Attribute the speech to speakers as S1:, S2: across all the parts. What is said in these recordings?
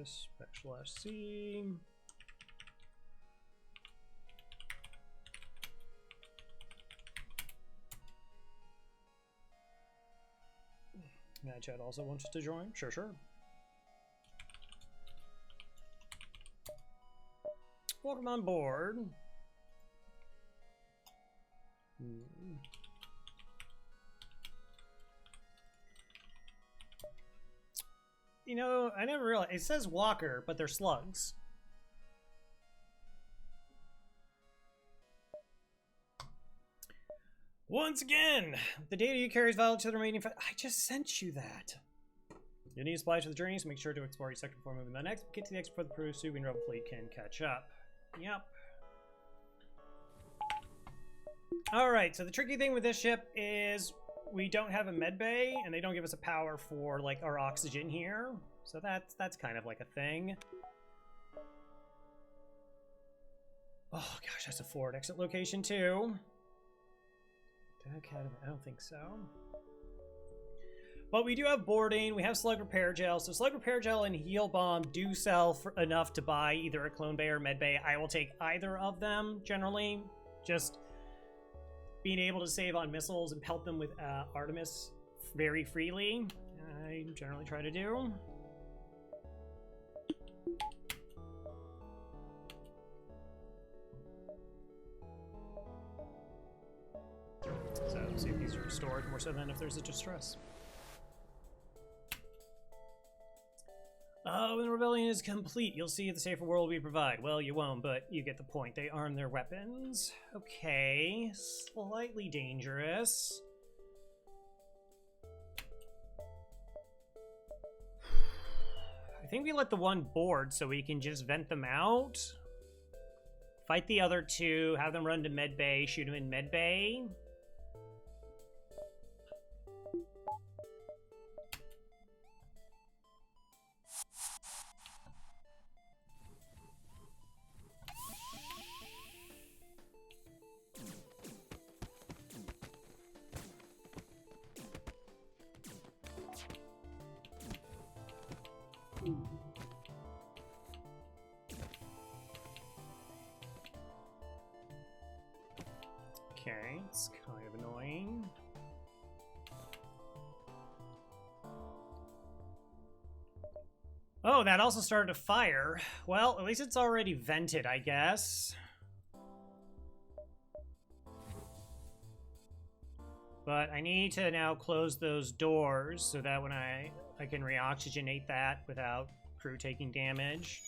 S1: this \c. Yeah, Chad also wants to join. Sure. Welcome on board. You know, I never realized. It says walker, but they're slugs. Once again, the data you carry is valid to the remaining. I just sent you that. You need supplies for the journey, so make sure to explore your sector before moving to the next. Get to the exit before the pursuing rebel fleet can catch up. Yep. Alright, so the tricky thing with this ship is we don't have a med bay, and they don't give us a power for, like, our oxygen here. So that's kind of like a thing. Oh gosh, that's a forward exit location too. I don't think so. But we do have boarding, we have Slug Repair Gel. So Slug Repair Gel and Heal Bomb do sell for enough to buy either a clone bay or med bay. I will take either of them, generally. Just being able to save on missiles and pelt them with Artemis very freely, I generally try to do. So, see if these are restored, more so than if there's a distress. Oh, when the rebellion is complete, you'll see the safer world we provide. Well, you won't, but you get the point. They arm their weapons. Okay, slightly dangerous. I think we let the one board so we can just vent them out. Fight the other two, have them run to medbay, shoot them in medbay. Okay, it's kind of annoying. Oh, that also started a fire. Well, at least it's already vented, I guess. But I need to now close those doors so that when I can reoxygenate that without crew taking damage.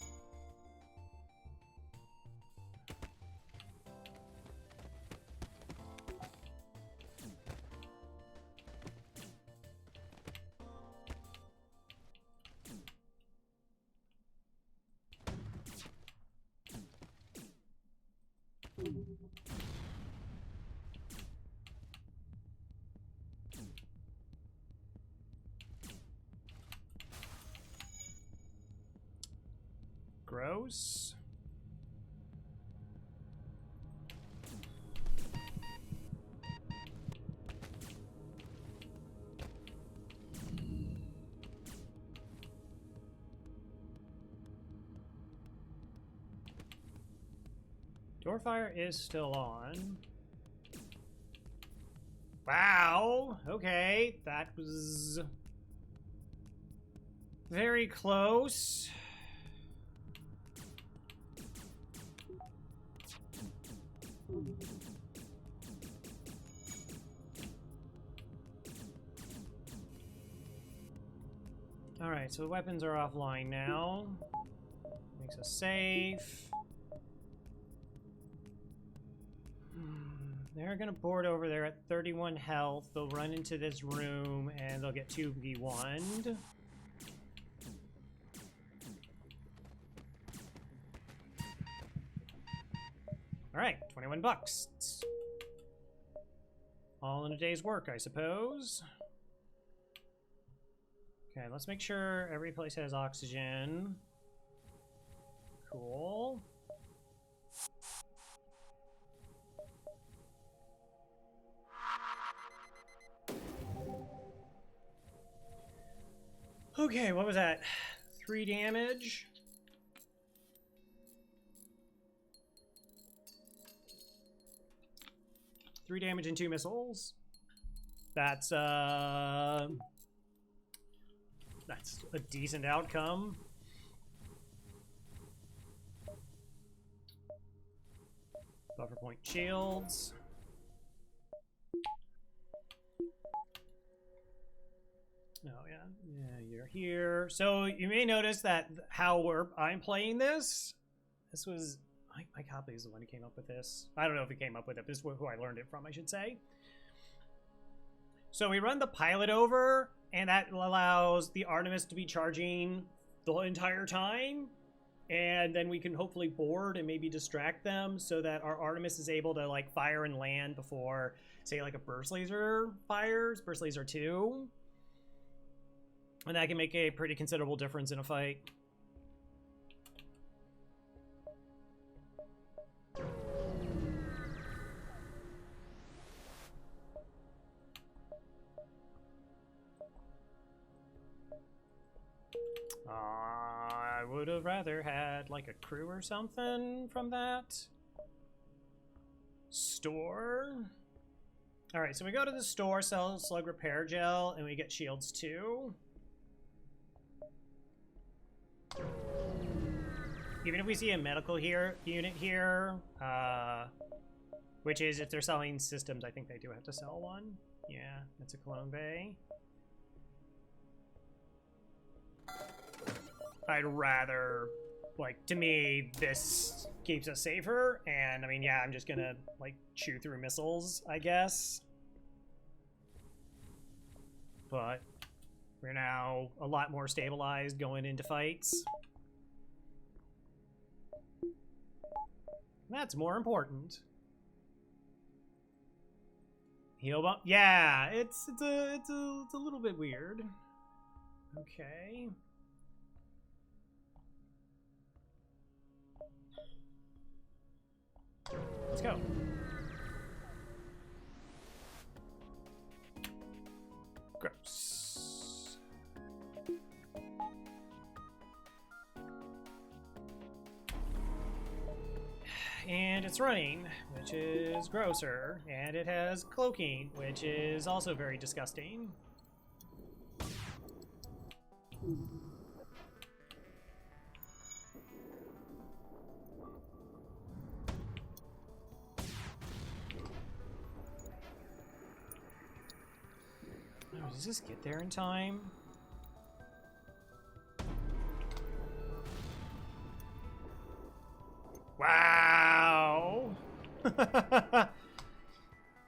S1: Gross. Door fire is still on. Wow, okay, that was very close. Alright, so the weapons are offline now. Makes us safe. They're gonna board over there at 31 health. They'll run into this room and they'll get 2v1'd. Alright, 21 bucks. All in a day's work, I suppose. Okay, let's make sure every place has oxygen. Cool. Okay, what was that? 3 damage. Three damage and 2 missiles. That's a decent outcome. Buffer point shields. Oh yeah, you're here. So you may notice that how I'm playing this. This was my copy is the one who came up with this. I don't know if he came up with it. This is who I learned it from, I should say. So we run the pilot over, and that allows the Artemis to be charging the entire time. And then we can hopefully board and maybe distract them so that our Artemis is able to like fire and land before, say, like a burst laser fires, burst laser 2. And that can make a pretty considerable difference in a fight. I would have rather had like a crew or something from that store. All right, so we go to the store, sell slug repair gel, and we get shields too. Even if we see a medical unit here, which is if they're selling systems, I think they do have to sell one. Yeah, that's a clone bay. I'd rather, like, to me, this keeps us safer, and I mean, yeah, I'm just gonna, like, chew through missiles, I guess. But we're now a lot more stabilized going into fights. That's more important. Heal bump? Yeah, it's a little bit weird. Okay. Let's go. Gross. And it's running, which is grosser. And it has cloaking, which is also very disgusting. Does this get there in time? Wow! The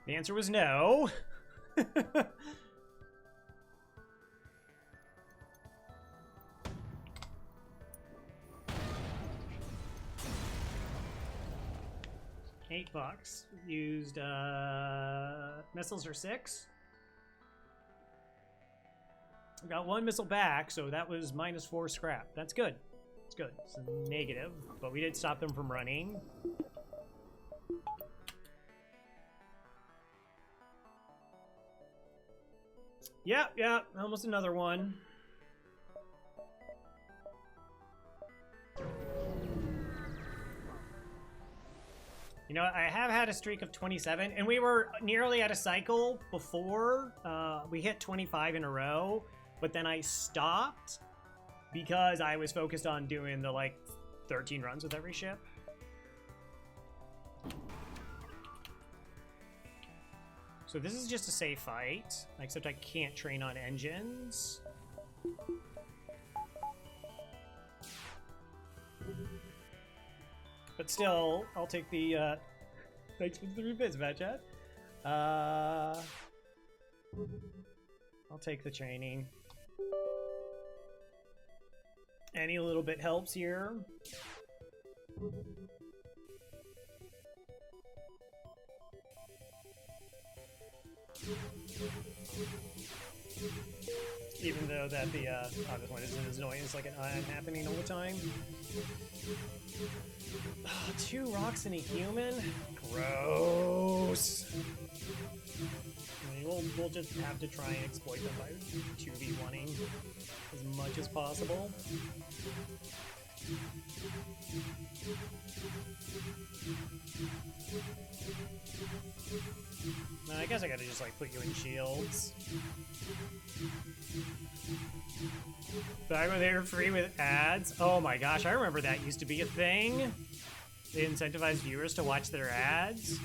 S1: answer was no. 8 bucks. Used missiles are 6. We got 1 missile back, so that was -4 scrap. That's good. It's good. It's a negative, but we did stop them from running. Yeah, almost another one. You know, I have had a streak of 27, and we were nearly at a cycle before. We hit 25 in a row, but then I stopped because I was focused on doing the, like, 13 runs with every ship. So this is just a safe fight, except I can't train on engines. But still, I'll take the, thanks for the 3 bits, Matt Chat. I'll take the training. Any little bit helps here. Even though that the this one isn't as annoying as like an ion happening all the time. Oh, 2 rocks and a human? Gross. we'll just have to try and exploit them by 2v1ing as much as possible. I guess I gotta just like put you in shields. Back when they were free with ads. Oh my gosh, I remember that used to be a thing. They incentivized viewers to watch their ads.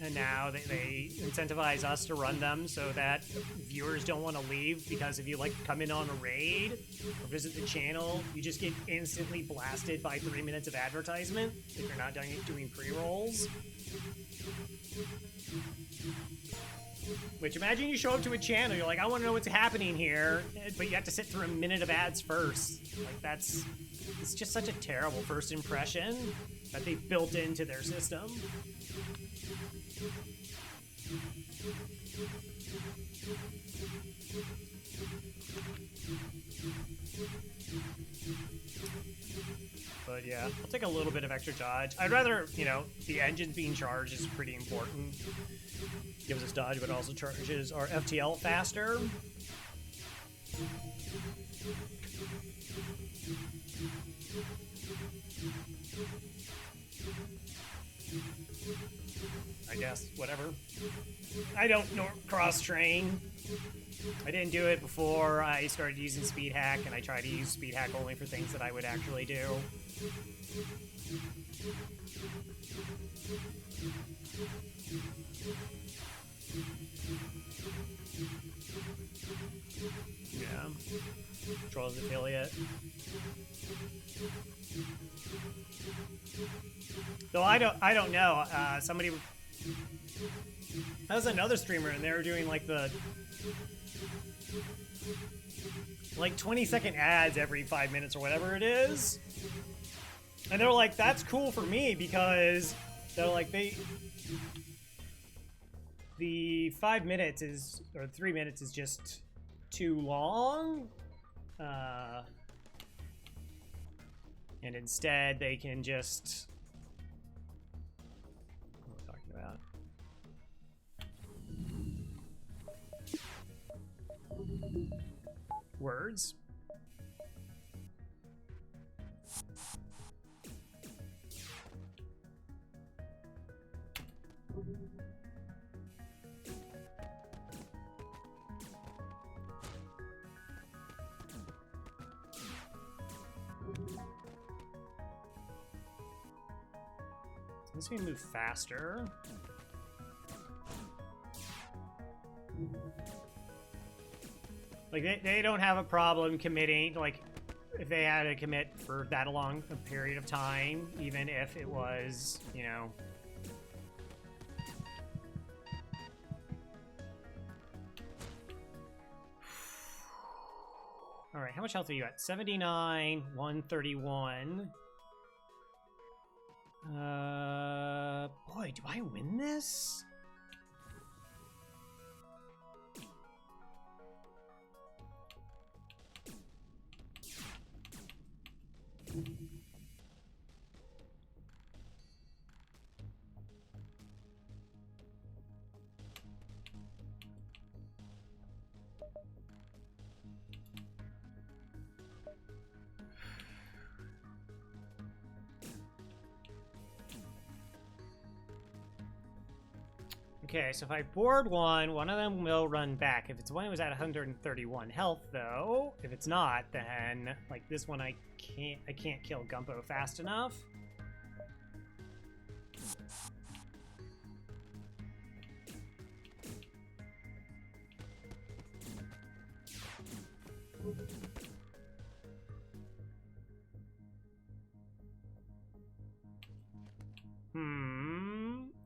S1: And now they incentivize us to run them so that viewers don't want to leave, because if you like come in on a raid or visit the channel, you just get instantly blasted by 3 minutes of advertisement if you're not doing pre-rolls. Which, imagine you show up to a channel, you're like, I want to know what's happening here, but you have to sit through a minute of ads first. Like, it's just such a terrible first impression that they built into their system. But yeah, I'll take a little bit of extra dodge. I'd rather, you know, the engines being charged is pretty important. Gives us dodge, but also charges our FTL faster. I guess, whatever. I don't cross-train. I didn't do it before I started using speed hack, and I try to use speed hack only for things that I would actually do. Yeah. Trolls affiliate. Though I don't know. Somebody. That was another streamer, and they were doing like the 20-second ads every 5 minutes or whatever it is. And they're like, that's cool for me, because they're like, the 5 minutes is, or 3 minutes is just too long. And instead they can just, what am I talking about? Words. This may move faster. Like, they don't have a problem committing, like, if they had to commit for that long a period of time, even if it was, you know... Alright, how much health are you at? 79, 131. Boy, do I win this? Okay, so if I board one of them will run back. If it's one, it was at 131 health, though. If it's not, then like this one, I can't kill Gumpo fast enough.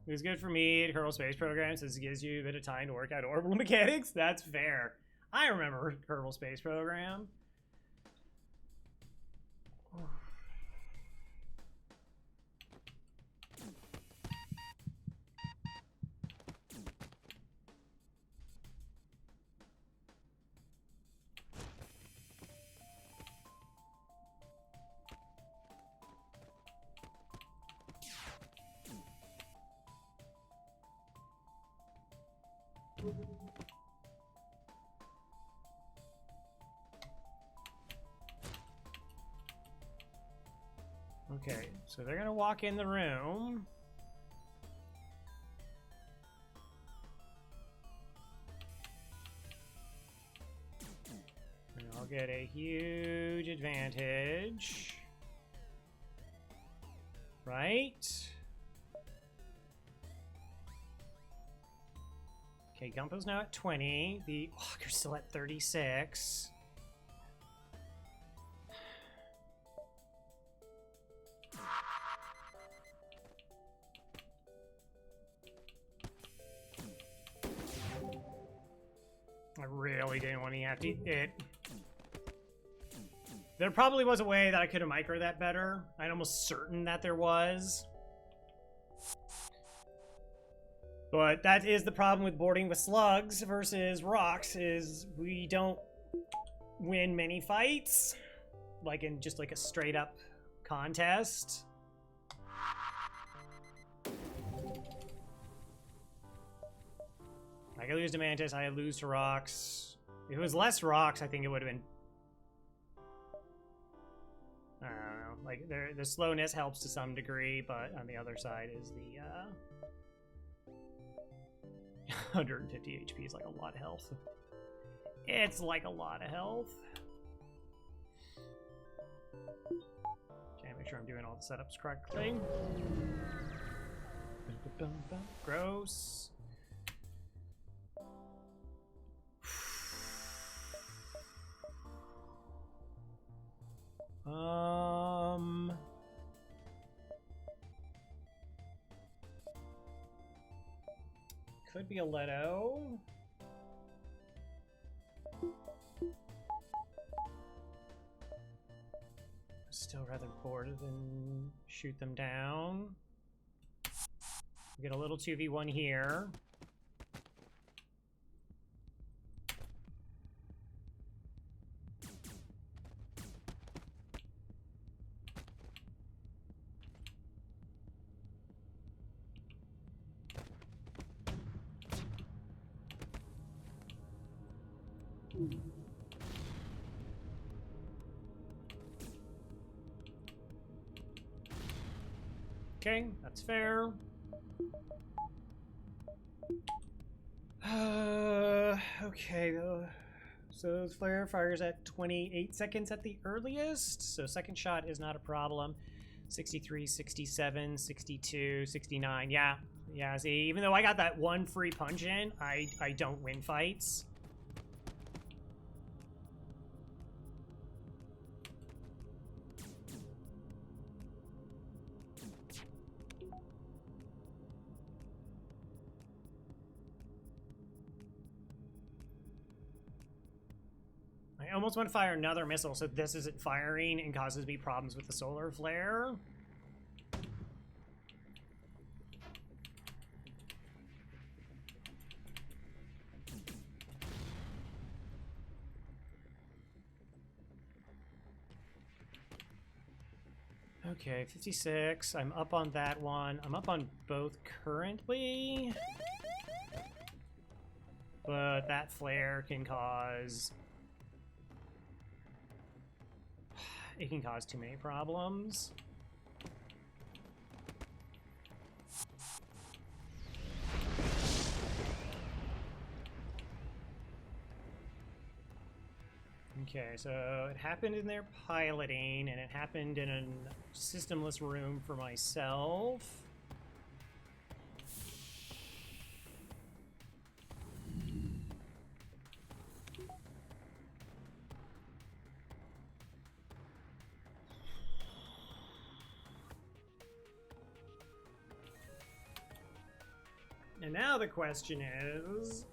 S1: It was good for me at Kerbal Space Program since it gives you a bit of time to work out orbital mechanics. That's fair. I remember Kerbal Space Program. Okay, so they're gonna walk in the room. And I'll get a huge advantage. Right? Okay, Gumpo's now at 20. The Walker's still at 36. I really didn't want to have to eat it. There probably was a way that I could have micro that better. I'm almost certain that there was. But that is the problem with boarding with slugs versus rocks, is we don't win many fights. Like in just like a straight up contest. I could lose to Mantis, I lose to rocks. If it was less rocks, I think it would have been... I don't know. Like, the slowness helps to some degree, but on the other side is the... 150 HP is like a lot of health. It's like a lot of health. Okay, make sure I'm doing all the setups correctly. Gross. Could be a Leto. Still rather bored than shoot them down. Get a little 2v1 here. Okay, that's fair. Okay, so flare fires at 28 seconds at the earliest, so second shot is not a problem. 63, 67, 62, 69, yeah, see, even though I got that one free punch in, I don't win fights. I almost want to fire another missile so this isn't firing and causes me problems with the solar flare. Okay, 56. I'm up on that one. I'm up on both currently. But that flare can cause... It can cause too many problems. Okay, so it happened in their piloting, and it happened in a systemless room for myself. And now the question is,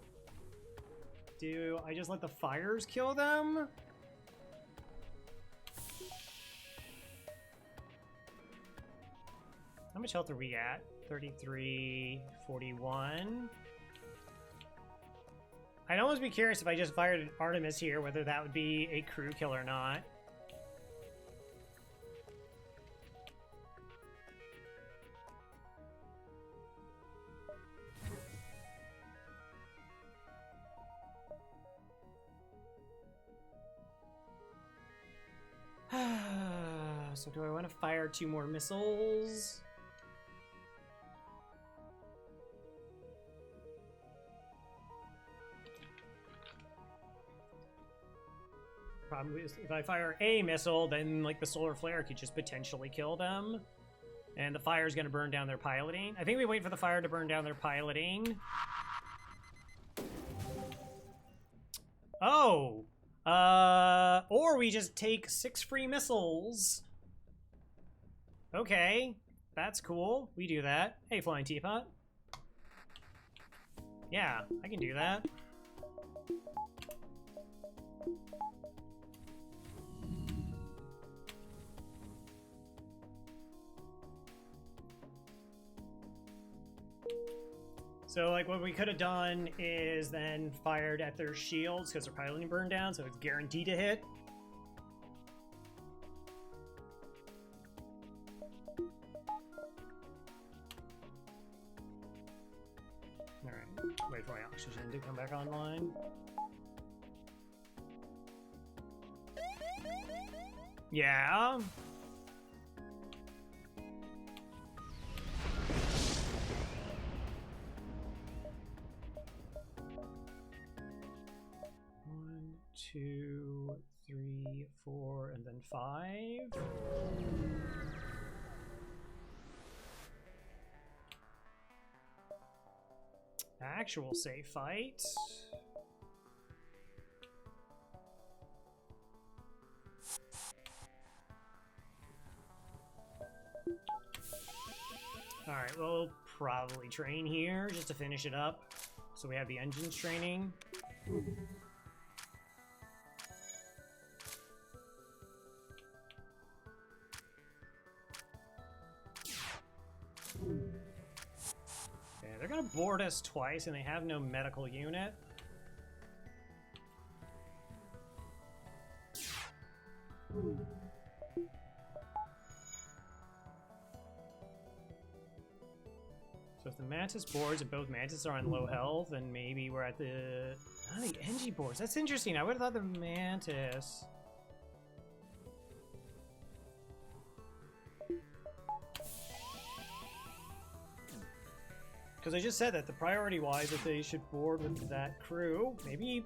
S1: do I just let the fires kill them? How much health are we at? 33, 41. I'd almost be curious if I just fired an Artemis here, whether that would be a crew kill or not. So do I want to fire 2 more missiles? Problem is, if I fire a missile, then like the solar flare could just potentially kill them. And the fire is going to burn down their piloting. I think we wait for the fire to burn down their piloting. Oh! Or we just take 6 free missiles. Okay, that's cool. We do that. Hey, Flying Teapot. Yeah, I can do that. So, like, what we could have done is then fired at their shields because their piloting burned down, so it's guaranteed to hit. Alright, wait for my oxygen to come back online. Yeah. Two, three, four, and then 5. Actual safe fight. Alright, we'll probably train here just to finish it up. So we have the engines training. Okay, they're gonna board us twice and they have no medical unit. So if the Mantis boards and both Mantis are on low health, then maybe we're at the... Oh, the NG boards. That's interesting. I would have thought the Mantis... Because I just said that the priority-wise that they should board with that crew. Maybe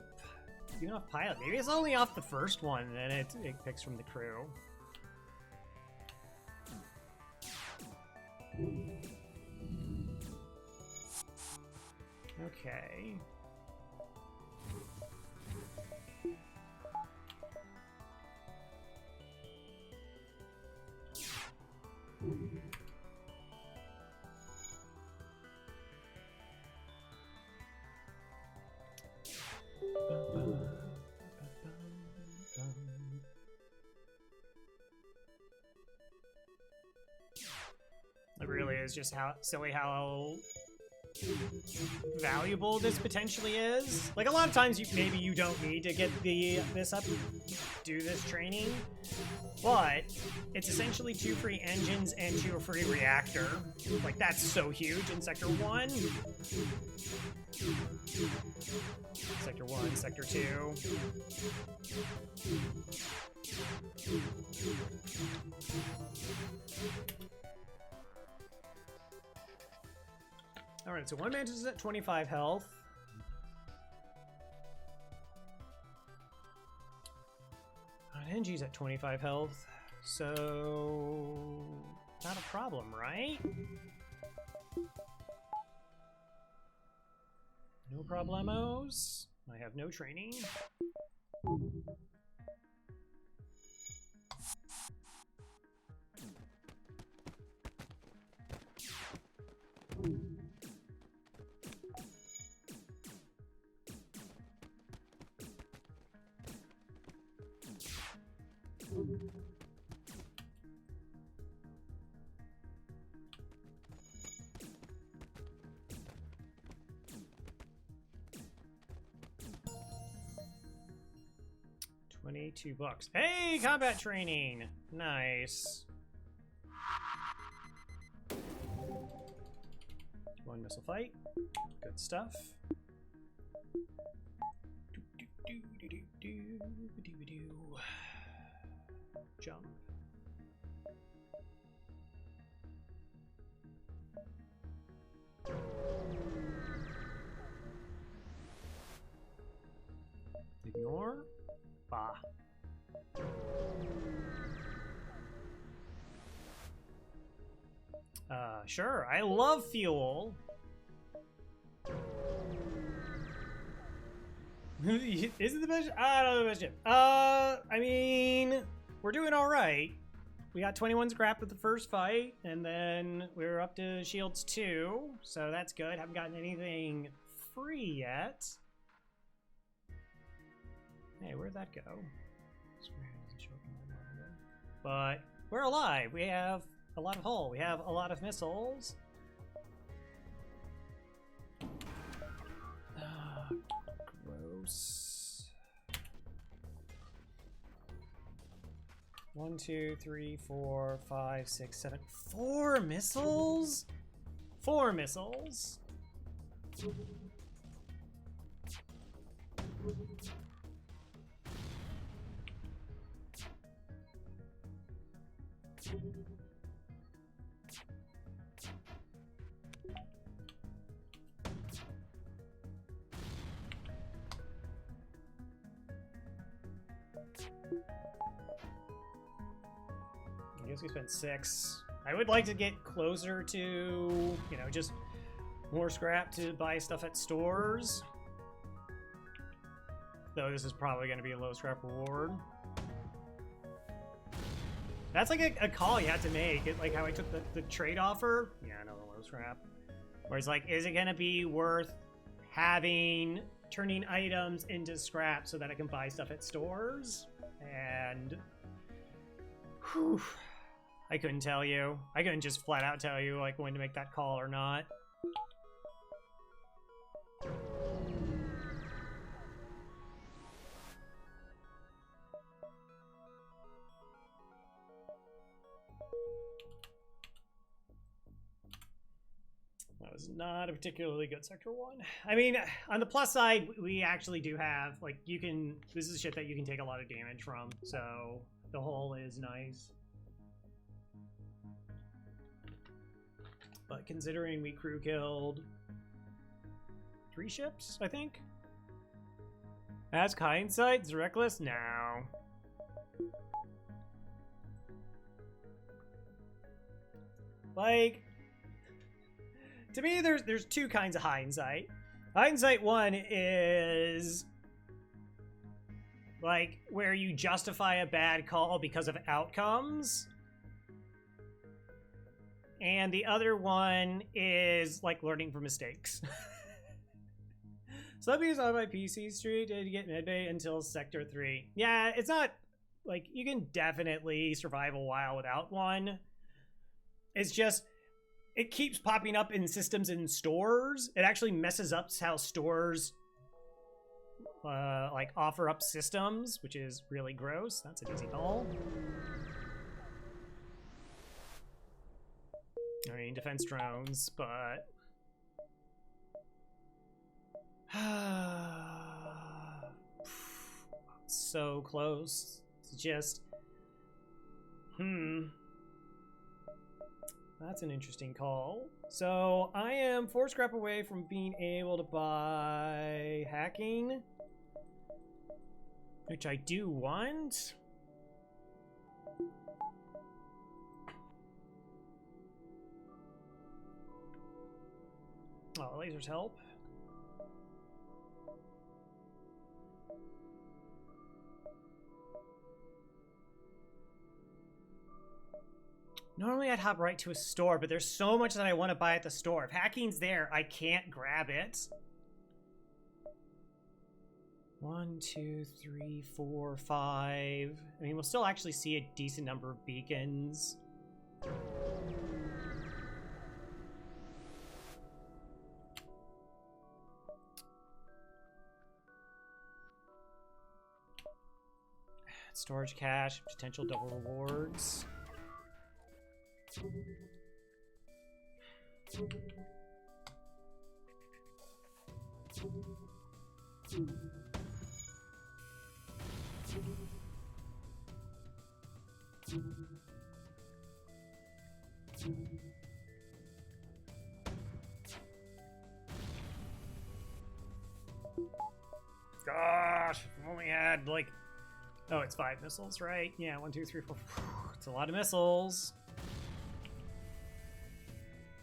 S1: even off pilot. Maybe it's only off the first one, and then it picks from the crew. Okay. It really is just how silly how valuable this potentially is. Like a lot of times, maybe you don't need to get this up, do this training, but it's essentially 2 free engines and 2 free reactor. Like that's so huge in Sector 1. Sector 1, Sector 2. Alright, so one Mantis is at 25 health. NG's at 25 health, so not a problem, right? No problemos. I have no training. $22. Hey, combat training! Nice. 1 missile fight. Good stuff. Jump. Ignore? Bah. Sure. I love fuel. Is it the best? I don't know the best ship. I mean, we're doing all right. We got 21 scrap with the first fight, and then we're up to shields 2, so that's good. Haven't gotten anything free yet. Hey, where'd that go? But we're alive. We have a lot of hull. We have a lot of missiles. Gross. 1, 2, 3, 4, 5, 6, 7. 4 missiles? 4 missiles. I guess we spent 6. I would like to get closer to, you know, just more scrap to buy stuff at stores. Though this is probably going to be a low scrap reward. That's like a call you have to make. Like how I took the trade offer. Yeah, another low scrap. Where it's like, is it going to be worth turning items into scrap so that I can buy stuff at stores? And whew, I couldn't tell you. I couldn't just flat out tell you like when to make that call or not. That was not a particularly good Sector 1. I mean, on the plus side, we actually do have, like, this is shit that you can take a lot of damage from, so the hull is nice. But considering we crew killed 3 ships, I think? Ask hindsight, it's reckless? No. Like, to me, there's 2 kinds of hindsight. Hindsight 1 is like where you justify a bad call because of outcomes. And the other one is like learning from mistakes. Slug is on my PC street to get medbay until Sector 3. Yeah, it's not like you can definitely survive a while without one. It's just it keeps popping up in systems in stores. It actually messes up how stores like offer up systems, which is really gross. That's an easy call. I mean, defense drones, but so close to just That's an interesting call. So I am 4 scrap away from being able to buy hacking, which I do want. Oh, lasers help. Normally I'd hop right to a store, but there's so much that I want to buy at the store. If hacking's there, I can't grab it. 1, 2, 3, 4, 5. I mean, we'll still actually see a decent number of beacons. Storage cache, potential double rewards. add, like... Oh, it's 5 missiles, right? Yeah, 1, 2, 3, 4. It's a lot of missiles.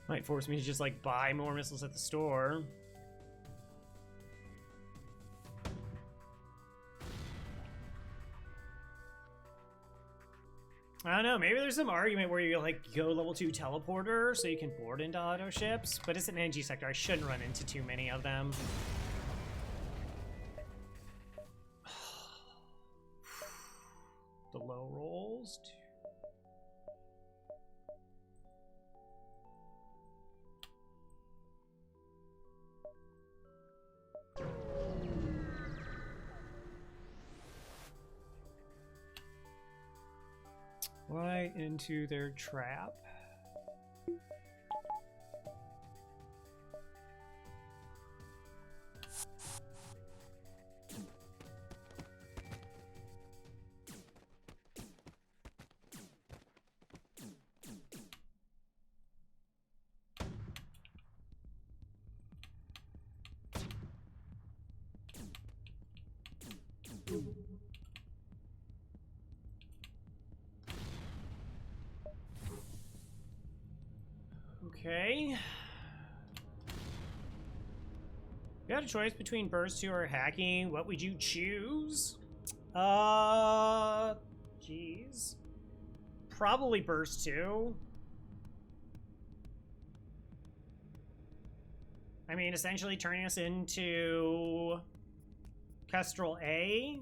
S1: Might force me to just, like, buy more missiles at the store. I don't know, maybe there's some argument where you, like, go level 2 teleporter so you can board into auto ships, but it's an energy sector. I shouldn't run into too many of them. The low rolls. Right into their trap. Okay. You had a choice between Burst 2 or Hacking. What would you choose? Jeez. Probably Burst 2. I mean, essentially turning us into Kestrel A.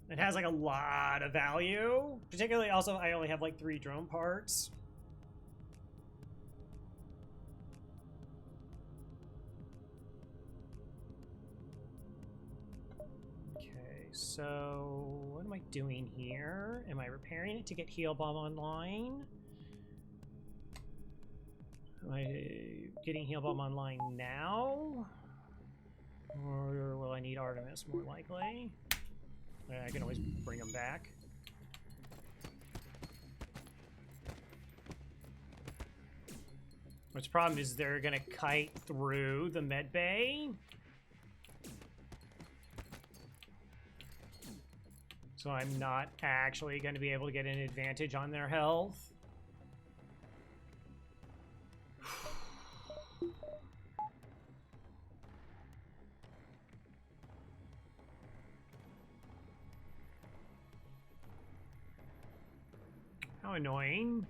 S1: It has like a lot of value. Particularly also, I only have like 3 drone parts. Okay, so what am I doing here? Am I repairing it to get Heal Bomb online? Am I getting Heal Bomb online now? Or will I need Artemis more likely? I can always bring them back. Which problem is they're gonna kite through the med bay. So I'm not actually gonna be able to get an advantage on their health. How annoying.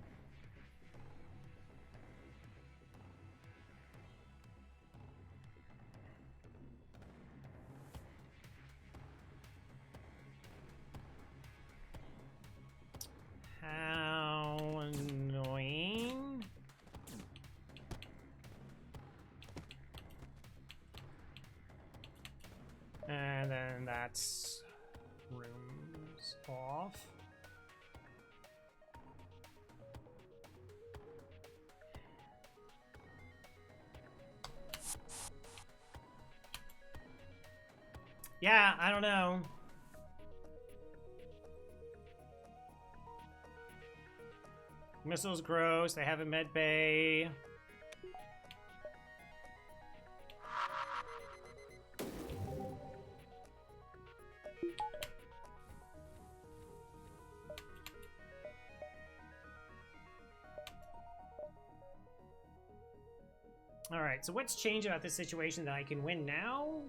S1: How annoying. And then that's rooms off. Yeah, I don't know. Missiles gross, they have a med bay. Alright, so what's changed about this situation that I can win now?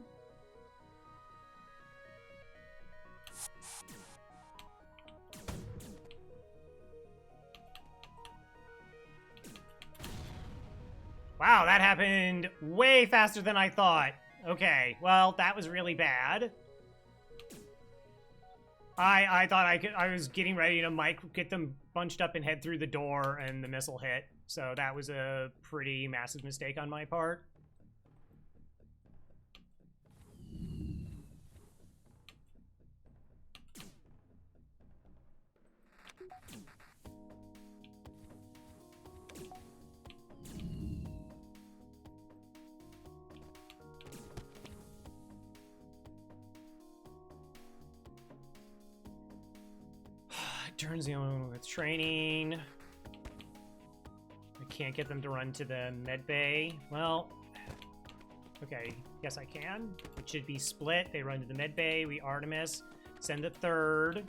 S1: Wow, that happened way faster than I thought. Okay, well, that was really bad. I thought I was getting ready to get them bunched up and head through the door, and the missile hit. So that was a pretty massive mistake on my part. Turns the only one with training. I can't get them to run to the med bay. Well, Okay, yes I can. It should be split. They run to the med bay. We Artemis. Send the third.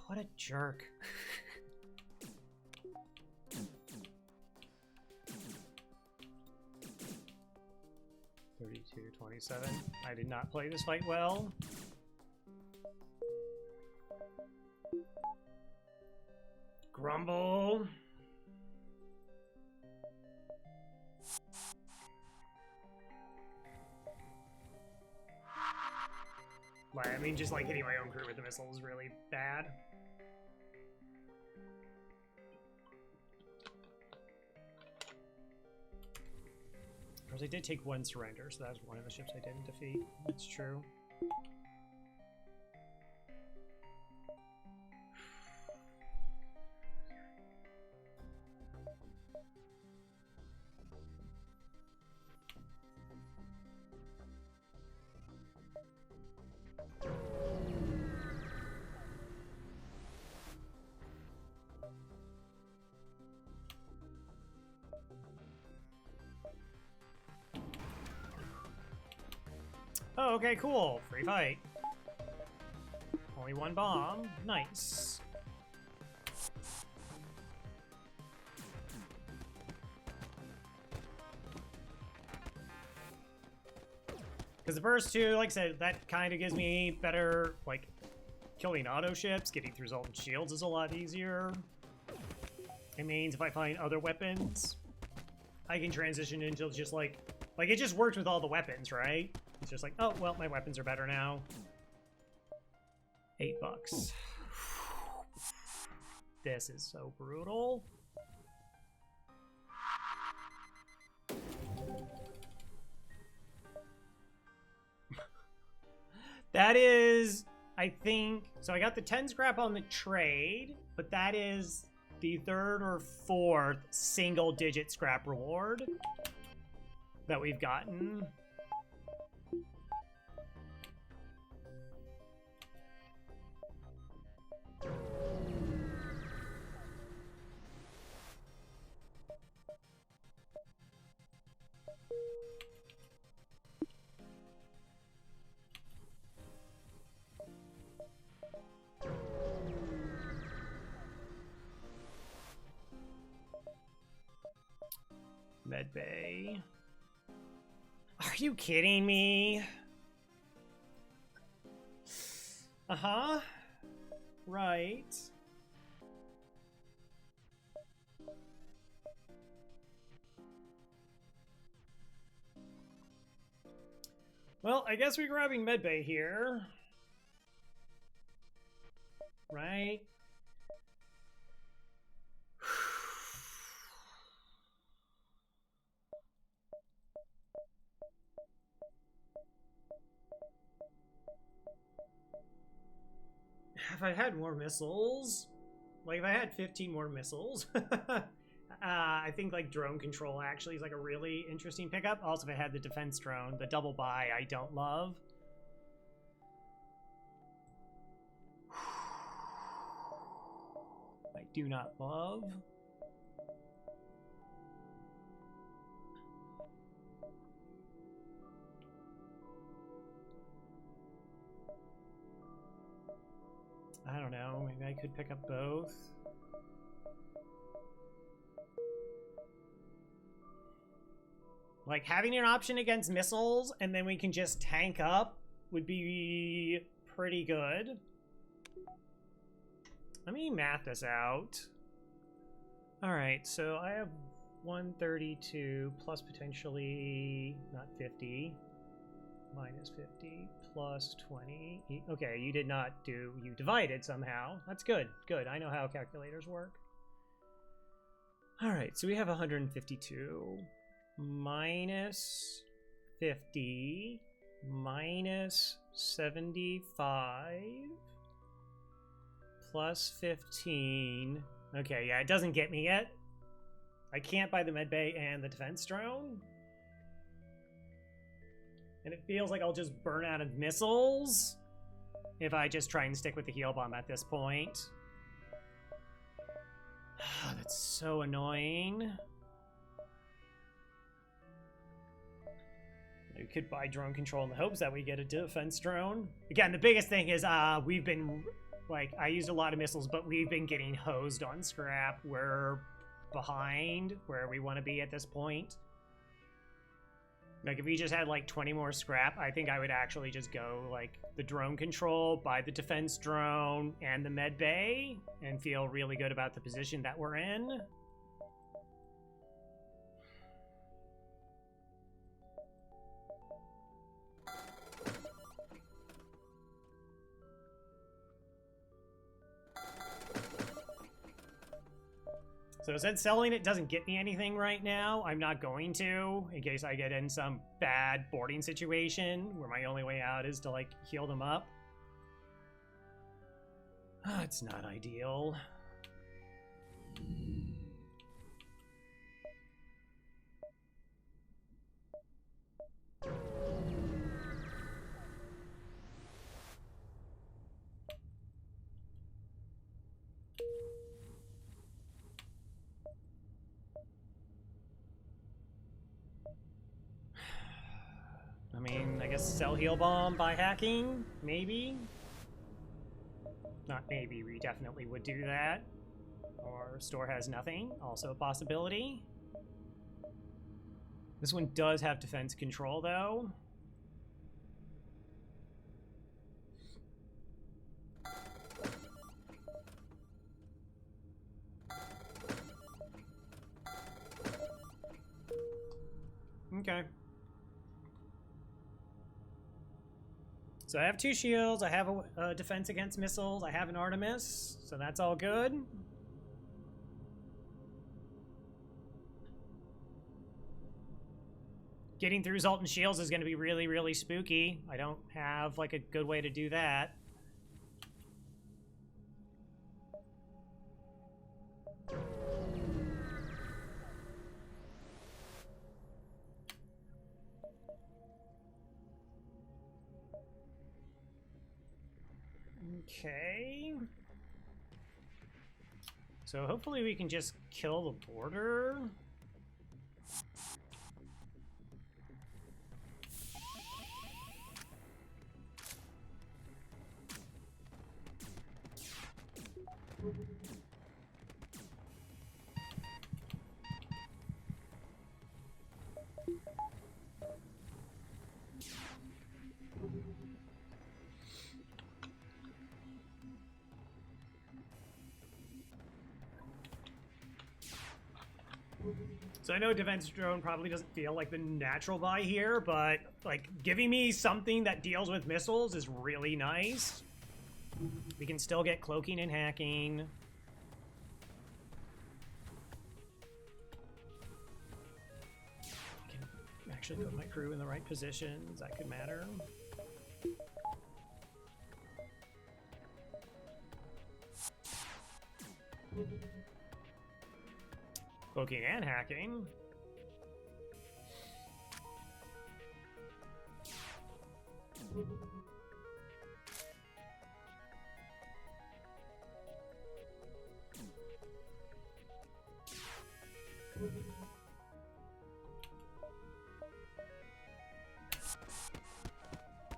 S1: What a jerk. $32-27. I did not play this fight well. Grumble. I mean, just like hitting my own crew with the missile is really bad. Of course, I did take one surrender, so that was one of the ships I didn't defeat. That's true. Oh, okay, cool. Free fight. Only one bomb. Nice. Because the first two, like I said, that kind of gives me better, like, killing auto ships. Getting through Zoltan shields is a lot easier. It means if I find other weapons, I can transition into just like it just worked with all the weapons, right? It's just like, oh, well, my weapons are better now. $8. This is so brutal. That is, I think, so I got the 10 scrap on the trade, but that is the third or fourth single-digit scrap reward that we've gotten. Medbay. Are you kidding me? Uh-huh. Right. Well, I guess we're grabbing medbay here. Right? If I had more missiles, like if I had 15 more missiles, I think like drone control actually is like a really interesting pickup. Also, if I had the defense drone, the double buy I don't love. I do not love. I don't know, maybe I could pick up both. Like, having an option against missiles and then we can just tank up would be pretty good. Let me math this out. Alright, so I have 132 plus potentially, not 50, minus 50, plus 20. Okay, you did not do, you divided somehow. That's good, good. I know how calculators work. Alright, so we have 152 minus 50 minus 75 plus 15. Okay, yeah, it doesn't get me yet. I can't buy the medbay and the defense drone. And it feels like I'll just burn out of missiles if I just try and stick with the heal bomb at this point. That's so annoying. We could buy drone control in the hopes that we get a defense drone. Again, the biggest thing is we've been, like, I used a lot of missiles, but we've been getting hosed on scrap. We're behind where we want to be at this point. Like, if we just had, like, 20 more scrap, I think I would actually just go, like, the drone control, buy the defense drone, and the med bay, and feel really good about the position that we're in. So since selling it doesn't get me anything right now, I'm not going to, in case I get in some bad boarding situation where my only way out is to, like, heal them up. It's not ideal. I mean, I guess sell heal bomb by hacking, maybe? Not maybe, we definitely would do that. Or store has nothing, also a possibility. This one does have defense control, though. Okay. So I have 2 shields, I have a defense against missiles, I have an Artemis, so that's all good. Getting through Zoltan shields is going to be really, really spooky. I don't have, like, a good way to do that. Okay. So hopefully we can just kill the border. So I know defense drone probably doesn't feel like the natural buy here, but, like, giving me something that deals with missiles is really nice. We can still get cloaking and hacking. I can actually put my crew in the right positions. That could matter. Cloaking and hacking.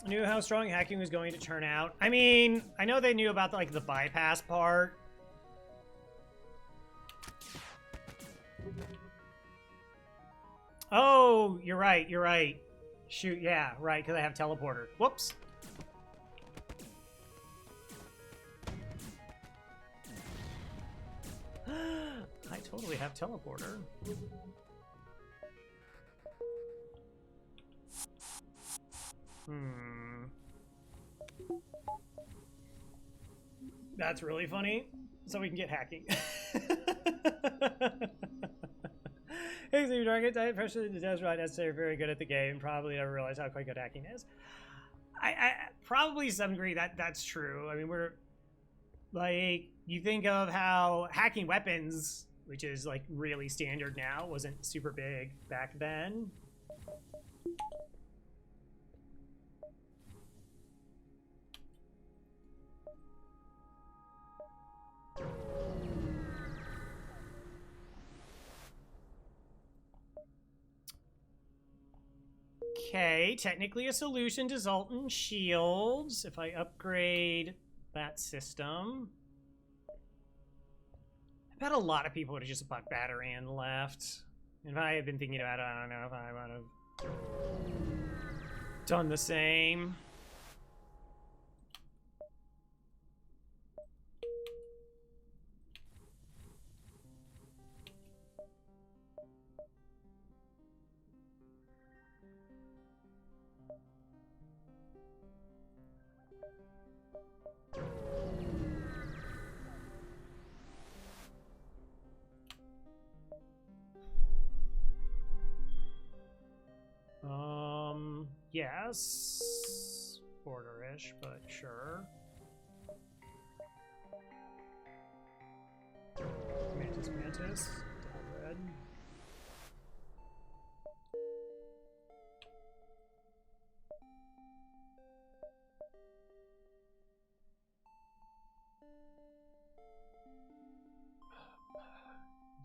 S1: I knew how strong hacking was going to turn out. I mean, I know they knew about the bypass part. Oh, you're right, you're right. Shoot, yeah, right, because I have teleporter. Whoops. I totally have teleporter. That's really funny. So we can get hacking. Thanks, you target diet pressure the test right necessary, very good at the game. Probably never realized how quite good hacking is. I probably to some degree that's true. I mean, we're like, you think of how hacking weapons, which is like really standard now, wasn't super big back then. Okay, technically a solution to Zoltan shields. If I upgrade that system, I bet a lot of people would have just bought battery and left. If I had been thinking about it, I don't know if I would have done the same. Yes. Border-ish, but sure. Mantis, double red.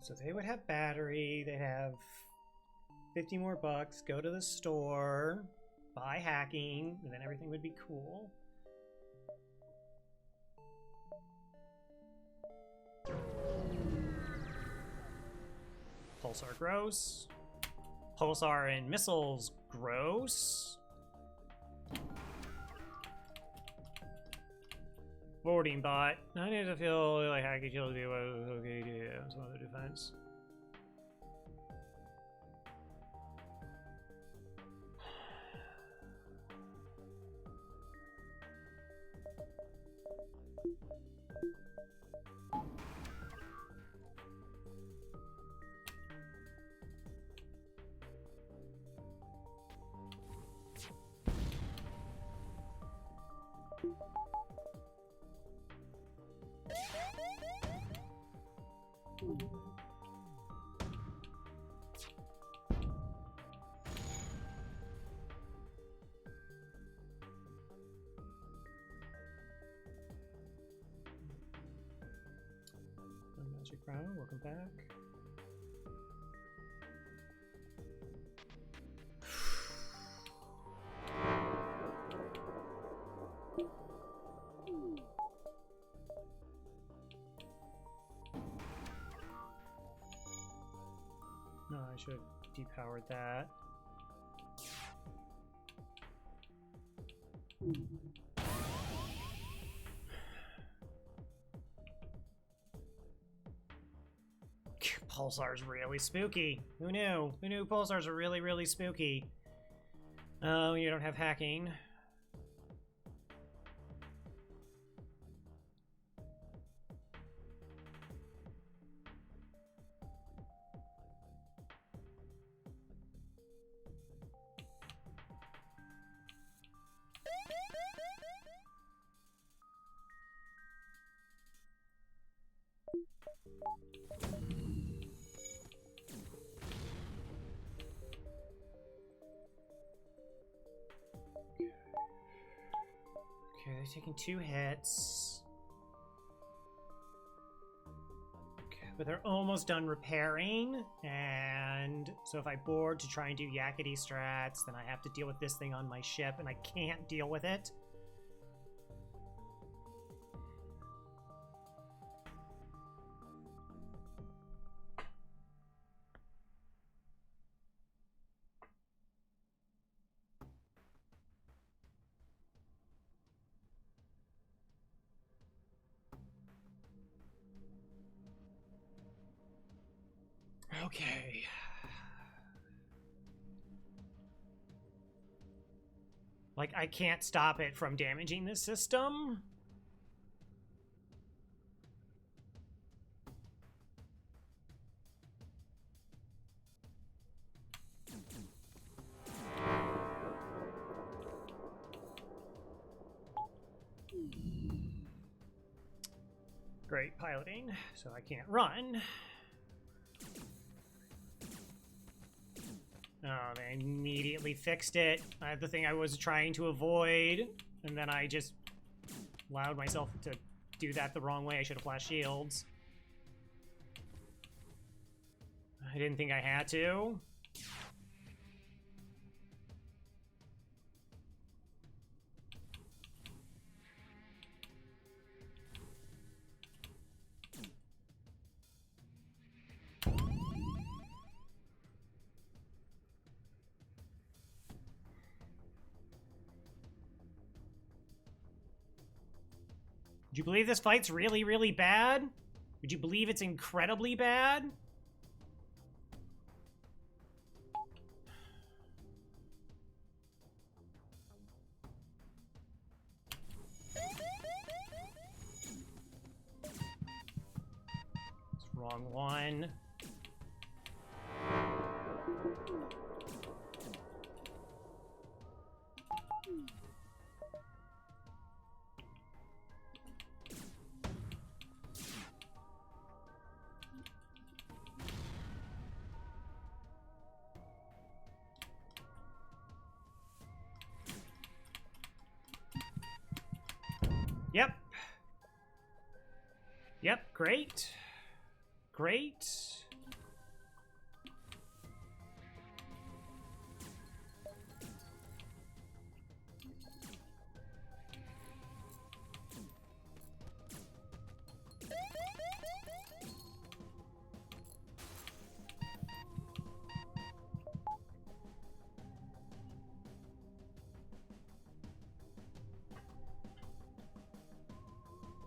S1: So they would have battery, they have 50 more bucks, go to the store, buy hacking, and then everything would be cool. Pulsar gross. Pulsar and missiles gross. Boarding bot. I need to feel like hacking kills me. Okay, yeah, some other defense. Magic Brown, welcome back. No, I should have depowered that. Pulsar's really spooky. Who knew? Who knew pulsars are really, really spooky? Oh, you don't have hacking. Okay, they're taking 2 hits. Okay, but they're almost done repairing, and so if I board to try and do yakety strats, then I have to deal with this thing on my ship, and I can't deal with it. Okay. Like, I can't stop it from damaging this system. Great piloting, so I can't run. Oh, they immediately fixed it. The thing I was trying to avoid, and then I just allowed myself to do that the wrong way. I should have flashed shields. I didn't think I had to. Would you believe this fight's really, really bad? Would you believe it's incredibly bad? It's wrong one. Yep. Yep, great. Great.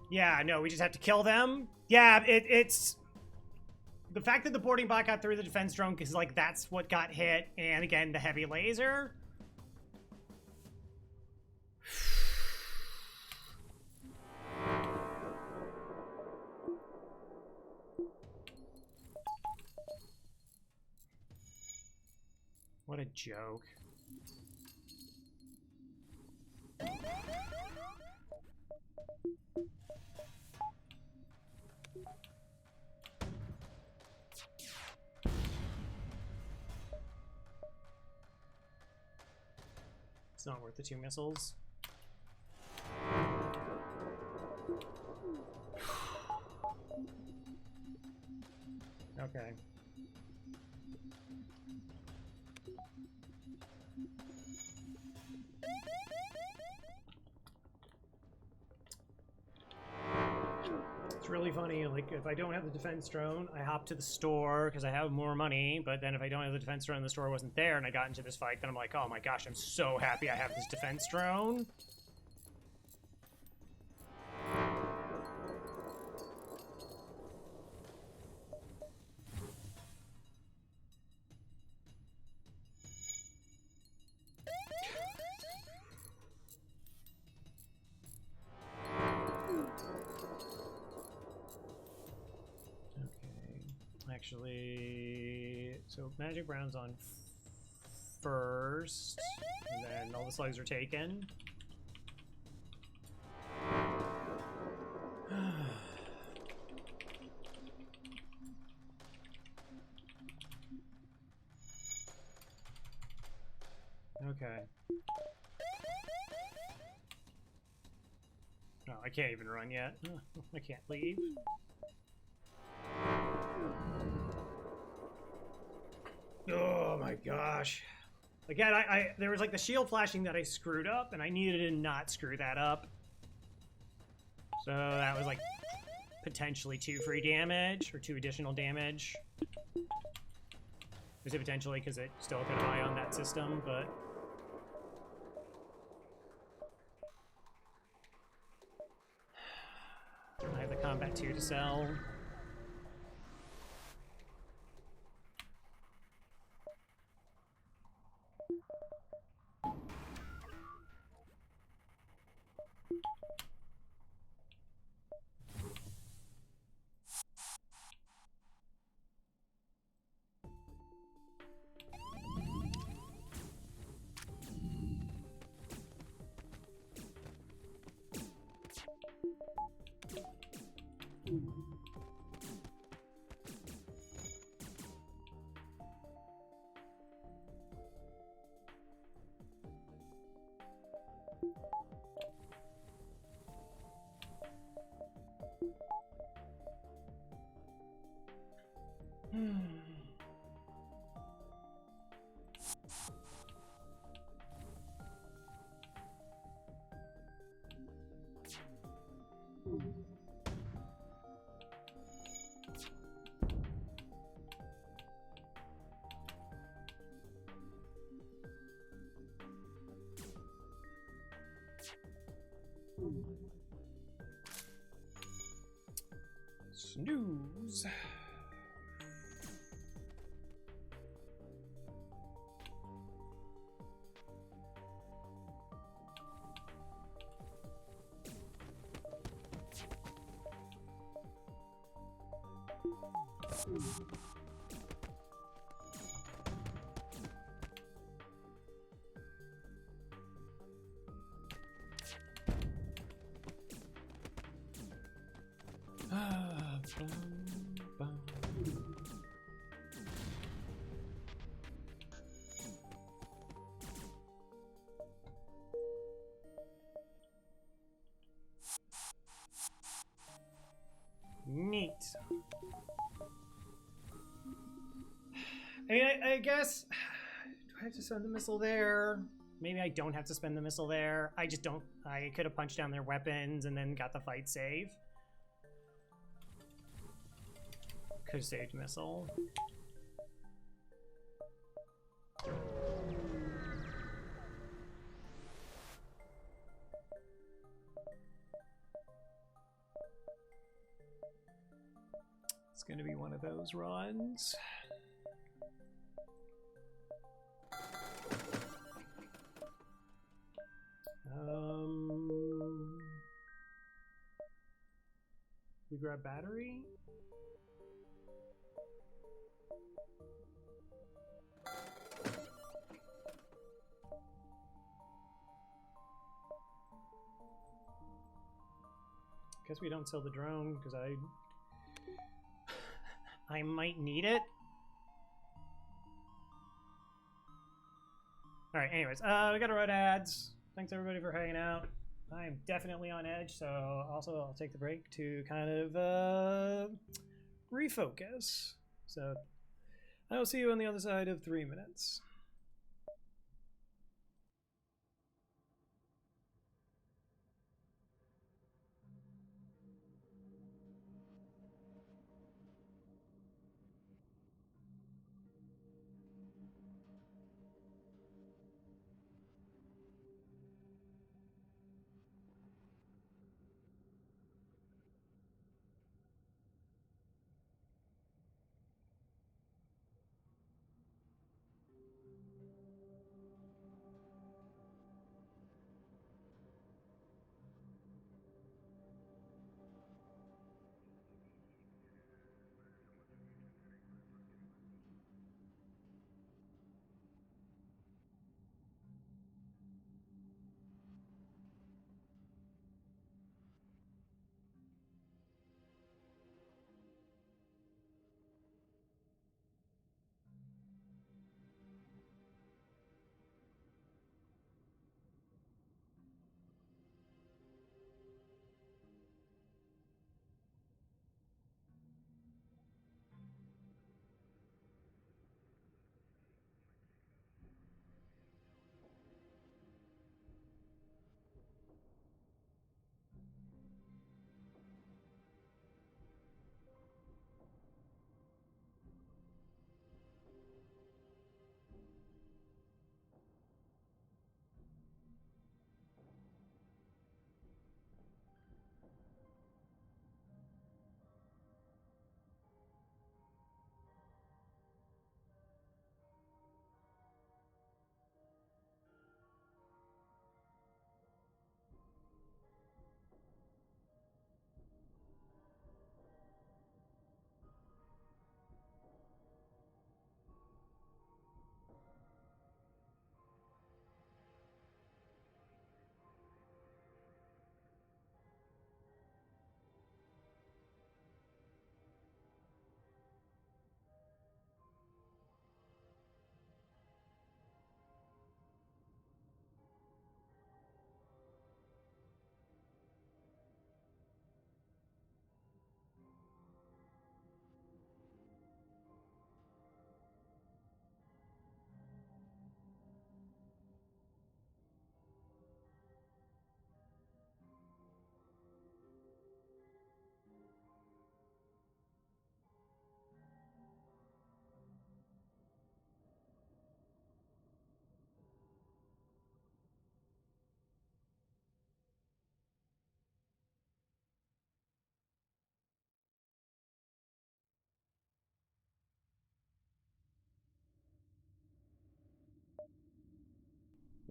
S1: Yeah, no, we just have to kill them. Yeah, it's... The fact that the boarding bot got through the defense drone, because, like, that's what got hit, and again, the heavy laser. What a joke. It's not worth the 2 missiles. Okay. It's really funny, like, if I don't have the defense drone, I hop to the store because I have more money, but then if I don't have the defense drone and the store wasn't there and I got into this fight, then I'm like, oh my gosh, I'm so happy I have this defense drone. Actually, so Magic Brown's on first, and then all the slugs are taken. Okay. No, I can't even run yet. I can't leave. Oh my gosh. Again, there was like the shield flashing that I screwed up, and I needed to not screw that up. So that was like potentially 2 free damage, or 2 additional damage. I say potentially because it still could eye on that system, but... I have the Combat 2 to sell. Snooze. Neat. I mean, I guess... Do I have to send the missile there? Maybe I don't have to spend the missile there. I just don't... I could have punched down their weapons and then got the fight save. Could have saved missile. It's going to be one of those runs. We grab battery. Guess we don't sell the drone because I might need it. All right. Anyways, we got to run ads. Thanks everybody for hanging out. I am definitely on edge, so also I'll take the break to kind of refocus. So I will see you on the other side of 3 minutes.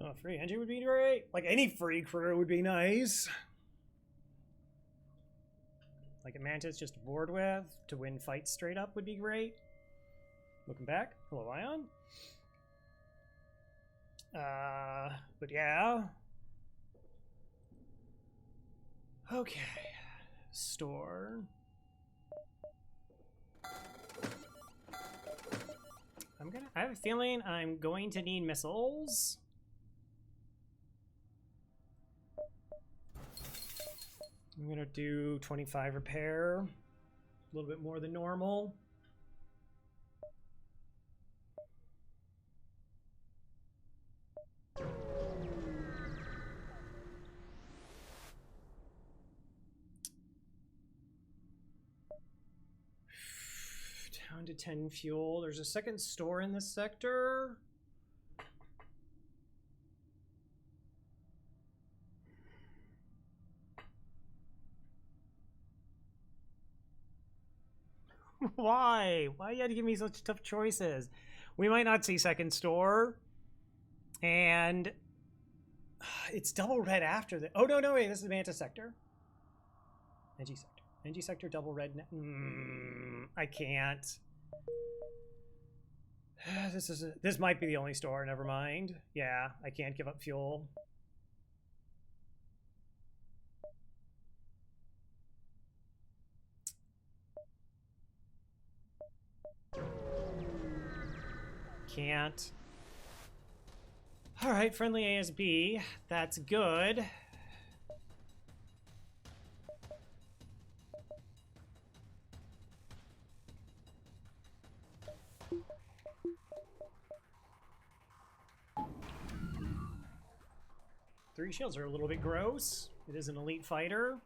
S1: Oh, free engine would be great. Like, any free crew would be nice. Like a Mantis just to board with, to win fights straight up would be great. Looking back. Hello, Ion. But yeah. Okay. Store. I have a feeling I'm going to need missiles. I'm gonna do 25 repair. A little bit more than normal. Down to 10 fuel. There's a second store in this sector. Why? Why you had to give me such tough choices? We might not see second store. And it's double red after the... Oh, no, wait. This is the Mantis sector. NG sector. NG sector, double red. I can't. This might be the only store. Never mind. Yeah, I can't give up fuel. Can't. All right, friendly ASB. That's good. Three shields are a little bit gross. It is an elite fighter.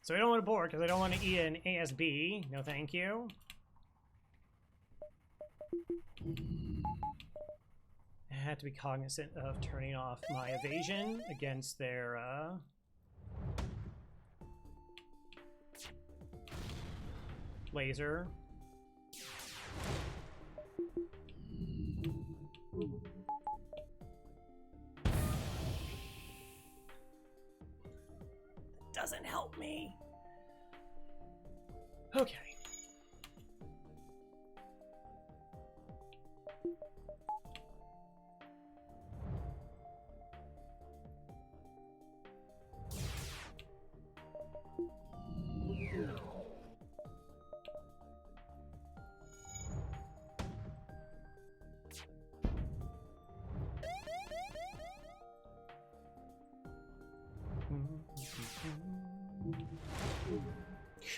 S1: So I don't want to board because I don't want to eat an ASB. No, thank you. I had to be cognizant of turning off my evasion against their laser. Doesn't help me. Okay.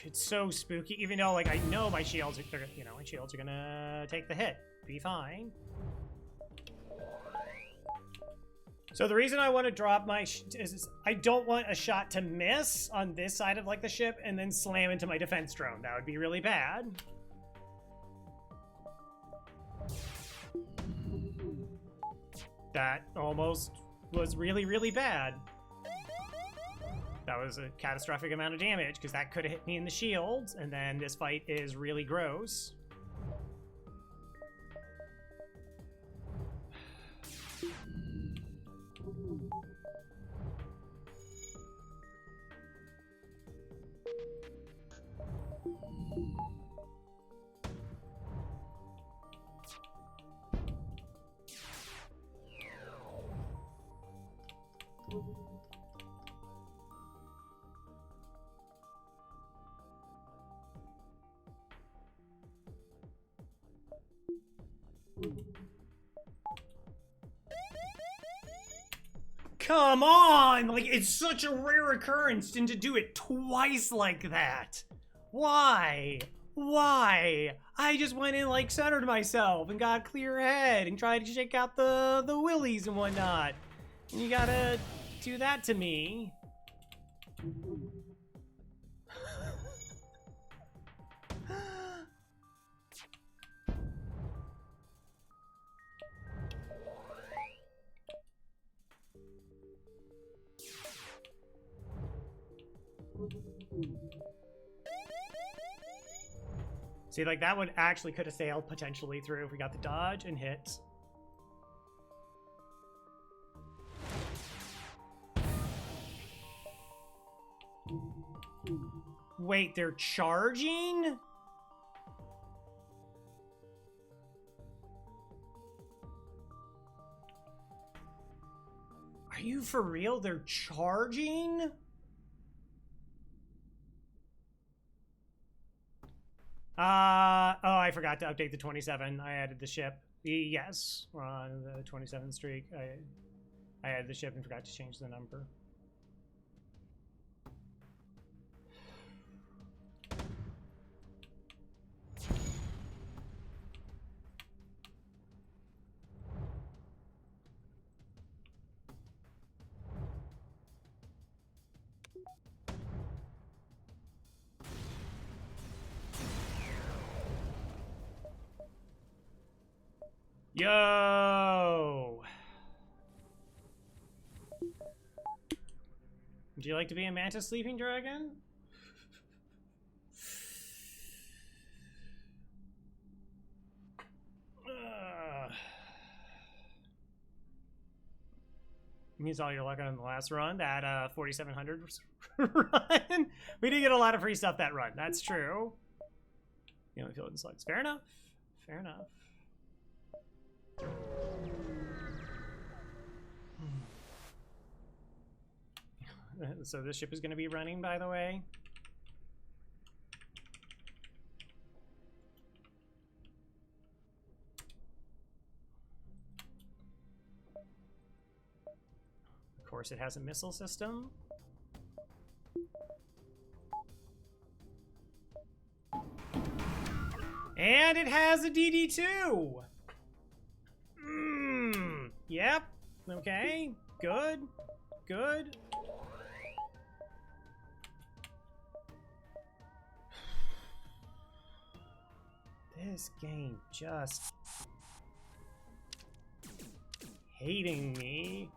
S1: It's so spooky, even though, like, I know my shields are, you know, my shields are gonna take the hit. Be fine. So the reason I want to drop my is I don't want a shot to miss on this side of, like, the ship and then slam into my defense drone. That would be really bad. That almost was really, really bad. That was a catastrophic amount of damage, because that could have hit me in the shields, and then this fight is really gross. Come on! Like, it's such a rare occurrence, and to do it twice like that. Why? Why? I just went in, like, centered myself and got a clear head and tried to shake out the willies and whatnot. And you gotta do that to me. See, like, that would actually could have sailed potentially through if we got the dodge and hit. Wait, they're charging? Are you for real? They're charging? Oh, I forgot to update the 27. I added the ship. Yes, we're on the 27 streak. I added the ship and forgot to change the number. Yo! Would you like to be a mantis sleeping dragon? Means all your luck on the last run, that 4700 run. We did get a lot of free stuff that run. That's true. You know, feel it in slugs. Fair enough. Fair enough. So this ship is going to be running, by the way. Of course, it has a missile system. And it has a DD2! Yep. Okay. Good. Good. This game just hating me.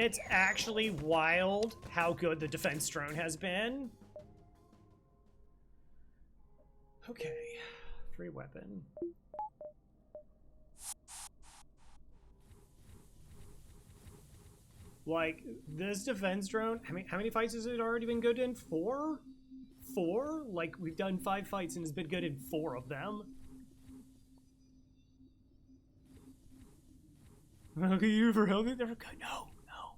S1: It's actually wild how good the defense drone has been. Okay, free weapon. Like, this defense drone, how many fights has it already been good in? 4? 4? Like, we've done 5 fights and it's been good in 4 of them. Look at you for helping. They're good. No, no.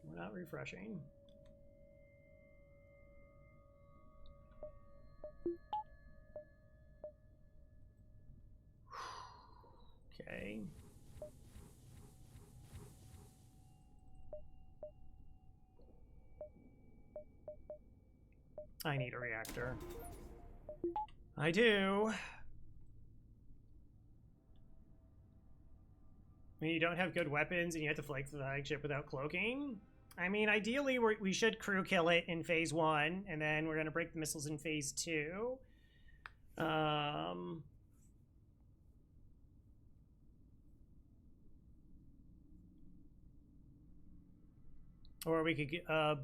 S1: We're not refreshing. Okay. I need a reactor. I do. I mean, you don't have good weapons and you have to flank the flagship without cloaking. I mean, ideally, we should crew kill it in phase 1, and then we're going to break the missiles in phase 2. Or we could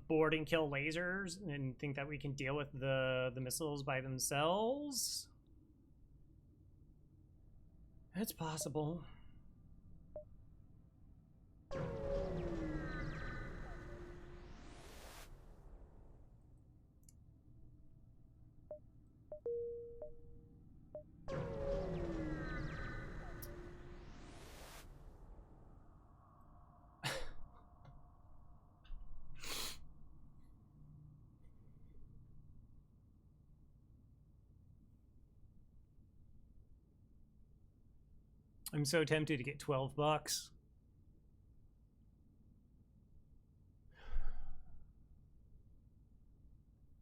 S1: board and kill lasers and think that we can deal with the missiles by themselves. It's possible. I'm so tempted to get $12.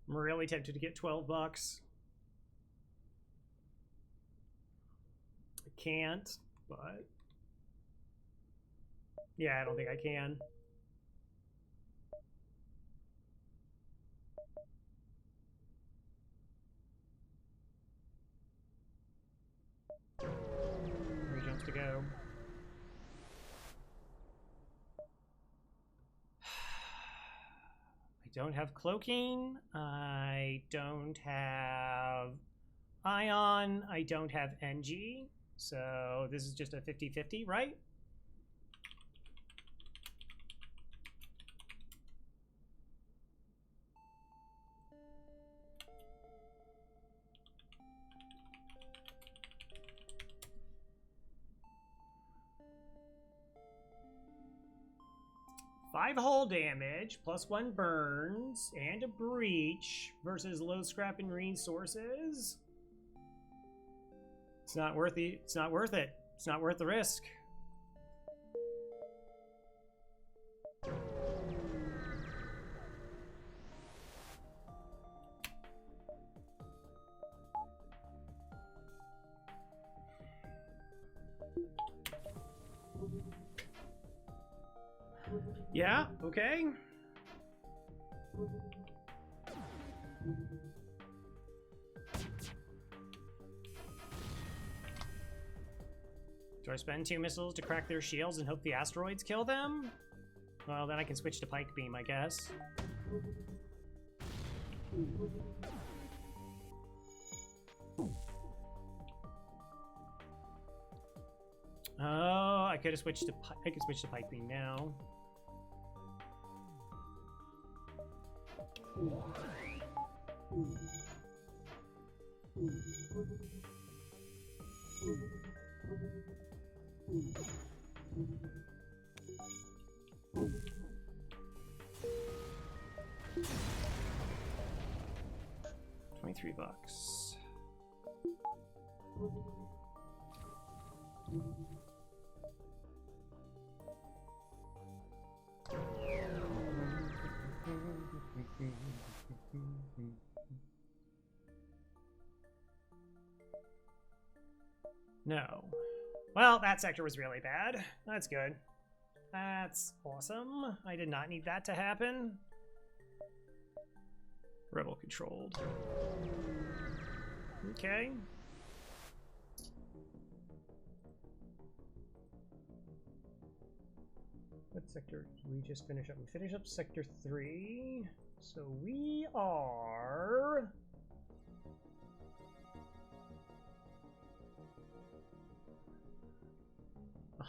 S1: I'm really tempted to get $12. I can't, but yeah, I don't think I can. To go. I don't have cloaking. I don't have ion. I don't have NG. So this is just a 50-50, right? Five hull damage, +1 burns, and a breach versus low scrap and resources. It's not worth it. It's not worth it. It's not worth the risk. Yeah, okay. Do I spend 2 missiles to crack their shields and hope the asteroids kill them? Well, then I can switch to Pike Beam, I guess. Oh, I could have switched to I could switch to Pike Beam now. $23. No. Well, that sector was really bad. That's good. That's awesome. I did not need that to happen. Rebel controlled. Okay. What sector did we just finish up? We finished up sector 3. So we are...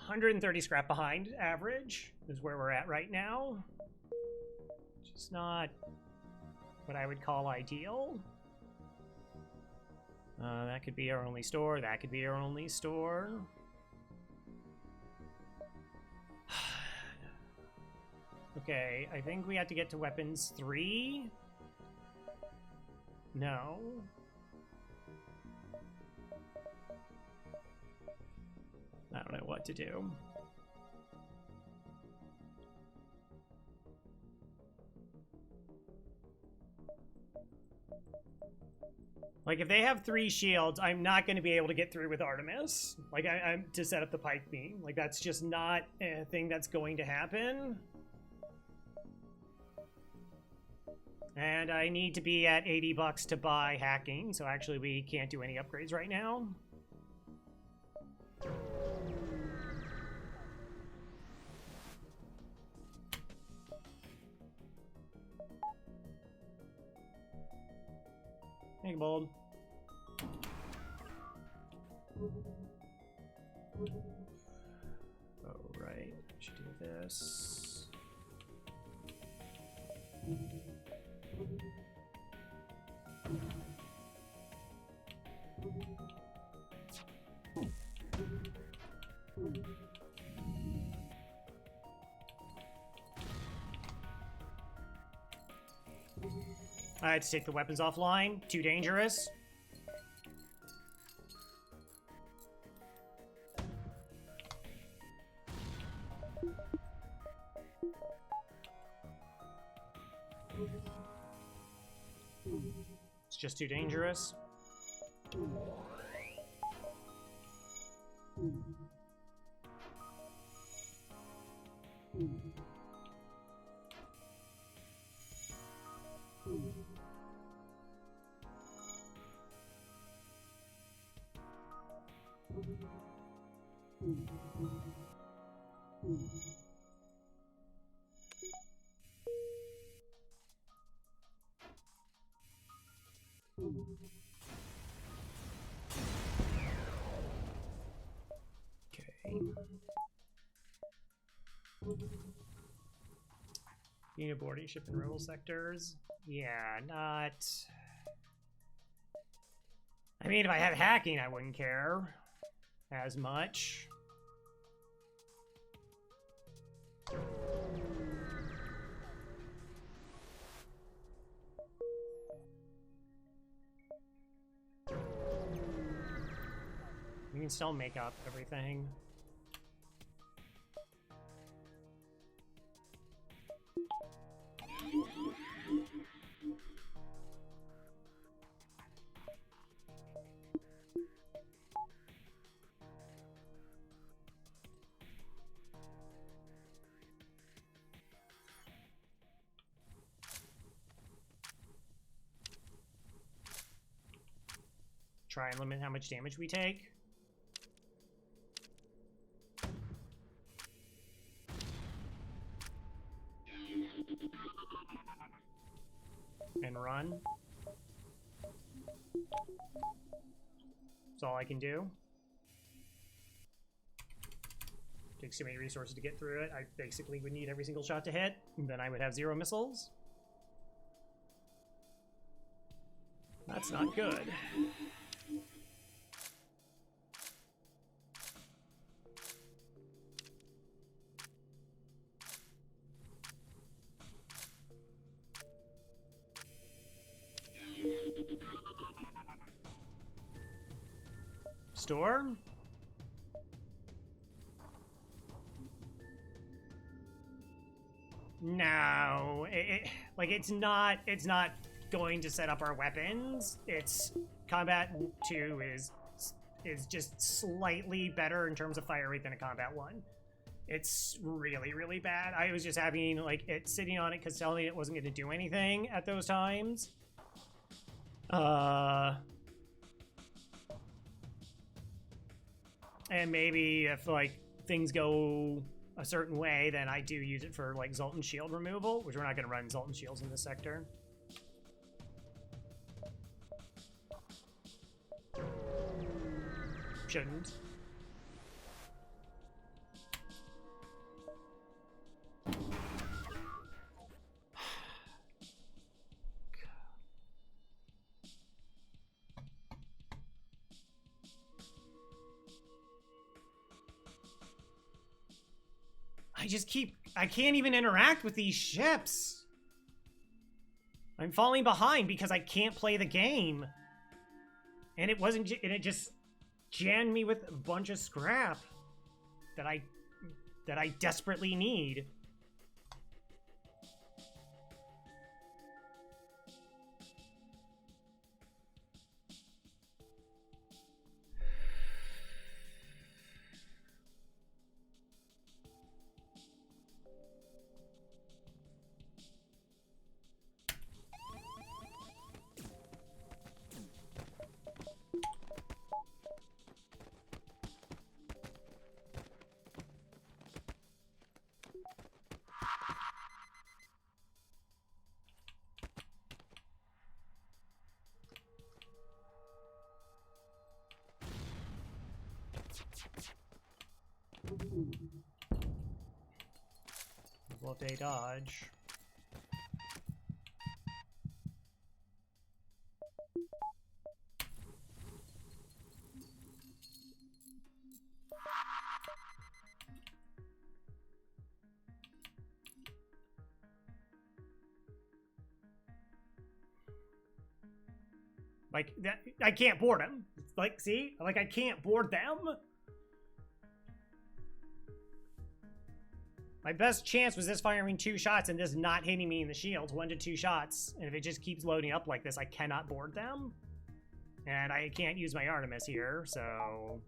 S1: $130 scrap behind average is where we're at right now. Just not what I would call ideal. That could be our only store. That could be our only store. Okay, I think we have to get to weapons 3. No. I don't know what to do. Like, if they have 3 shields, I'm not going to be able to get through with Artemis. Like, I'm to set up the Pike Beam. Like, that's just not a thing that's going to happen. And I need to be at $80 to buy hacking, so actually we can't do any upgrades right now. Hey, Bold. Oh, right. I should do this. I had to take the weapons offline. Too dangerous. It's just too dangerous. Unit boarding ship in rural sectors. Yeah, not... I mean, if I had hacking, I wouldn't care as much. We can still make up everything. Try and limit how much damage we take. And run. That's all I can do. Takes too many resources to get through it. I basically would need every single shot to hit, and then I would have 0 missiles. That's not good. Store? No, it's not going to set up our weapons. It's combat 2 is just slightly better in terms of fire rate than a combat 1. It's really, really bad. I was just having like it sitting on it because telling me it wasn't going to do anything at those times. And maybe if like things go a certain way, then I do use it for like Zoltan shield removal, which we're not going to run Zoltan shields in this sector. Shouldn't. I can't even interact with these ships. I'm falling behind because I can't play the game. And it just jammed me with a bunch of scrap that I desperately need. Day dodge. Like that, I can't board them. Like, see, like I can't board them. My best chance was this firing 2 shots and this not hitting me in the shield. 1 to 2 shots. And if it just keeps loading up like this, I cannot board them. And I can't use my Artemis here, so...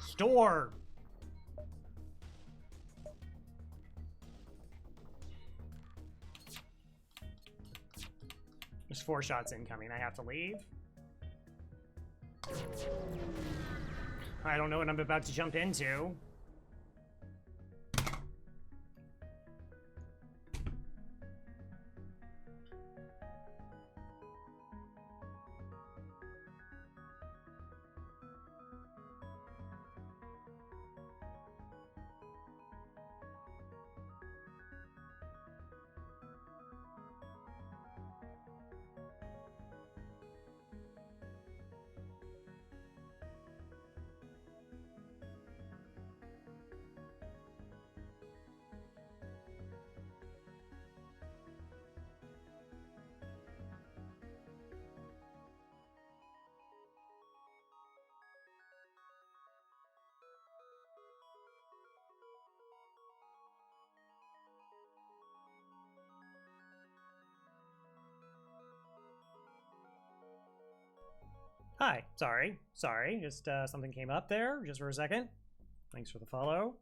S1: Store! There's 4 shots incoming. I have to leave. I don't know what I'm about to jump into. Hi, sorry, just something came up there, just for a second. Thanks for the follow.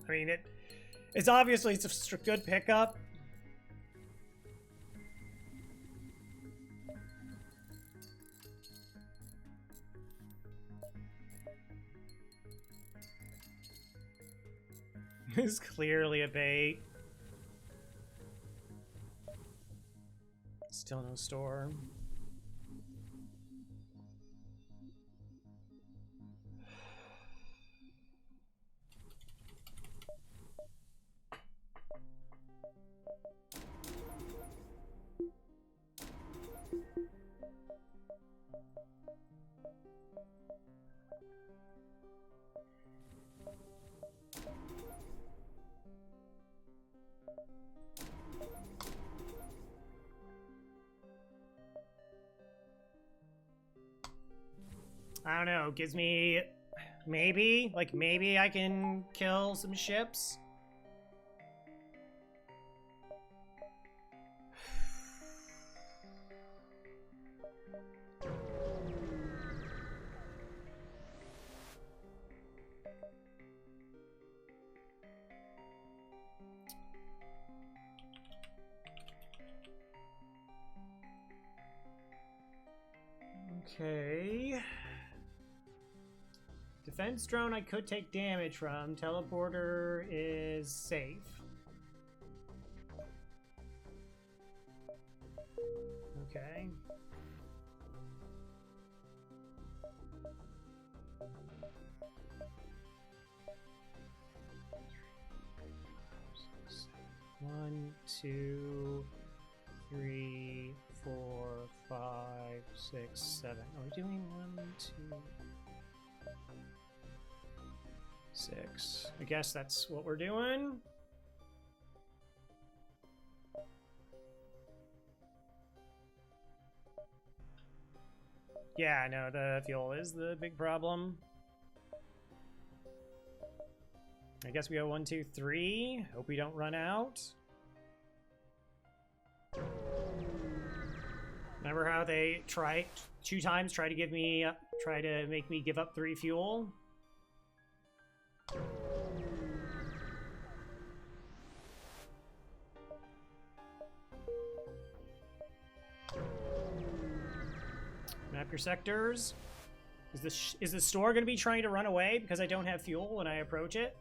S1: I mean, it's obviously it's a good pickup. It's clearly a bait. Still no store. I don't know, gives me maybe I can kill some ships. Okay. Defense drone I could take damage from. Teleporter is safe. Okay. 2, 3, 4, 5, 6, 7. Are we doing 1, 2, 6? I guess that's what we're doing. Yeah, no, the fuel is the big problem. I guess we go 1, 2, 3. Hope we don't run out. Remember how they tried 2 times, try to make me give up 3 fuel? Map your sectors. Is the store going to be trying to run away because I don't have fuel when I approach it?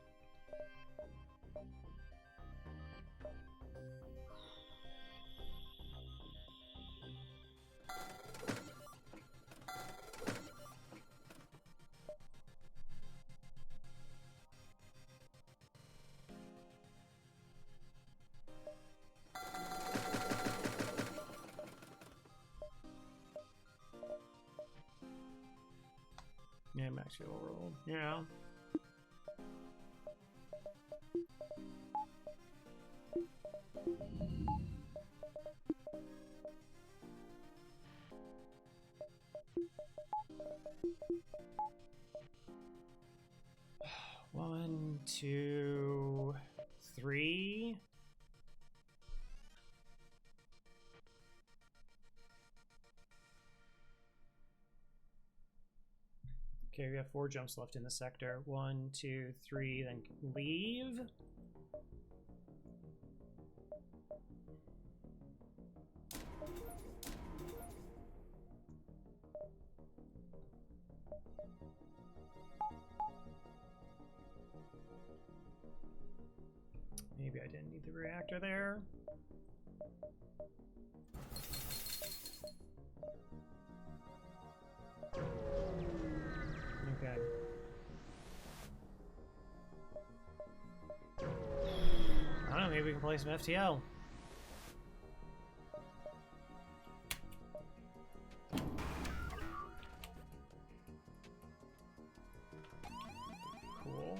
S1: Yeah, max fuel roll. Yeah. One, 2, 3. Okay, we have 4 jumps left in the sector. 1, 2, 3, then leave. Maybe I didn't need the reactor there. Okay. I don't know, maybe we can play some FTL. Cool.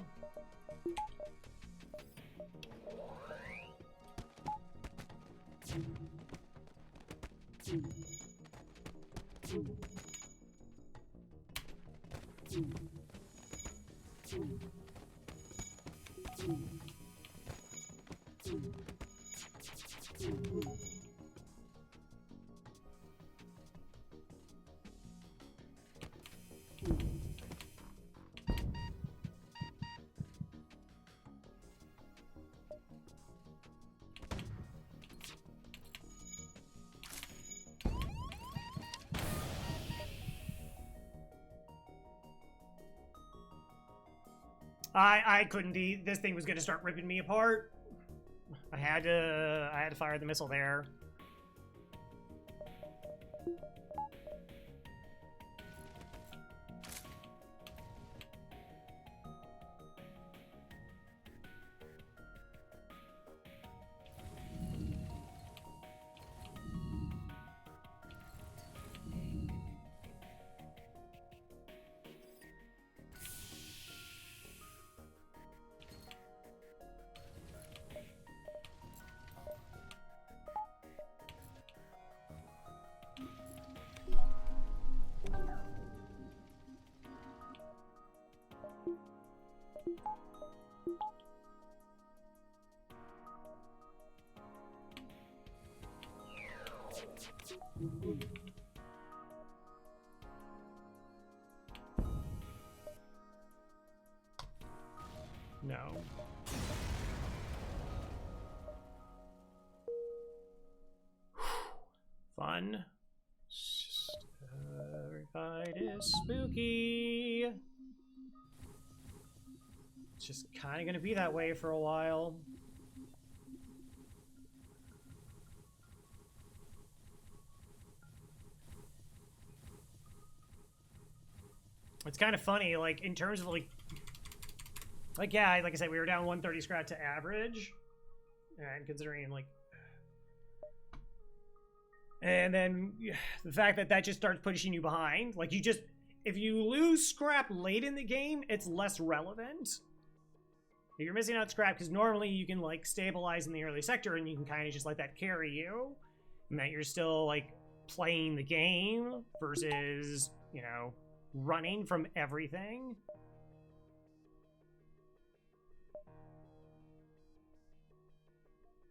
S1: I couldn't. This thing was going to start ripping me apart. I had to fire the missile there. No. Fun. It's just every fight is spooky. It's just kind of going to be that way for a while. It's kind of funny, like, in terms of, like, yeah, like I said, we were down 130 scrap to average. And considering, like, And then the fact that that just starts pushing you behind, like you just, if you lose scrap late in the game, it's less relevant. You're missing out scrap because normally you can like stabilize in the early sector and you can kind of just let that carry you, and that you're still like playing the game versus, you know, running from everything.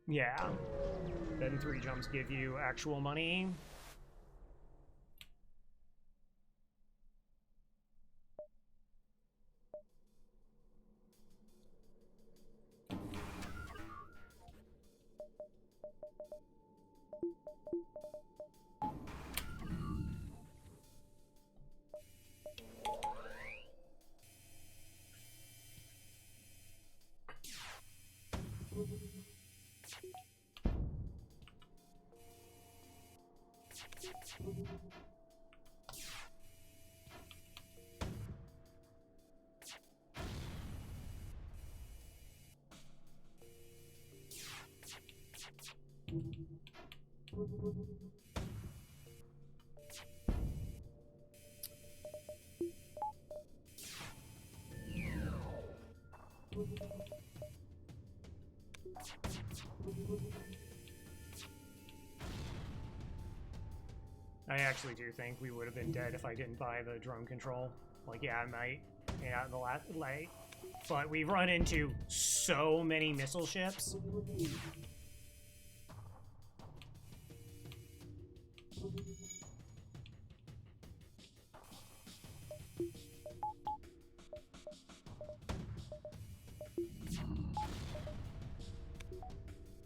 S1: Yeah. Then 3 jumps give you actual money. I actually do think we would have been dead if I didn't buy the drone control. Like, yeah, I might, yeah, the last, like, but we've run into so many missile ships.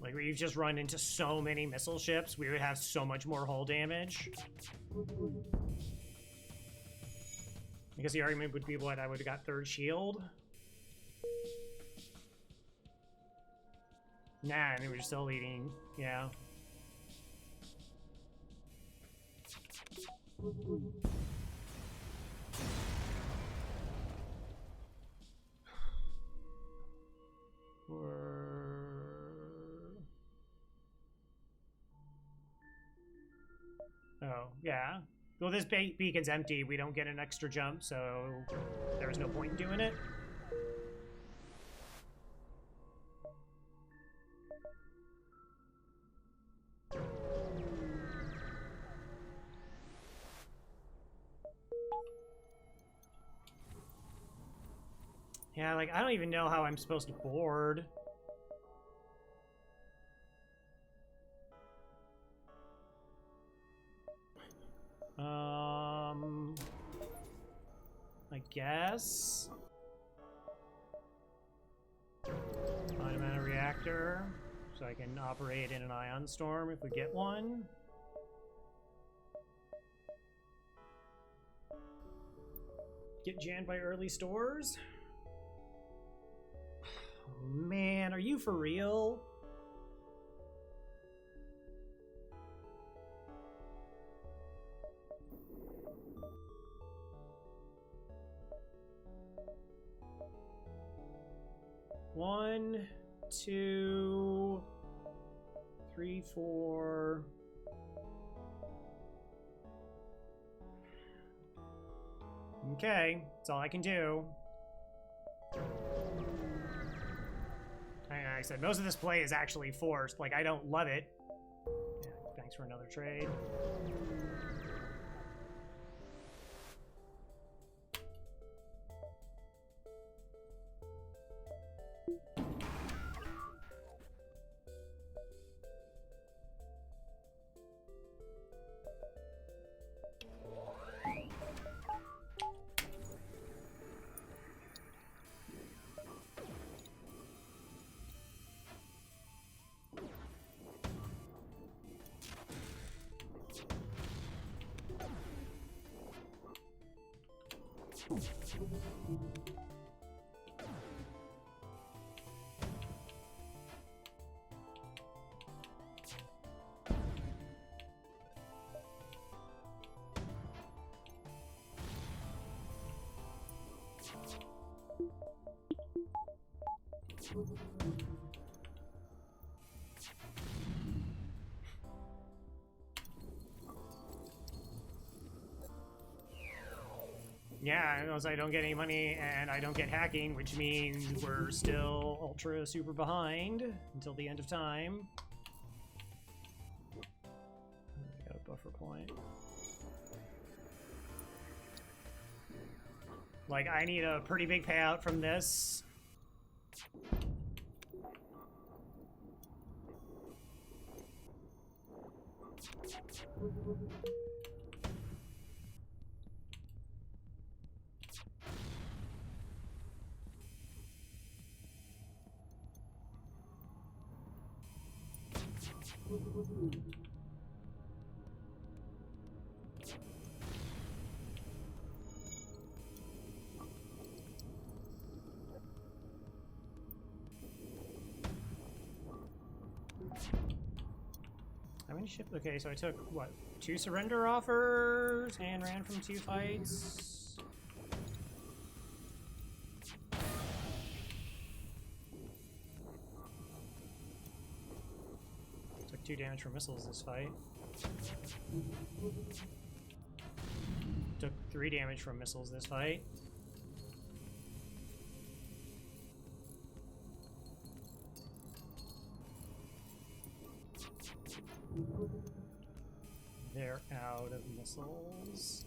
S1: Like, we've just run into so many missile ships, we would have so much more hull damage. I guess the argument would be what, I would have got 3rd shield? Nah, I mean, we're still leading, yeah. Oh, yeah. Well, this beacon's empty. We don't get an extra jump, so there's no point in doing it. Yeah, like, I don't even know how I'm supposed to board. I guess. Find a mana reactor, so I can operate in an ion storm if we get one. Get jammed by early stores? Oh, man, are you for real? One, 2, 3, 4. Okay, that's all I can do. Like I said, most of this play is actually forced. Like, I don't love it. Yeah, thanks for another trade. Yeah, unless I don't get any money and I don't get hacking, which means we're still ultra super behind until the end of time. I got a buffer point. Like, I need a pretty big payout from this. How many ships? Okay, so I took, what, 2 surrender offers and ran from 2 fights? Took 2 damage from missiles this fight. Took 3 damage from missiles this fight. They're out of missiles.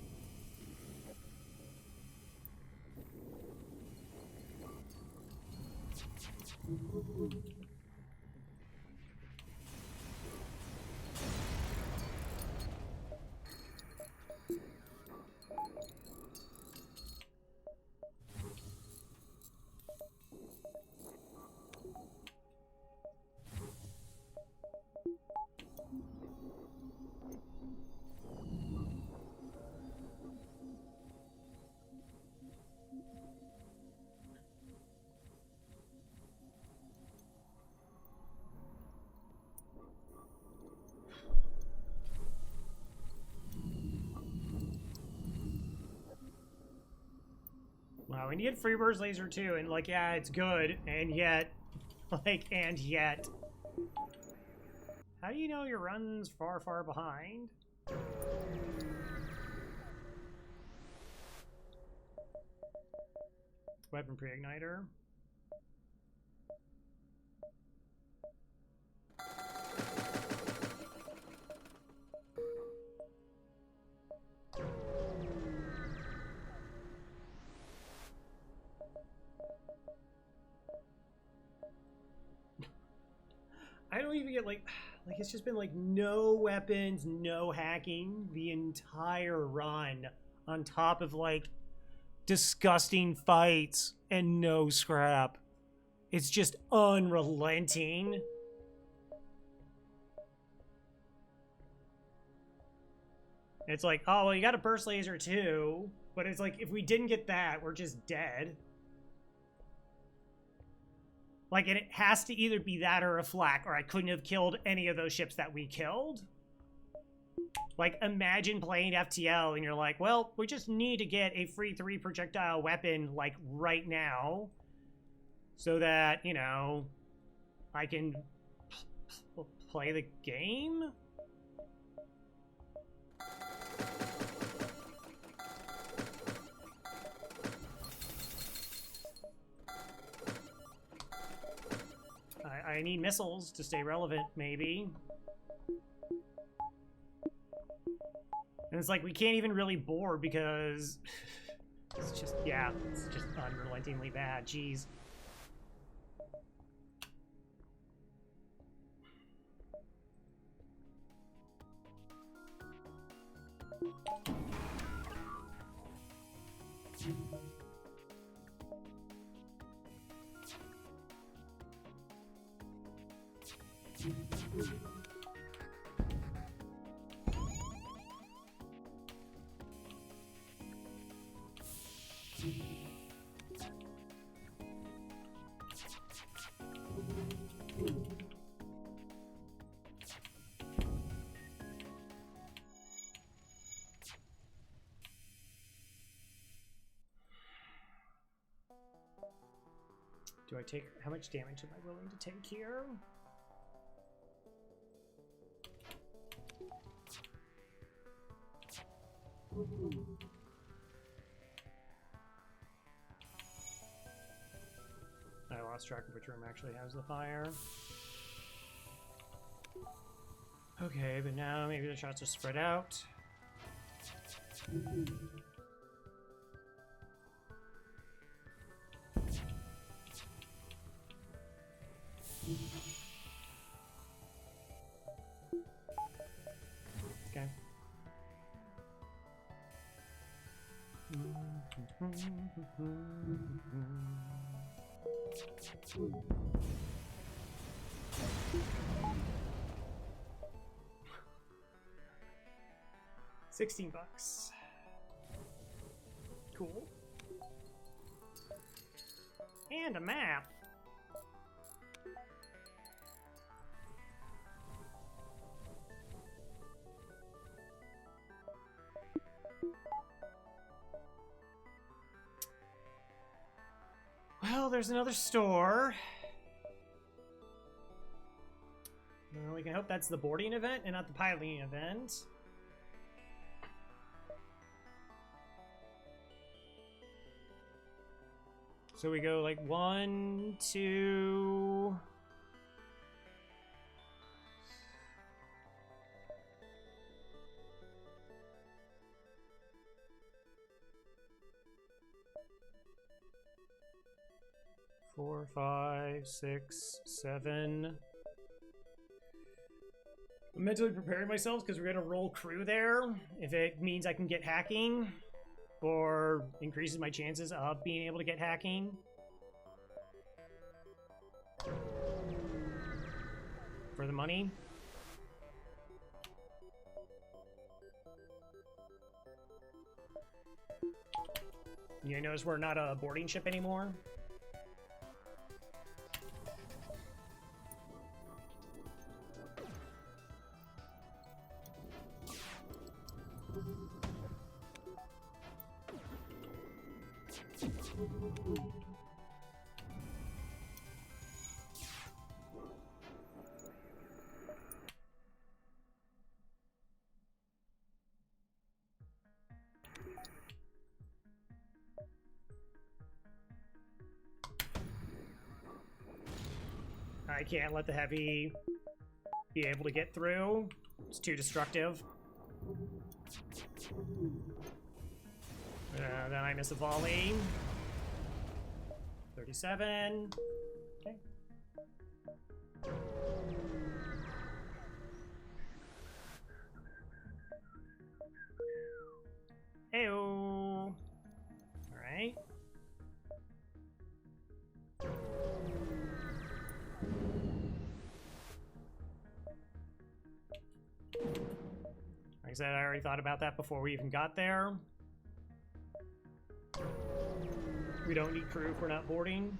S1: Wow, we need Freebird's laser too, and like, yeah, it's good, and yet, like, and yet. How do you know your run's far, far behind? Weapon pre-igniter. I don't even get like it's just been like no weapons, no hacking the entire run, on top of like disgusting fights and no scrap. It's just unrelenting. It's like, oh, well, you got a burst laser too, but it's like, if we didn't get that, we're just dead. Like, and it has to either be that or a flak, or I couldn't have killed any of those ships that we killed. Like, imagine playing FTL and you're like, well, we just need to get a free 3 projectile weapon, like, right now. So that, you know, I can play the game? I need missiles to stay relevant, maybe. And it's like, we can't even really bore because it's just, yeah, it's just unrelentingly bad. Jeez. Do I take, how much damage am I willing to take here? lost track of which room actually has the fire. Okay, but now maybe the shots are spread out. Okay. $16. Cool. And a map. Well, there's another store. Well, we can hope that's the boarding event and not the piloting event. So we go like 1, 2... Four, 5, 6, 7. I'm mentally preparing myself because we're gonna roll crew there. If it means I can get hacking, or increases my chances of being able to get hacking. For the money. You notice we're not a boarding ship anymore. I can't let the heavy be able to get through. It's too destructive. Then I miss a volley. 37. Okay. Heyo. All right. Like I said, I already thought about that before we even got there. We don't need crew if we're not boarding.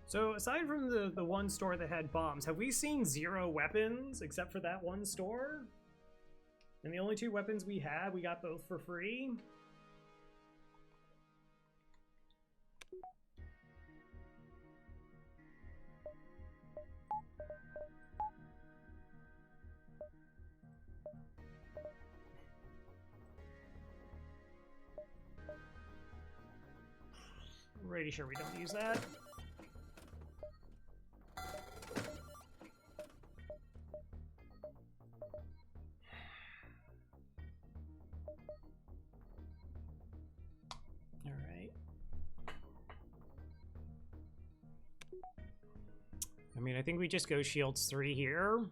S1: So aside from the one store that had bombs, have we seen 0 weapons except for that one store? And the only 2 weapons we had, we got both for free? Pretty sure we don't use that. I mean, I think we just go shields 3 here.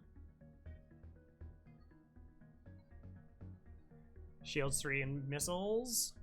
S1: Shields 3 and missiles.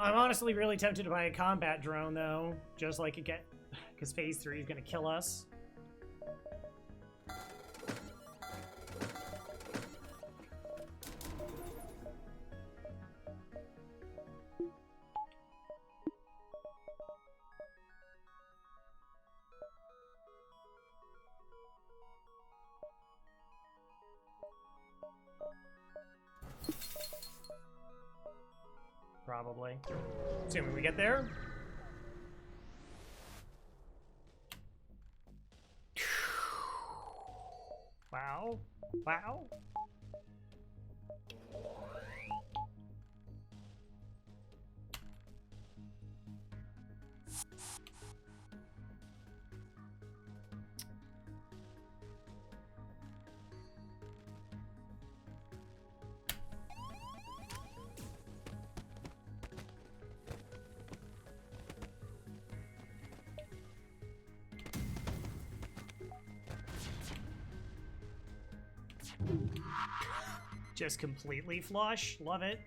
S1: I'm honestly really tempted to buy a combat drone, though. Just like it get... Because Phase 3 is going to kill us. Probably. Assuming we get there. Wow. Wow. Just completely flush. Love it.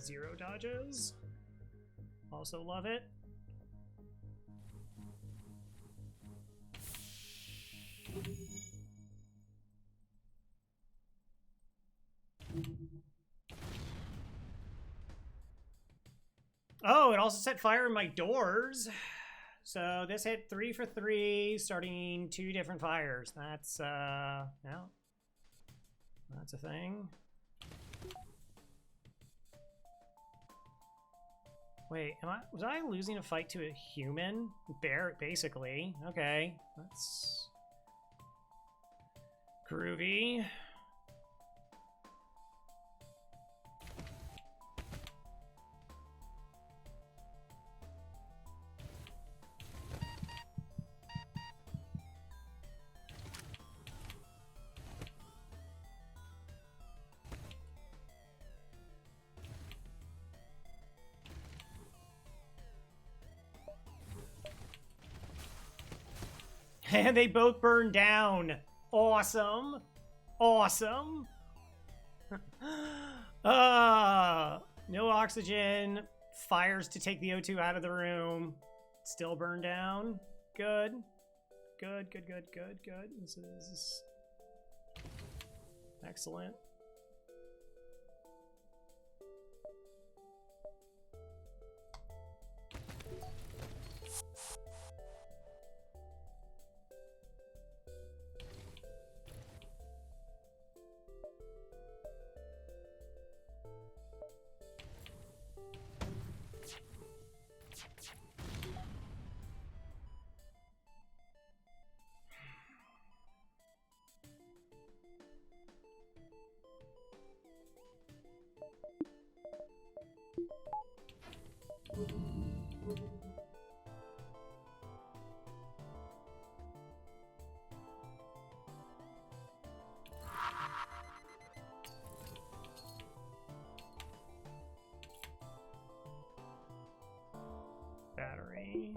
S1: 0 dodges. Also love it. Oh, it also set fire in my doors. So this hit 3 for 3, starting 2 different fires. That's, yeah. That's a thing. Wait, was I losing a fight to a human? Bear, basically. Okay, that's groovy. And they both burn down. Awesome. Awesome. No oxygen. Fires to take the O2 out of the room. Still burned down. Good. Good, good, good, good, good. This is excellent. Battery.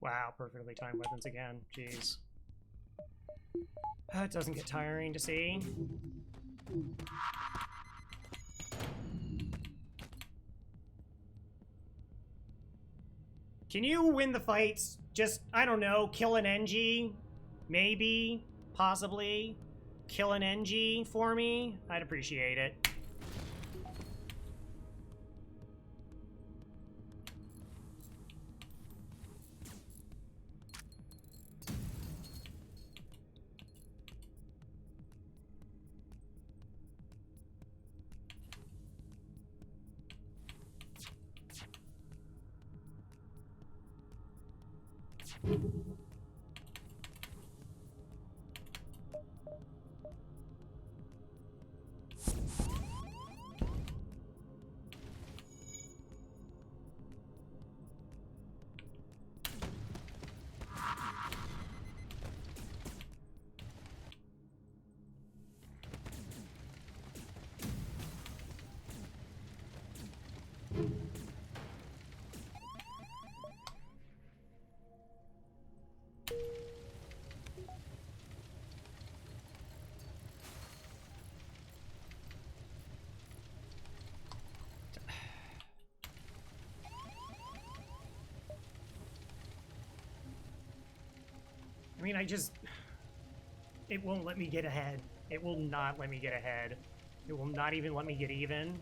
S1: Wow, perfectly timed weapons again. Jeez. It doesn't get tiring to see. Can you win the fights? Just, I don't know, kill an NG? Maybe? Possibly? Kill an NG for me? I'd appreciate it. mean, it won't let me get ahead. It will not let me get ahead. It will not even let me get even.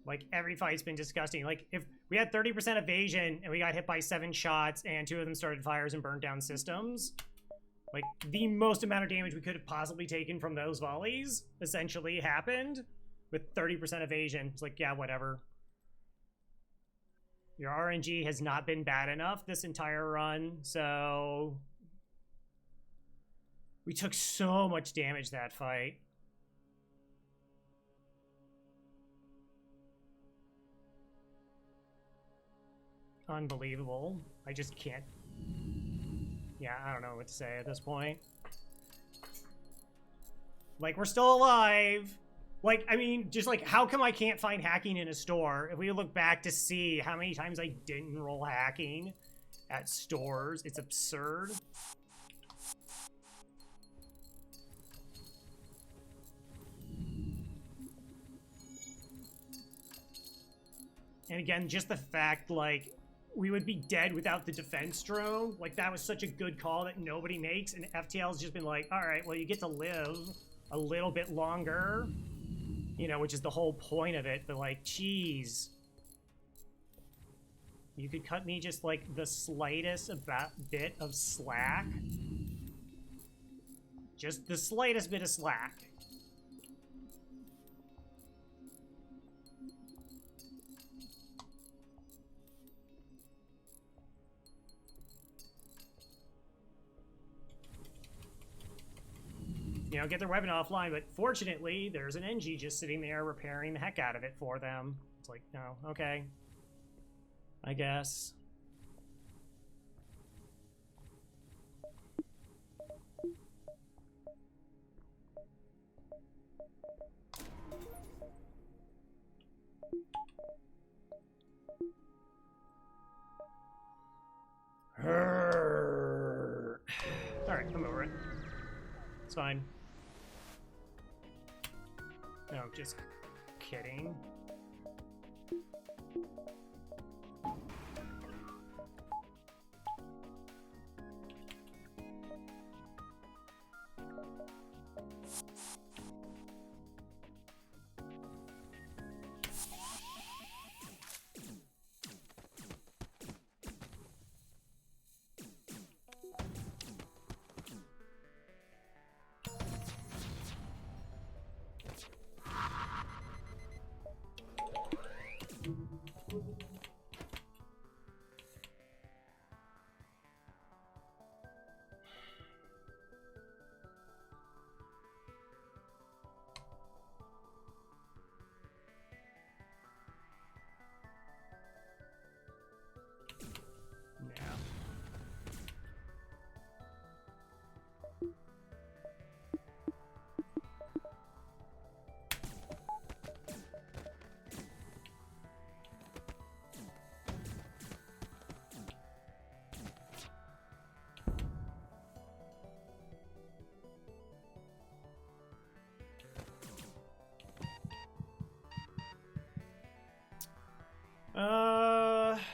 S1: Like, every fight's been disgusting. Like, if we had 30% evasion and we got hit by 7 shots and 2 of them started fires and burned down systems, like, the most amount of damage we could have possibly taken from those volleys essentially happened with 30% evasion. It's like, yeah, whatever. Your RNG has not been bad enough this entire run, so... We took so much damage that fight. Unbelievable. I just can't... Yeah, I don't know what to say at this point. Like, we're still alive. Like, I mean, just like, how come I can't find hacking in a store? If we look back to see how many times I didn't roll hacking at stores, it's absurd. And again, just the fact, like, we would be dead without the defense drone. Like, that was such a good call that nobody makes, and FTL's just been like, all right, well, you get to live a little bit longer, you know, which is the whole point of it, but, like, geez. You could cut me just, like, the slightest bit of slack. Just the slightest bit of slack. You know, get their weapon offline, but fortunately, there's an NG just sitting there repairing the heck out of it for them. It's like, no, okay. I guess. Alright, I'm over it. It's fine. No, just kidding.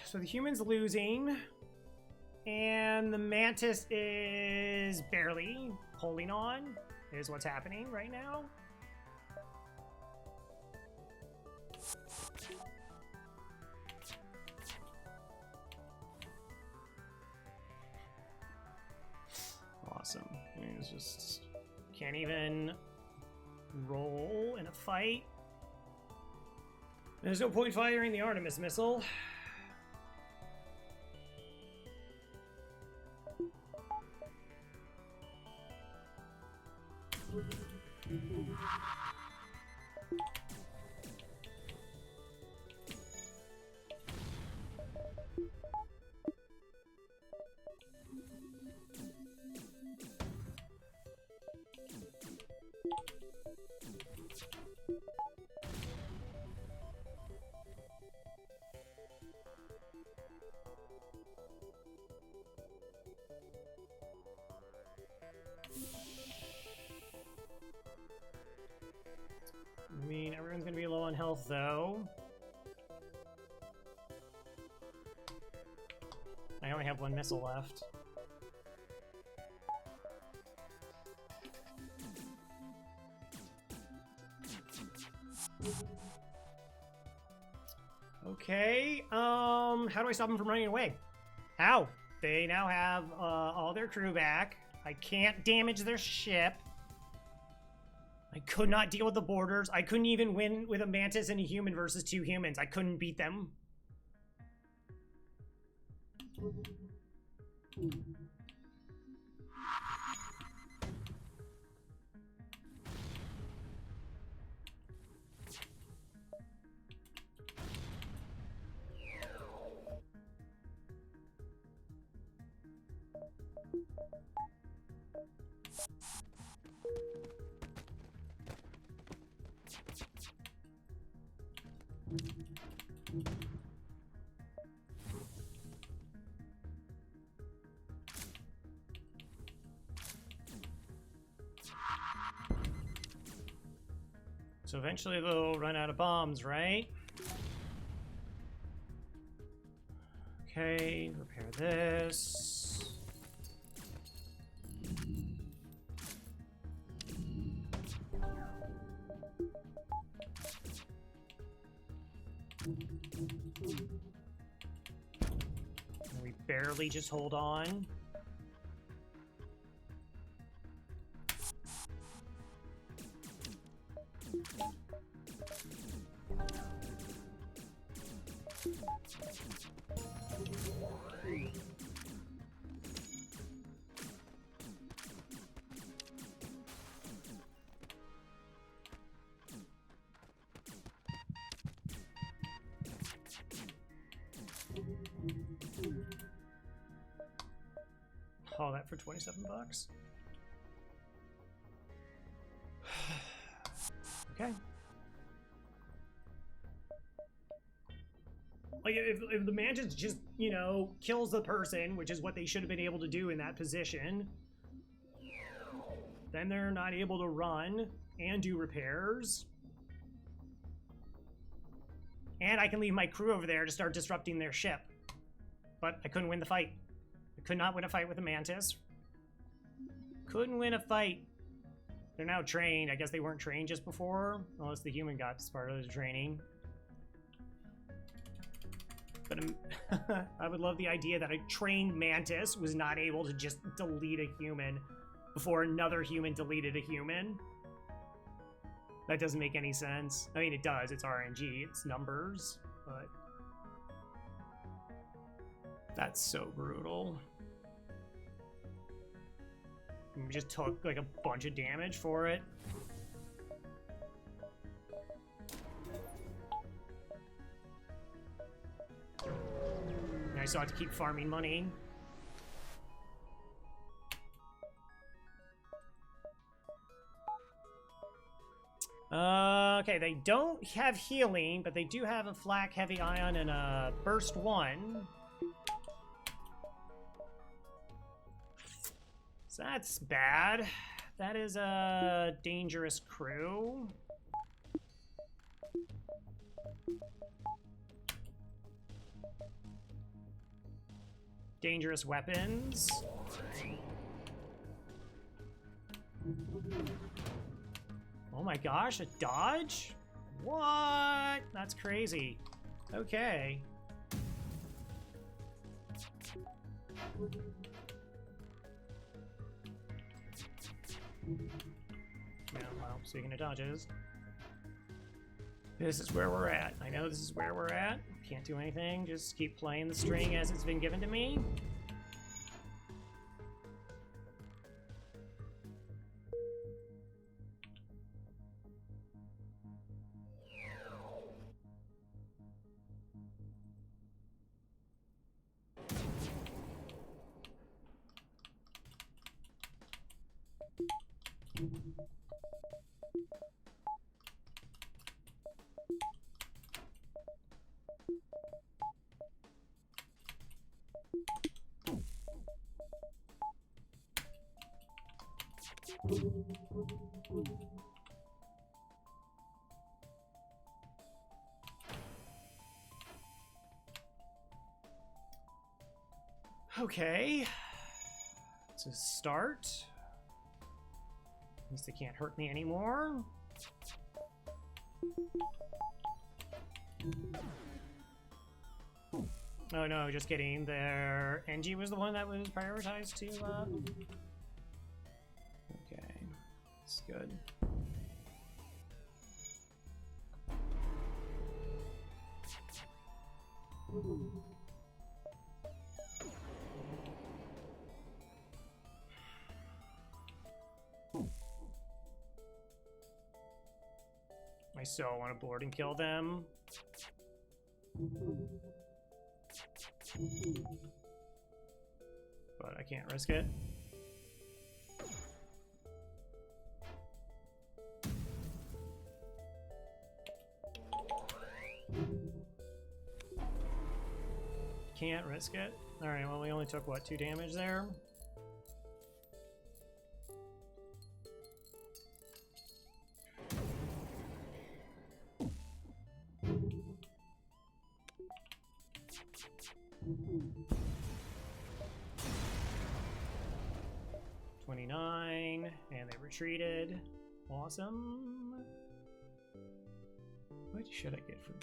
S1: So the human's losing, and the mantis is barely holding on, is what's happening right now. Awesome. I mean, it's just can't even roll in a fight. There's no point firing the Artemis missile. be low on health, though. I only have one missile left. Okay, how do I stop them from running away? How? They now have all their crew back. I can't damage their ship. I could not deal with the borders. I couldn't even win with a mantis and a human versus 2 humans. I couldn't beat them. So eventually they'll run out of bombs, right? Okay, repair this. We barely just hold on. Haul that for 27 bucks. Okay. Like, if the mantis just, you know, kills the person, which is what they should have been able to do in that position, then they're not able to run and do repairs. And I can leave my crew over there to start disrupting their ship. But I couldn't win the fight. I could not win a fight with a mantis. Couldn't win a fight. They're now trained. I guess they weren't trained just before, unless the human got part of the training. But I would love the idea that a trained mantis was not able to just delete a human before another human deleted a human. That doesn't make any sense. I mean, it does. It's RNG. It's numbers. But that's so brutal. We just took like a bunch of damage for it. And I still have to keep farming money. Okay, they don't have healing, but they do have a flak, heavy ion, and a burst 1. So that's bad. That is a dangerous crew. Dangerous weapons. Oh my gosh, a dodge? What? That's crazy. Okay. Yeah, well, speaking of dodges, this is where we're at. I know this is where we're at. Can't do anything. Just keep playing the string as it's been given to me. Okay. It's a start. At least they can't hurt me anymore. Oh no, just kidding. Their NG was the one that was prioritized to, Okay. That's good. I so want to board and kill them. But I can't risk it. Can't risk it. Alright, well we only took, what, 2 damage there? $29, and they retreated. Awesome. What should I get for...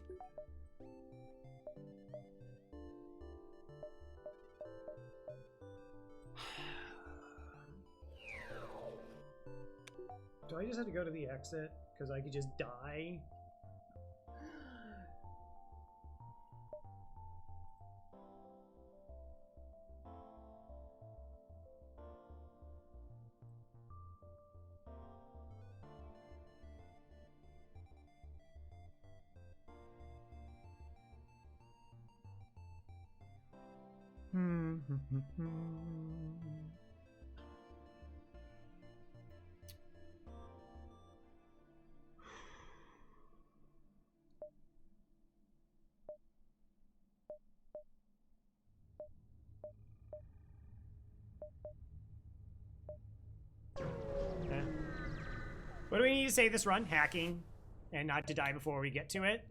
S1: Do I just have to go to the exit? Because I could just die? Okay. What do we need to say this run? Hacking. And not to die before we get to it.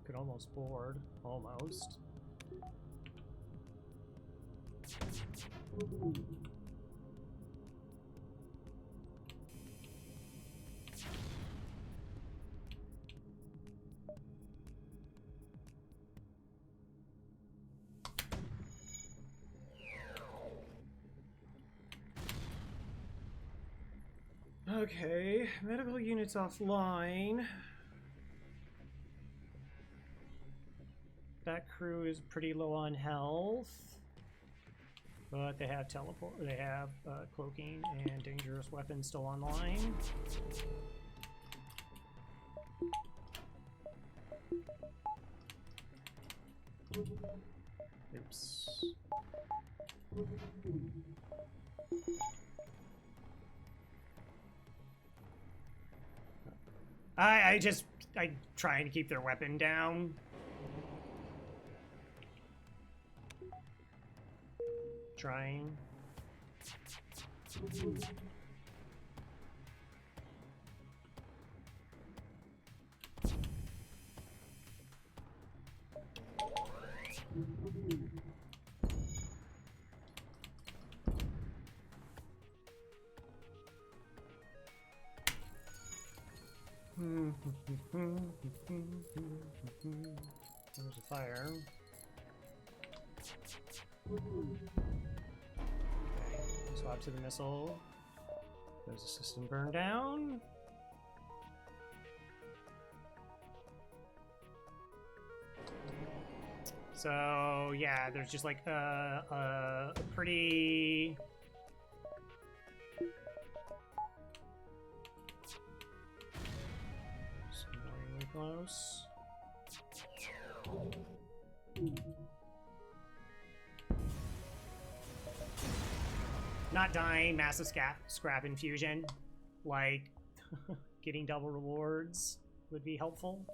S1: Could almost board. Almost. Okay, medical units offline. That crew is pretty low on health, but they have teleport. They have cloaking and dangerous weapons still online. Oops. I trying to keep their weapon down. Trying. There's a fire. Swap to the missile. There's a system burned down. So yeah, there's just like a pretty annoyingly close. not dying, massive scrap infusion. Like, getting double rewards would be helpful.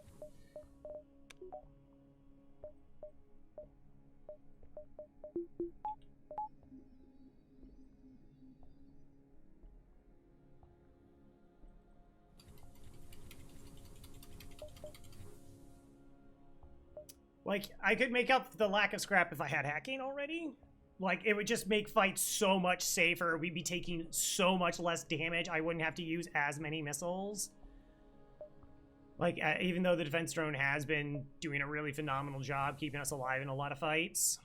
S1: Like, I could make up the lack of scrap if I had hacking already. Like, it would just make fights so much safer. We'd be taking so much less damage. I wouldn't have to use as many missiles. Like, even though the defense drone has been doing a really phenomenal job keeping us alive in a lot of fights.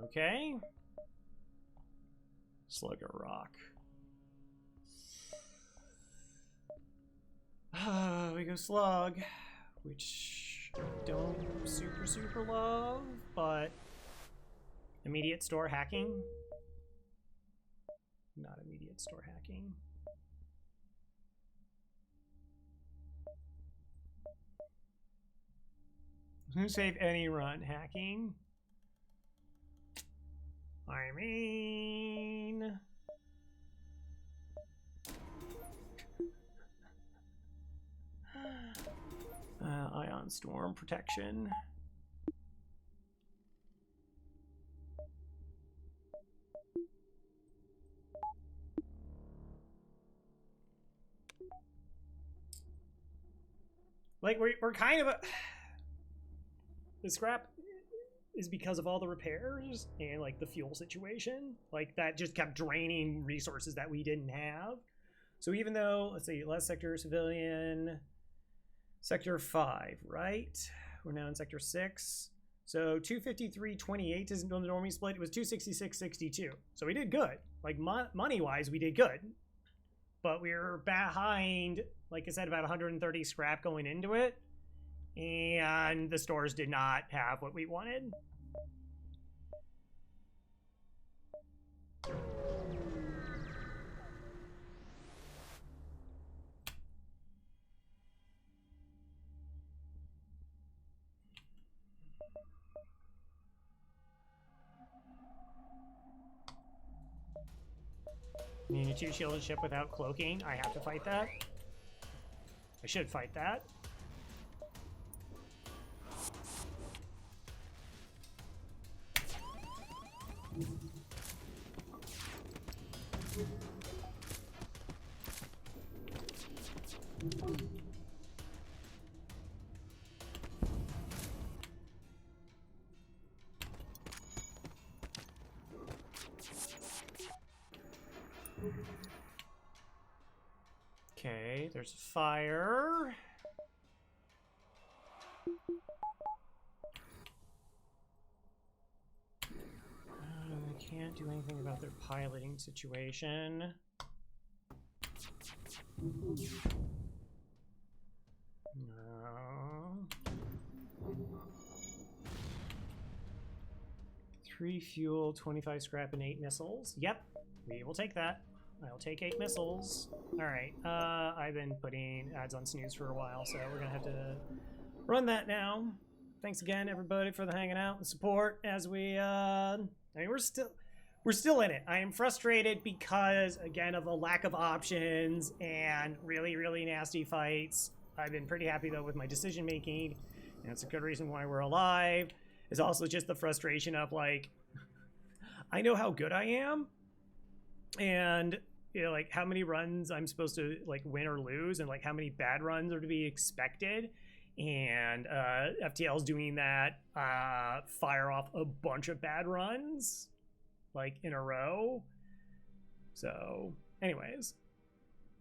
S1: Okay. Slug or rock. We go slug, which I don't super love, but immediate store hacking. Not immediate store hacking. Who save any run hacking? I mean, ion storm protection. Like we're kind of a the scrap is because of all the repairs and like the fuel situation, like that just kept draining resources that we didn't have. So even though, let's see, last sector civilian, sector 5, right? We're now in sector 6. So 253.28 isn't on the normie split. It was 266.62. So we did good. Like money wise, we did good. But we were behind, like I said, about 130 scrap going into it. And the stores did not have what we wanted. Need to shield a ship without cloaking. I have to fight that. I should fight that. Okay, there's fire. I can't do anything about their piloting situation. No. 3 fuel, 25 scrap, and 8 missiles. Yep, we will take that. I'll take 8 missiles. Alright, I've been putting ads on snooze for a while, so we're gonna have to run that now. Thanks again, everybody, for the hanging out and support as we, I mean, we're still in it. I am frustrated because, again, of the lack of options and really nasty fights. I've been pretty happy, though, with my decision-making, and it's a good reason why we're alive. It's also just the frustration of, like, I know how good I am, and you know, like how many runs I'm supposed to like win or lose, and like how many bad runs are to be expected. And FTL's doing that, fire off a bunch of bad runs like in a row. So anyways,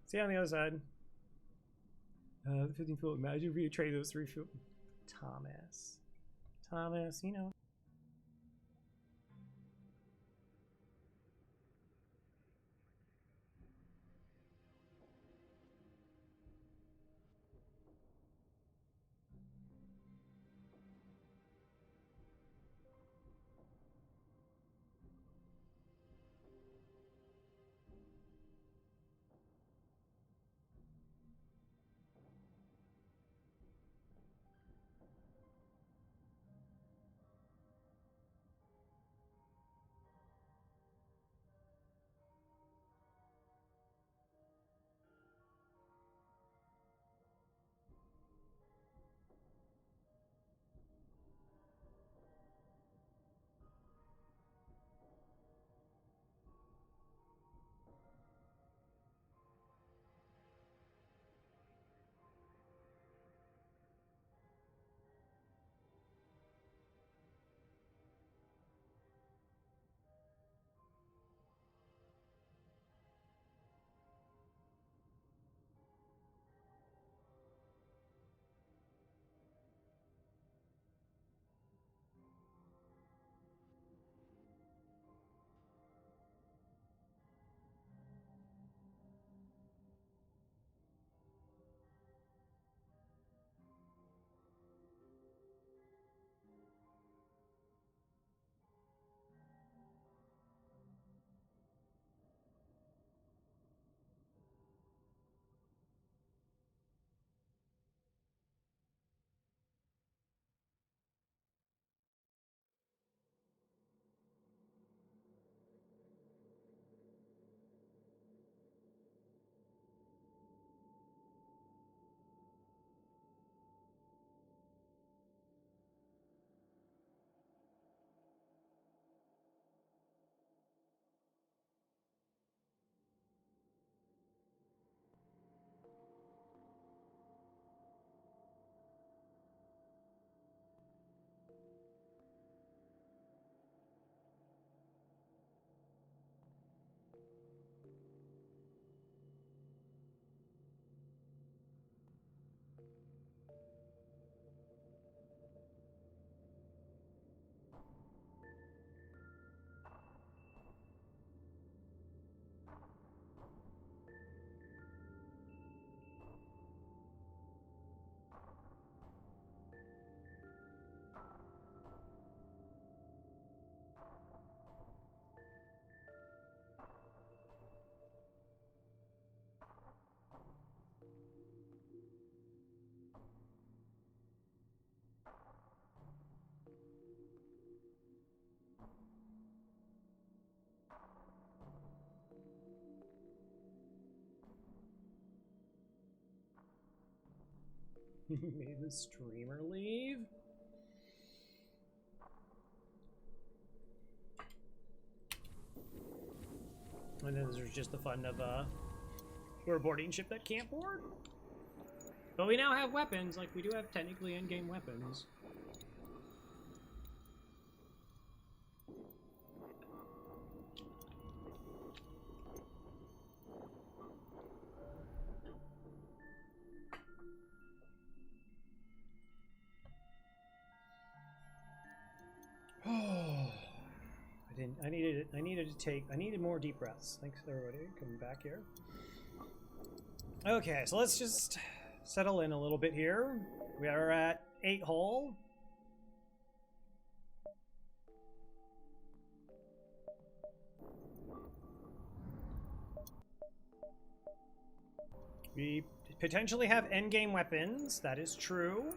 S1: see you on the other side. 15 fuel. Imagine if you trade those 3 fuel. Thomas, you know. Made the streamer leave. And then there's just the fun of we're a boarding ship that can't board. But we now have weapons, like we do have technically in-game weapons. I needed more deep breaths. Thanks everybody coming back here. Okay, so let's just settle in a little bit here. We are at 8 hull. We potentially have endgame weapons, that is true.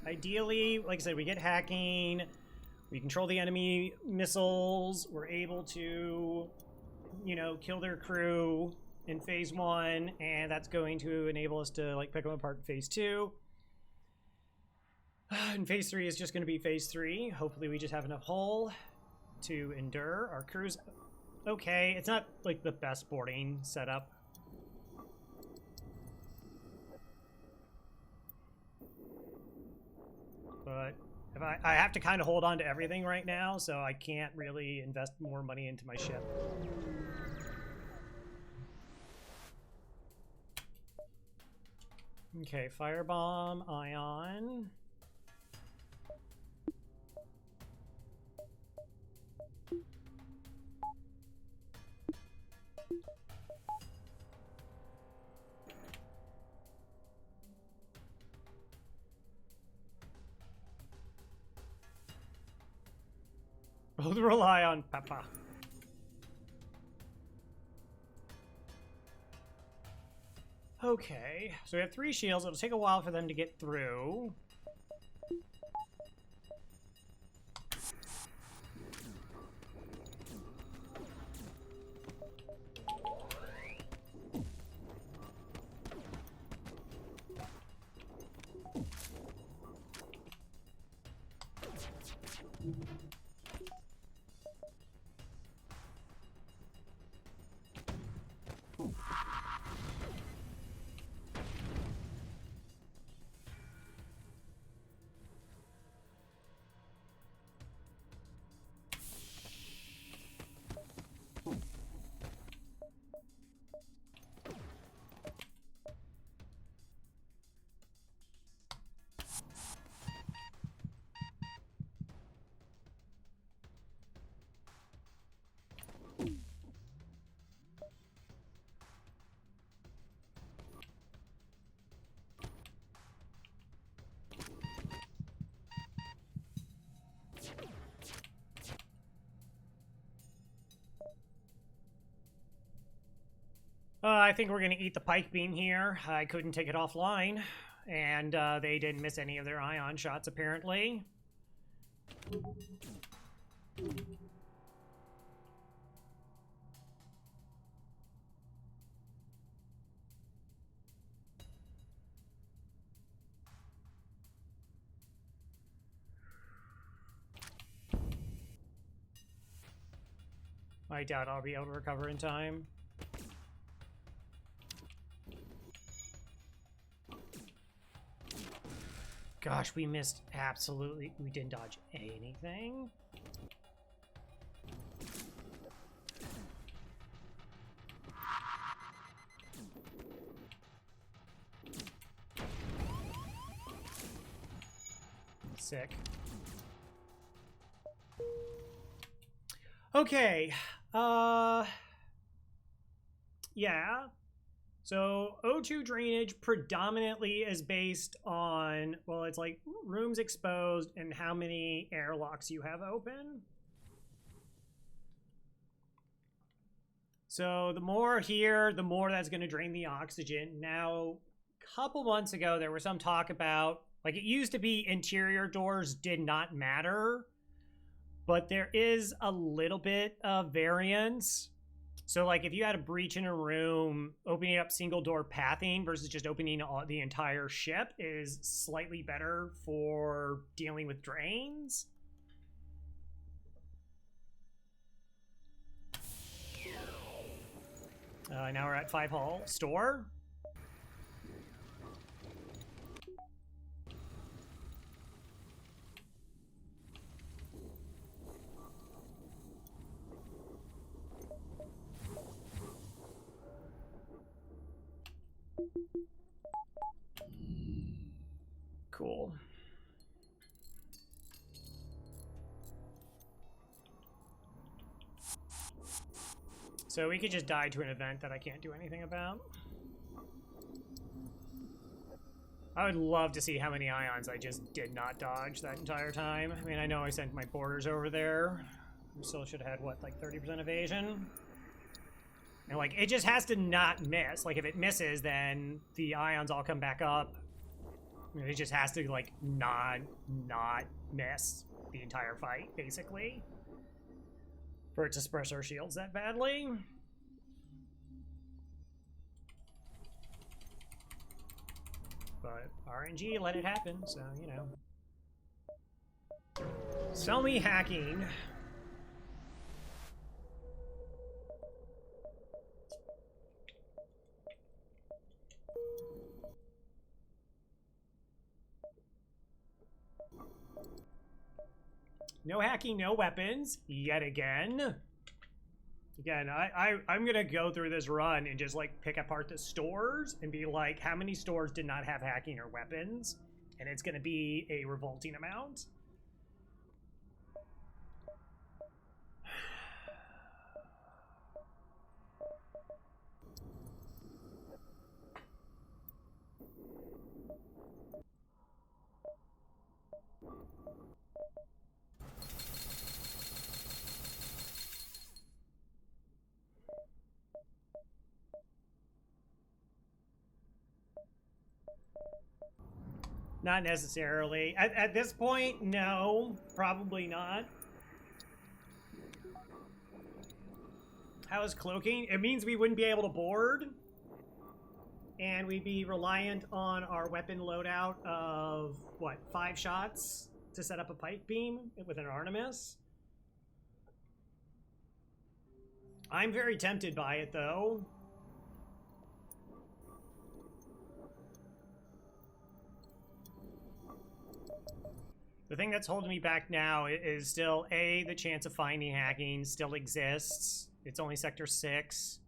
S1: Ideally, like I said, we get hacking. We control the enemy missiles. We're able to, you know, kill their crew in phase 1, and that's going to enable us to like pick them apart in phase 2. And phase 3 is just going to be phase 3. Hopefully we just have enough hull to endure. Our crew's okay. It's not like the best boarding setup. But if I have to kind of hold on to everything right now, so I can't really invest more money into my ship. Okay, firebomb, ion. Both rely on Papa. Okay, so we have 3 shields. It'll take a while for them to get through. I think we're going to eat the pike beam here. I couldn't take it offline, and they didn't miss any of their ion shots, apparently. I doubt I'll be able to recover in time. Gosh, we missed absolutely. We didn't dodge anything. Sick. Okay. Yeah. So O2 drainage predominantly is based on, well, it's like rooms exposed and how many airlocks you have open. So the more here, the more that's going to drain the oxygen. Now, a couple months ago, there was some talk about, like, it used to be interior doors did not matter, but there is a little bit of variance. So, like, if you had a breach in a room, opening up single door pathing versus just opening the entire ship is slightly better for dealing with drains. Now we're at 5 Hull. Store. Cool. So we could just die to an event that I can't do anything about. I would love to see how many ions I just did not dodge that entire time. I mean, I know I sent my boarders over there. We still should have had, what, like 30% evasion? And, like, it just has to not miss. Like, if it misses, then the ions all come back up. I mean, it just has to, like, not miss the entire fight, basically. For it to suppress our shields that badly. But RNG let it happen, so, you know. Sell me hacking. No hacking, no weapons, yet again. Again, I'm gonna go through this run and just like pick apart the stores and be like, how many stores did not have hacking or weapons? And it's gonna be a revolting amount. Not necessarily. At this point, no. Probably not. How is cloaking? It means we wouldn't be able to board. And we'd be reliant on our weapon loadout of, what, 5 shots to set up a pike beam with an Artemis? I'm very tempted by it, though. The thing that's holding me back now is still, A, the chance of finding hacking still exists. It's only Sector 6.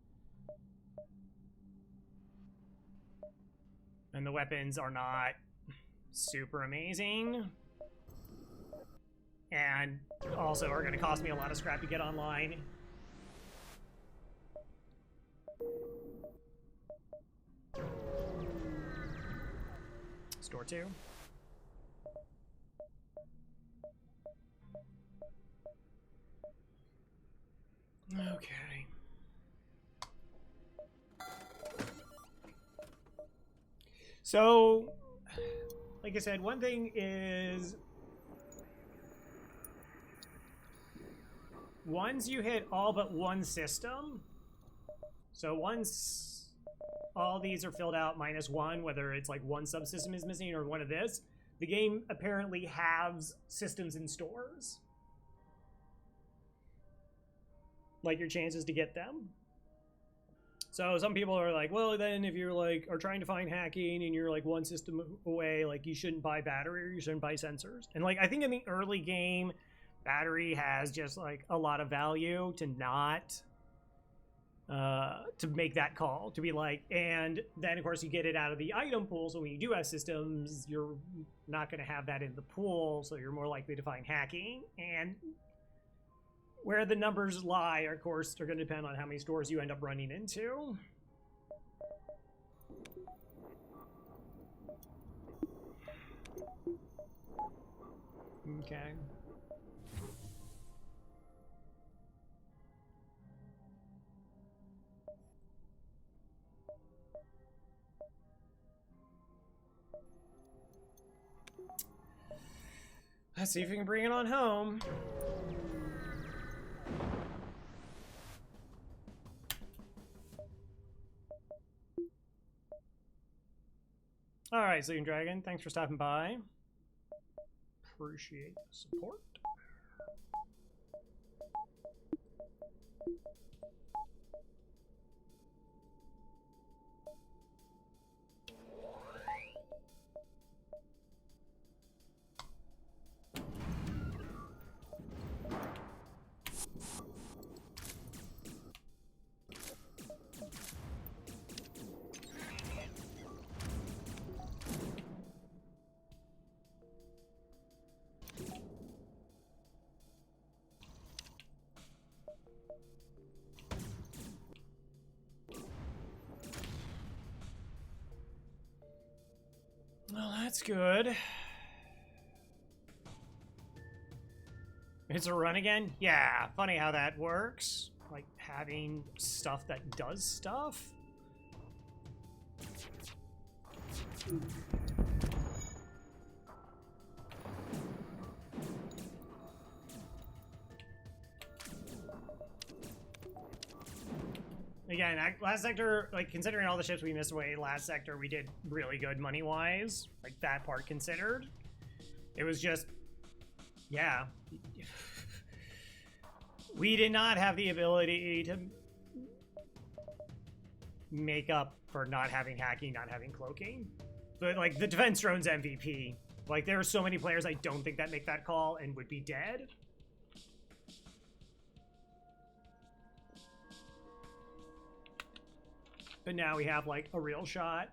S1: And the weapons are not super amazing. And also are going to cost me a lot of scrap to get online. Store 2. Okay. So, like I said, one thing is once you hit all but one system, so once all these are filled out minus one, whether it's like one subsystem is missing or one of this, the game apparently halves systems and stores. Like your chances to get them. So some people are like, well, then if you're like are trying to find hacking and you're like one system away, like you shouldn't buy battery or you shouldn't buy sensors. And like I think in the early game, battery has just like a lot of value to not to make that call, to be like, and then of course you get it out of the item pool. So when you do have systems, you're not going to have that in the pool, so you're more likely to find hacking. And where the numbers lie, of course, are going to depend on how many stores you end up running into. Okay. Let's see if we can bring it on home. right, Sleeping Dragon, thanks for stopping by. Appreciate the support. Well, that's good. It's a run again? Yeah, funny how that works. Like, having stuff that does stuff. Again, last sector, like, considering all the ships we missed away last sector, we did really good money-wise. Like, that part considered. It was just, yeah. We did not have the ability to make up for not having hacking, not having cloaking. But, like, the defense drone's MVP. Like, there are so many players I don't think that make that call and would be dead. But now we have, like, a real shot.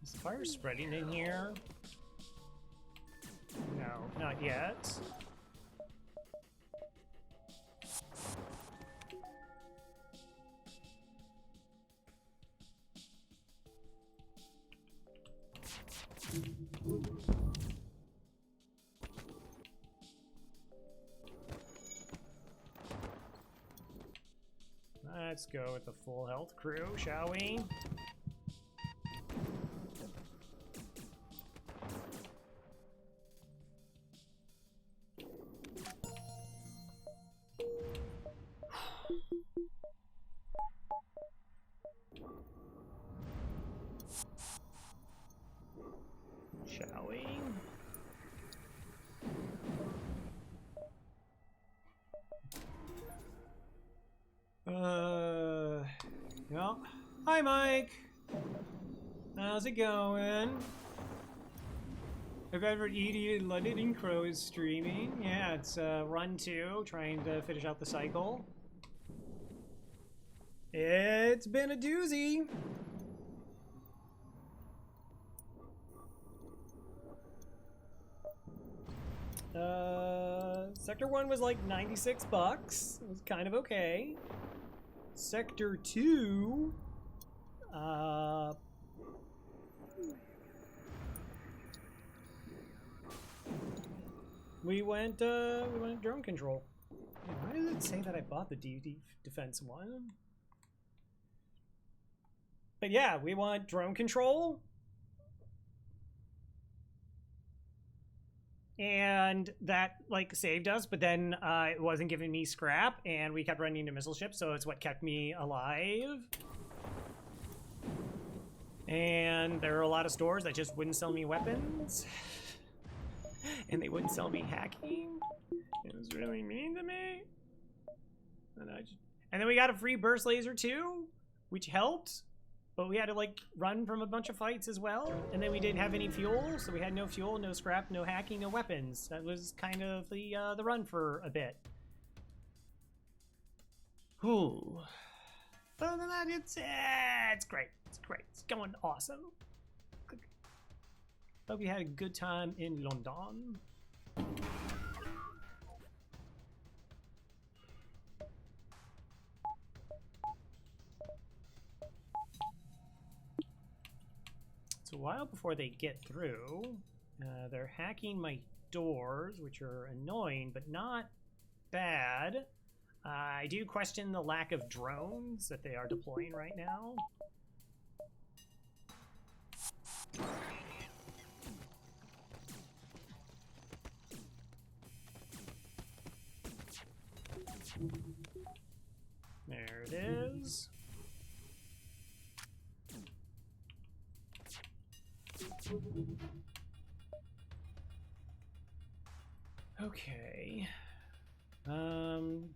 S1: Is the fire spreading in here? No, not yet. Let's go with the full health crew, shall we? Shall we? Well, hi Mike! How's it going? If ever Edie London and Crow is streaming, yeah, it's run 2, trying to finish out the cycle. It's been a doozy! Sector 1 was like 96 bucks. It was kind of okay. Sector 2, we went drone control. Why does it say that I bought the defense one? But yeah, we want drone control. And that, like, saved us, but then it wasn't giving me scrap, and we kept running into missile ships, so it's what kept me alive. And there are a lot of stores that just wouldn't sell me weapons. And they wouldn't sell me hacking. It was really mean to me. And then we got a free burst laser too, which helped. But we had to, like, run from a bunch of fights as well. And then we didn't have any fuel, so we had no fuel, no scrap, no hacking, no weapons. That was kind of the run for a bit. Whew. But other than that, it's great. It's great. It's going awesome. Hope you had a good time in London. It's a while before they get through. They're hacking my doors, which are annoying, but not bad. I do question the lack of drones that they are deploying right now. There it is. Okay.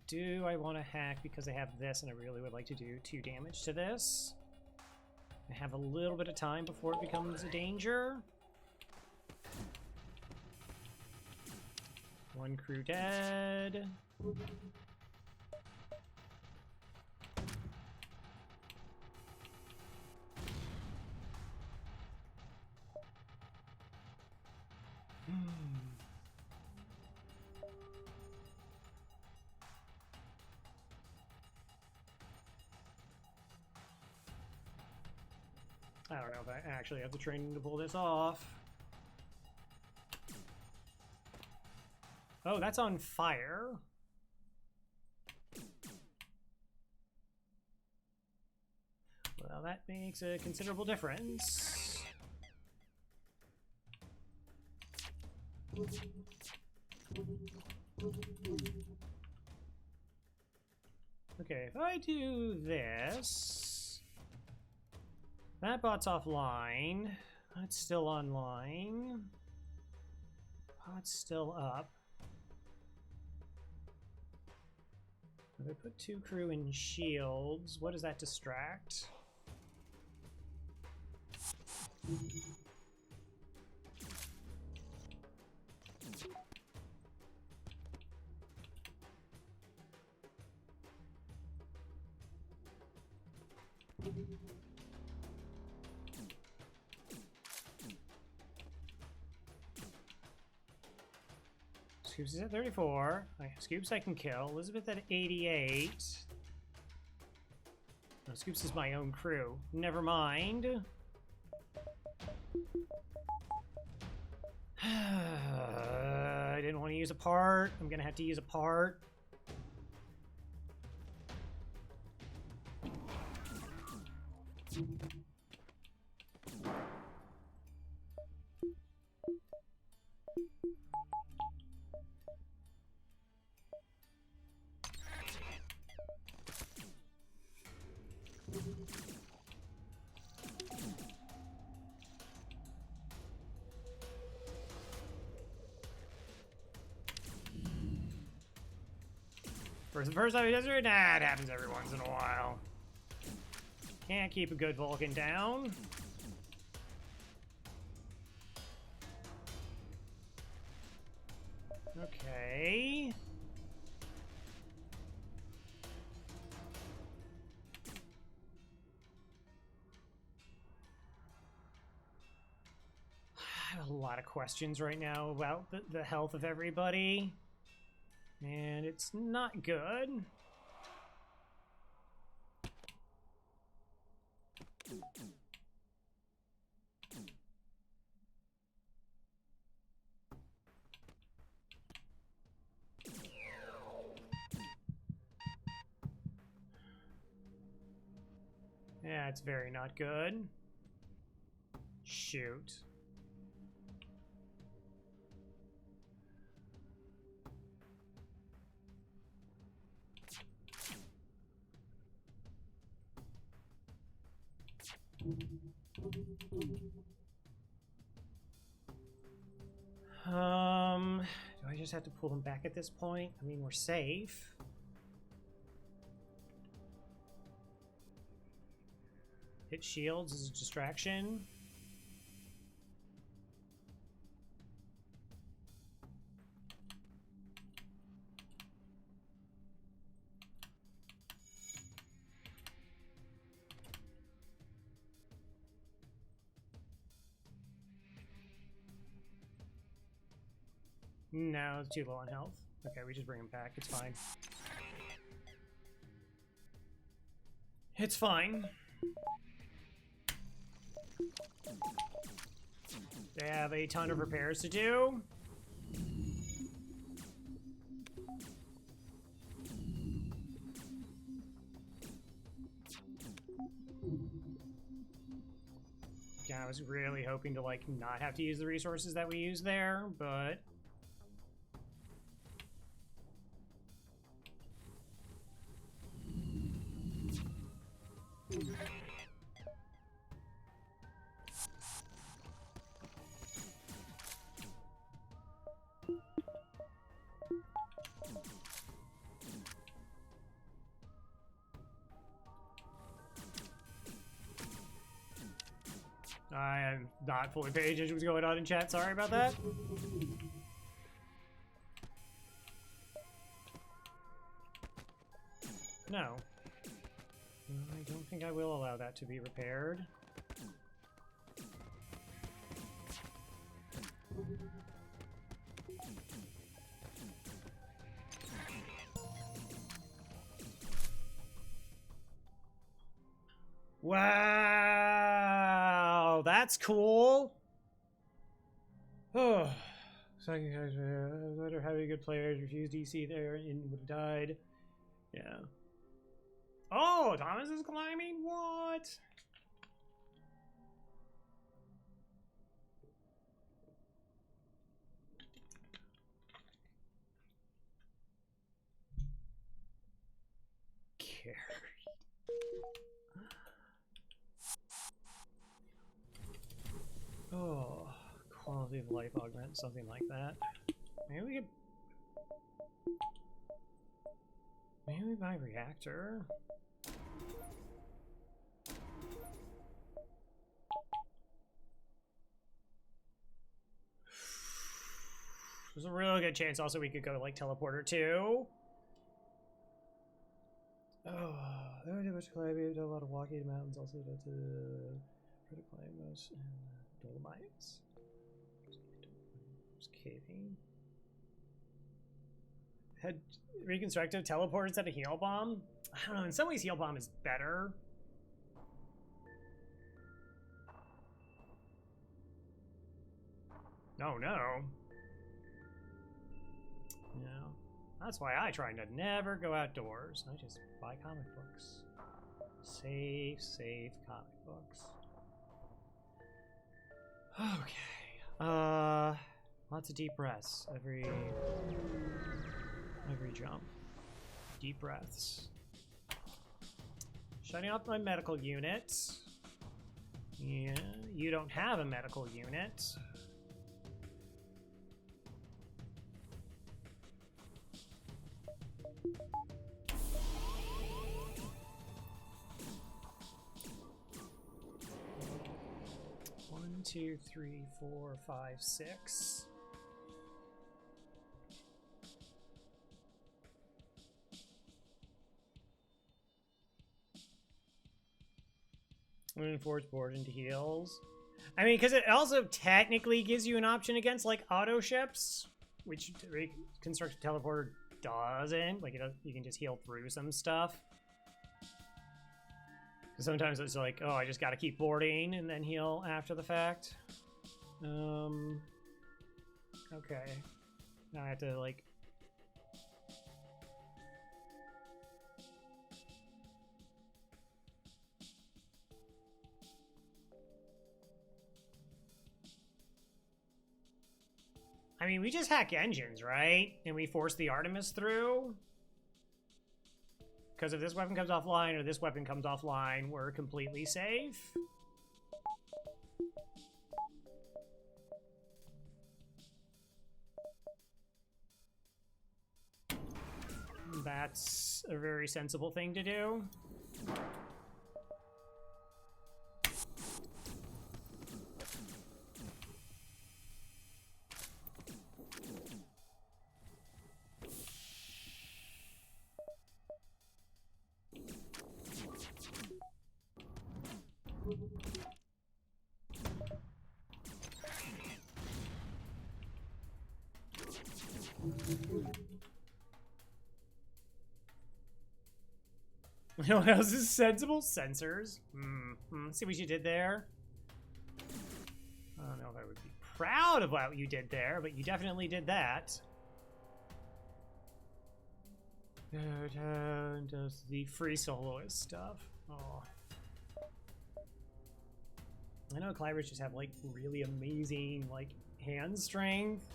S1: Do I want to hack because I have this and I really would like to do 2 damage to this? I have a little bit of time before it becomes a danger. 1 crew dead. I don't know if I actually have the training to pull this off. Oh, that's on fire. Well, that makes a considerable difference. Okay, if I do this, that bot's offline. That's still online. Bot's still up. If I put 2 crew in shields, what does that distract? Scoops is at 34. Scoops I can kill. Elizabeth at 88. No, Scoops is my own crew. Never mind. I didn't want to use a part. I'm gonna have to use a part. First time he does it, nah, it happens every once in a while. Can't keep a good Vulcan down. Okay. I have a lot of questions right now about the health of everybody. And it's not good. Yeah, it's very not good. Shoot. Do I just have to pull them back at this point? I mean, we're safe. Hit shields as a distraction. No, it's too low on health. Okay, we just bring him back. It's fine. It's fine. They have a ton of repairs to do. Yeah, I was really hoping to, like, not have to use the resources that we use there, but... I am not fully paying attention to what's going on in chat. Sorry about that. No. I don't think I will allow that to be repaired. Wow, that's cool. Oh, so you guys are having good players. Refused DC there and would have died. Yeah. Oh, Thomas is climbing. What? Carry. Oh, quality of life augment, something like that. Maybe we could. Maybe we buy reactor. There's a real good chance also we could go like teleporter too. Oh, there was too much climbing. We did a lot of walking in mountains. Also, to try to climb those and Dolomites. Just caving. Had reconstructive teleport instead of heal bomb. I don't know. In some ways, heal bomb is better. No. No. That's why I try to never go outdoors. I just buy comic books. Safe comic books. Okay. Lots of deep breaths every jump. Deep breaths. Shutting off my medical unit. Yeah, you don't have a medical unit. One, two, three, 4, 5, 6. Forge board into heals. I mean, because it also technically gives you an option against like auto ships, which Reconstructed Teleporter doesn't. Like, you can just heal through some stuff. Because sometimes it's like, oh, I just got to keep boarding and then heal after the fact. Okay. Now I have to like. I mean, we just hack engines, right? And we force the Artemis through. Because if this weapon comes offline or this weapon comes offline, we're completely safe. That's a very sensible thing to do. 'What else is sensible? Sensors. See what you did there? I don't know if I would be proud of what you did there, but you definitely did that. Does the free soloist stuff. Oh. I know climbers just have like really amazing like hand strength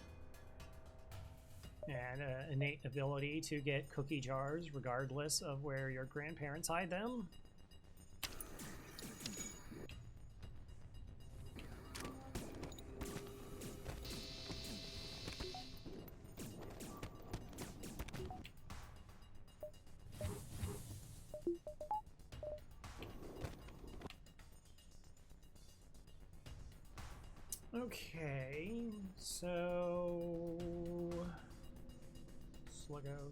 S1: and innate ability to get cookie jars regardless of where your grandparents hide them. Okay, so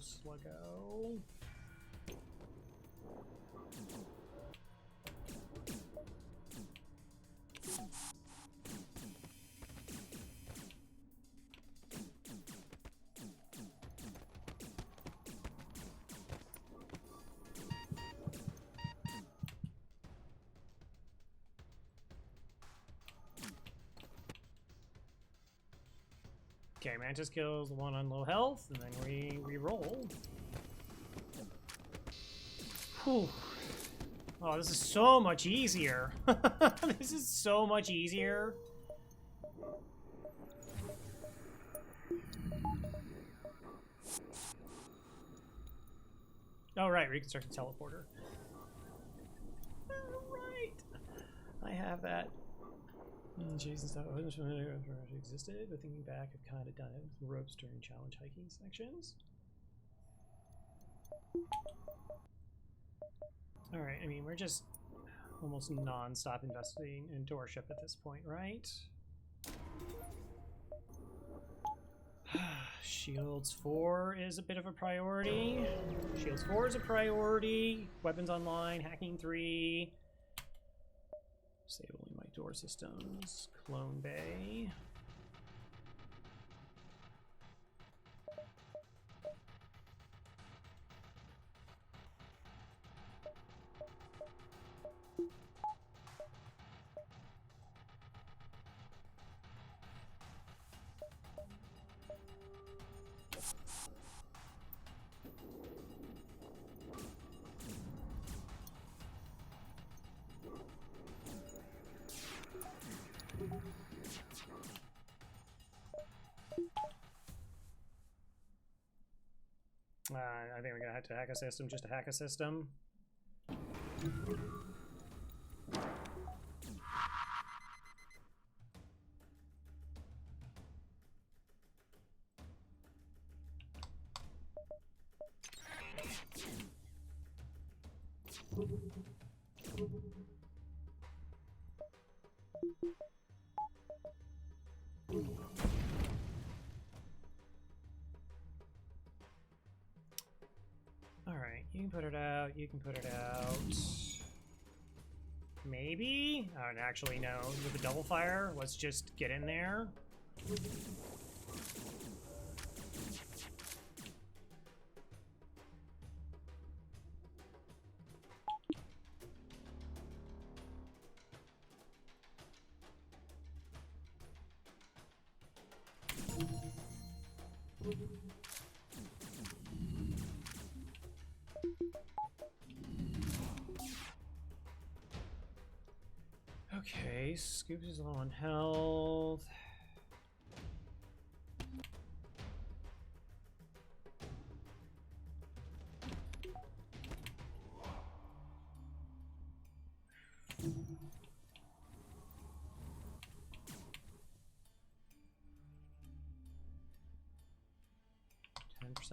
S1: Sluggo. Okay, Mantis kills the one on low health, and then we re-roll. Whew. Oh, this is so much easier. This is so much easier. Oh, right, reconstruct the teleporter. Right. I have that. Jason stuff I wasn't familiar with it existed, but thinking back, I've kind of done it with ropes during challenge hiking sections. Alright, I mean, we're just almost non-stop investing in doorship at this point, right? Shields 4 is a bit of a priority. Shields 4 is a priority. Weapons online, hacking 3. Disabling my door systems. Clone Bay. I think we're gonna have to hack a system just to hack a system. Alright, you can put it out, you can put it out. Maybe? Oh, and actually, no. With the double fire, let's just get in there. Okay, Scoops is low on health.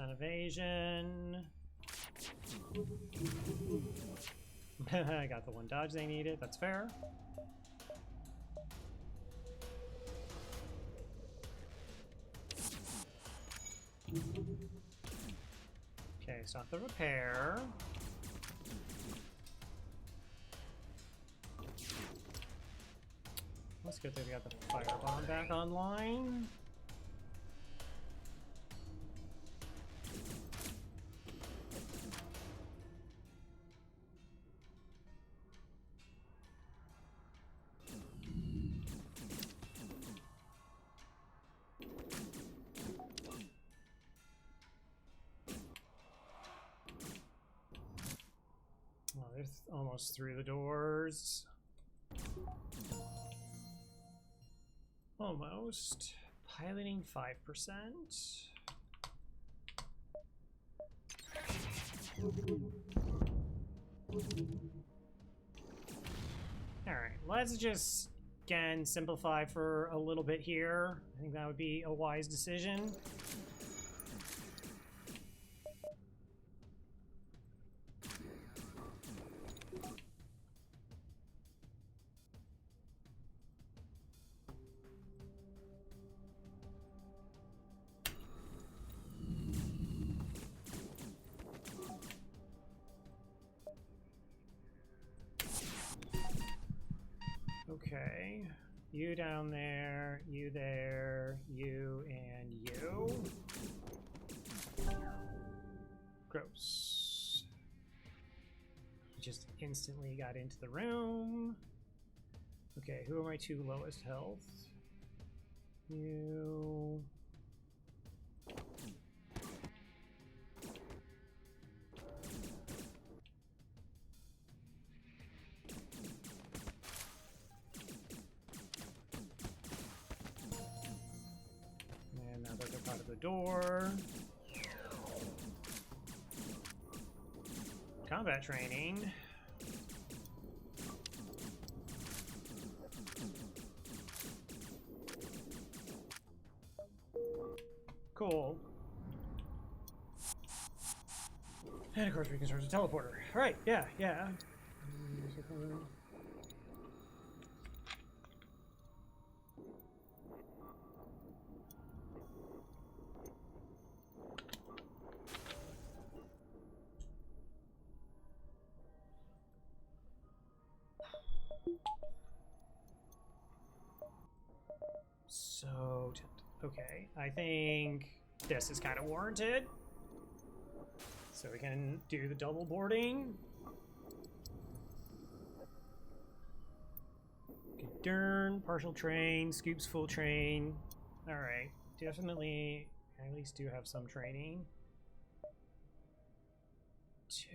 S1: Evasion. I got the one dodge they needed. That's fair. Okay, stop the repair. That's good that we got the firebomb back online. Almost through the doors. Almost. Piloting 5%. Alright, let's just, again, simplify for a little bit here. I think that would be a wise decision. Okay, you down there, you there, you and you. Gross. Just instantly got into the room. Okay, who are my two lowest health? You. And now they're out of the door. Combat training. Cool. And of course we can start a teleporter. Alright, yeah. So, okay, I think this is kind of warranted. So we can do the double boarding. Dern, partial train, scoops full train. Alright, definitely, I at least do have some training. 2,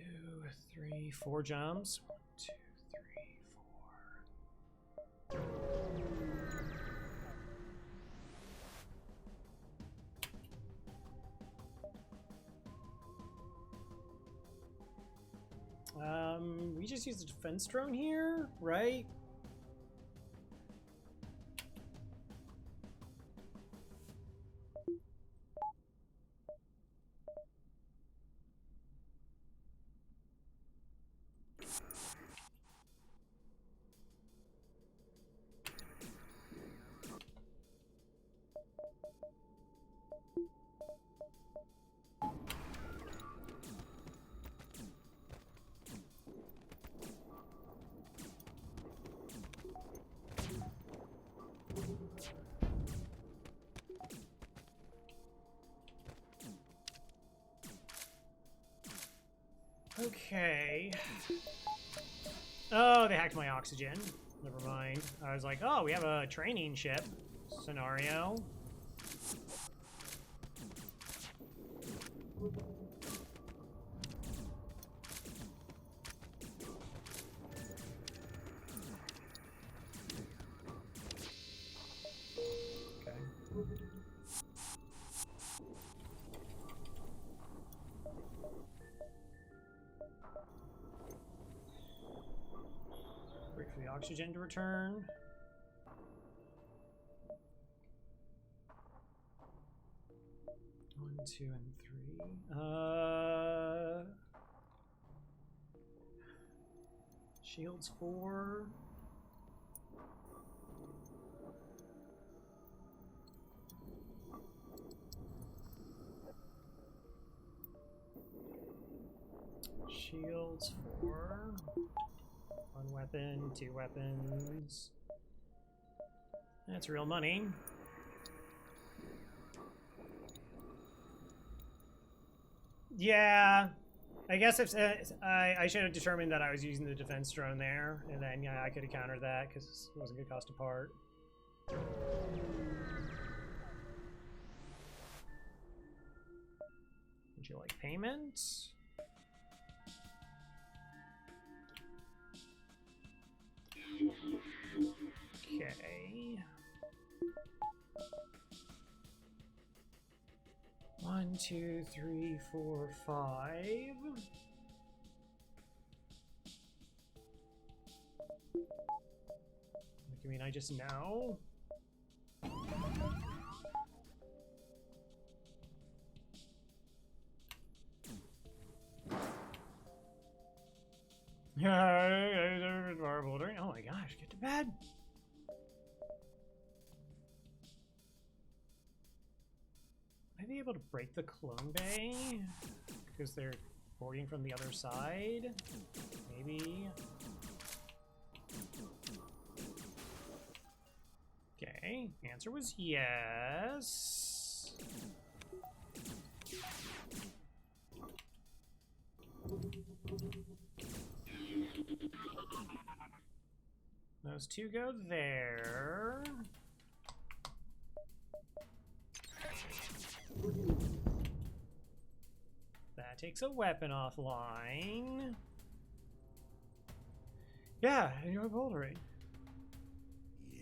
S1: 3, 4 jumps. 1, 2, 3, 4. We just use the defense drone here, right? Okay. Oh, they hacked my oxygen. Never mind. I was like, oh, we have a training ship scenario. Okay. Wait for the oxygen to return. One, 2, and 3. Shields 4. Shields 4. 1 weapon, 2 weapons. That's real money. Yeah, I guess if I should have determined that I was using the defense drone there, and then yeah, I could have countered that because it wasn't going to cost a part. Would you like payment? 2, 3, 4, 5. I mean, I just know. Oh my gosh, get to bed. Might be able to break the clone bay because they're boarding from the other side. Maybe. Okay, answer was yes. Those two go there. That takes a weapon offline. Yeah, enjoy bouldering. Yeah.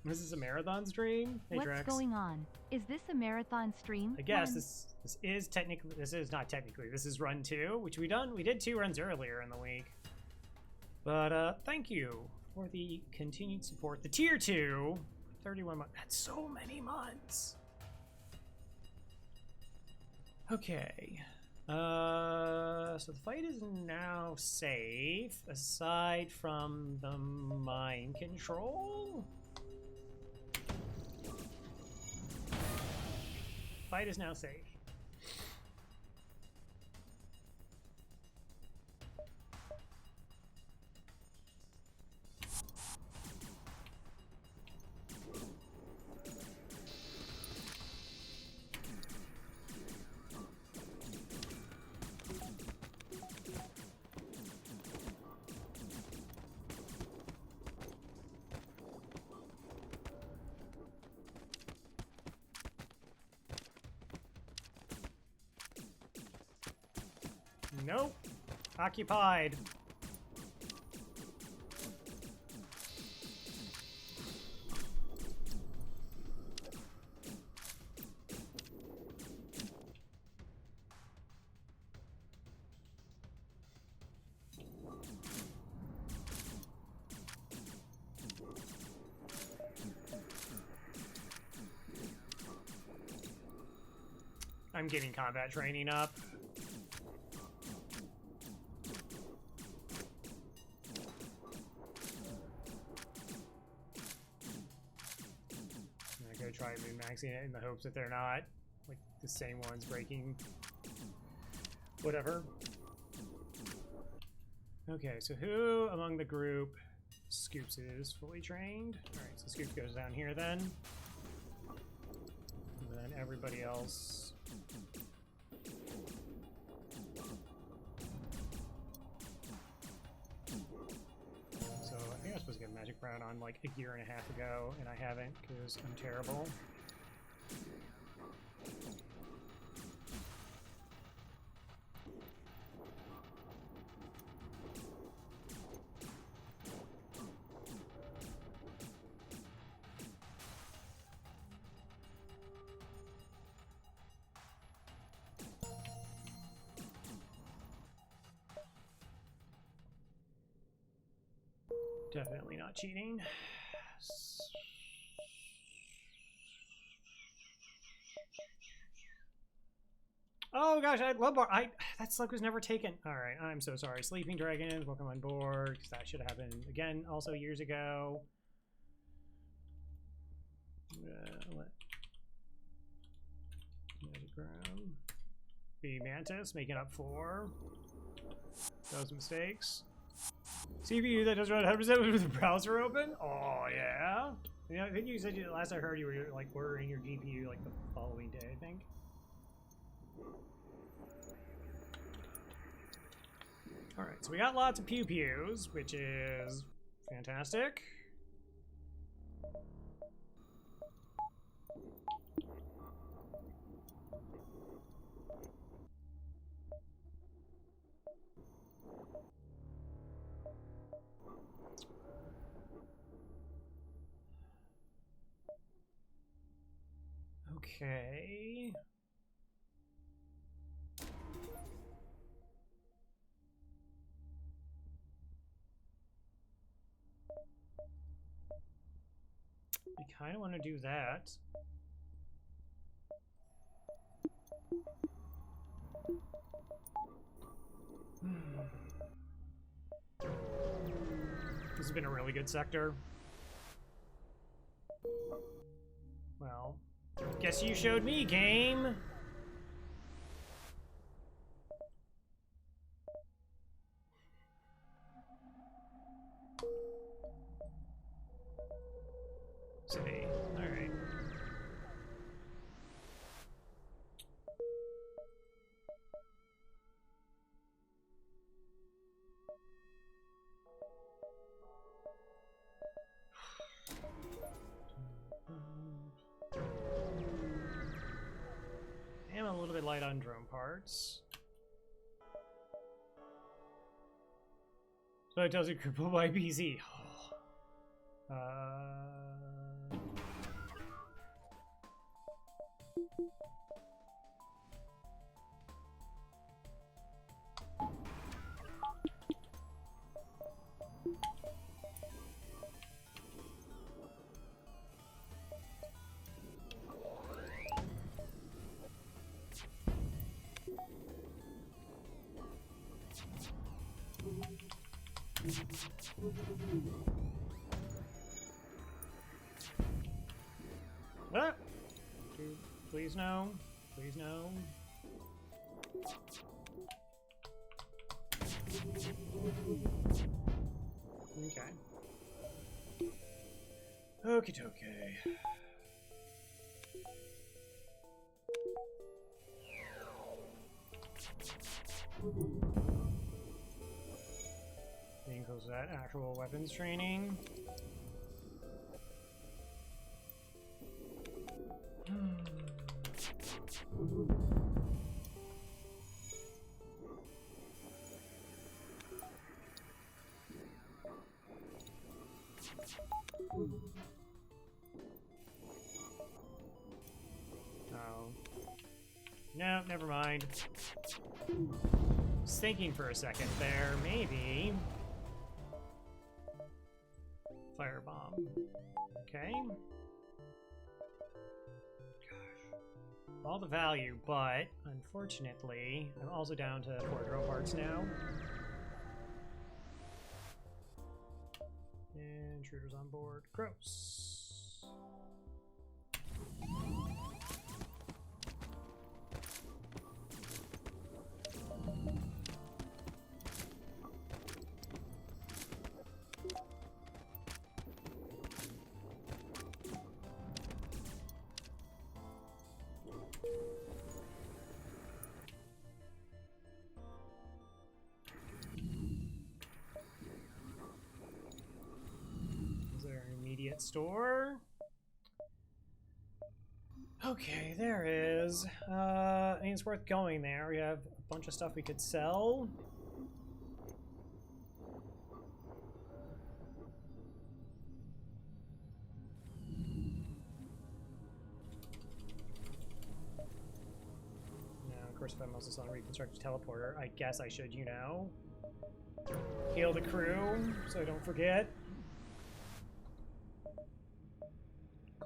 S1: This is a marathon stream. Hey,
S2: What's
S1: Drex.
S2: going on? Is this a marathon stream?
S1: I guess this is technically, this is not technically, this is run 2, which we did 2 runs earlier in the week. But thank you for the continued support. The tier 2, 31 months. That's so many months. Okay. So the fight is now safe, aside from the mind control. Fight is now safe. Nope. Occupied. I'm getting combat training up. Try min-maxing it in the hopes that they're not like the same ones breaking whatever. Okay, so who among the group Scoops is fully trained? Alright, so Scoops goes down here then. And then everybody else. I think I was supposed to get Magic Brown on like a year and a half ago, and I haven't because I'm terrible. Definitely not cheating. Oh gosh, I love bar. That Slug was never taken. All right, I'm so sorry. Sleeping Dragons, welcome on board. That should have happened again, also years ago. Let Magic Ground be Mantis, making up for those mistakes. CPU that does run 100% with the browser open? Oh, yeah. You know, I think you said last I heard you were like ordering your GPU like the following day, I think. Alright, so we got lots of pew-pews, which is fantastic. Okay. I kind of want to do that. This has been a really good sector. Well, guess you showed me, game. City. All right. I'm a little bit light on drone parts. So it doesn't cripple my PC. Ah! Please no. Please no. Okay. Okie dokie. Being close to that actual weapons training. Oh. No, never mind. Was thinking for a second there, maybe. Firebomb. Okay. Gosh. All the value, but unfortunately, I'm also down to 4 drone parts now. And intruders on board. Gross. Store. Okay, there is. I mean, it's worth going there. We have a bunch of stuff we could sell. Now, of course, if I'm also on reconstructed teleporter, I guess I should, you know, heal the crew so I don't forget.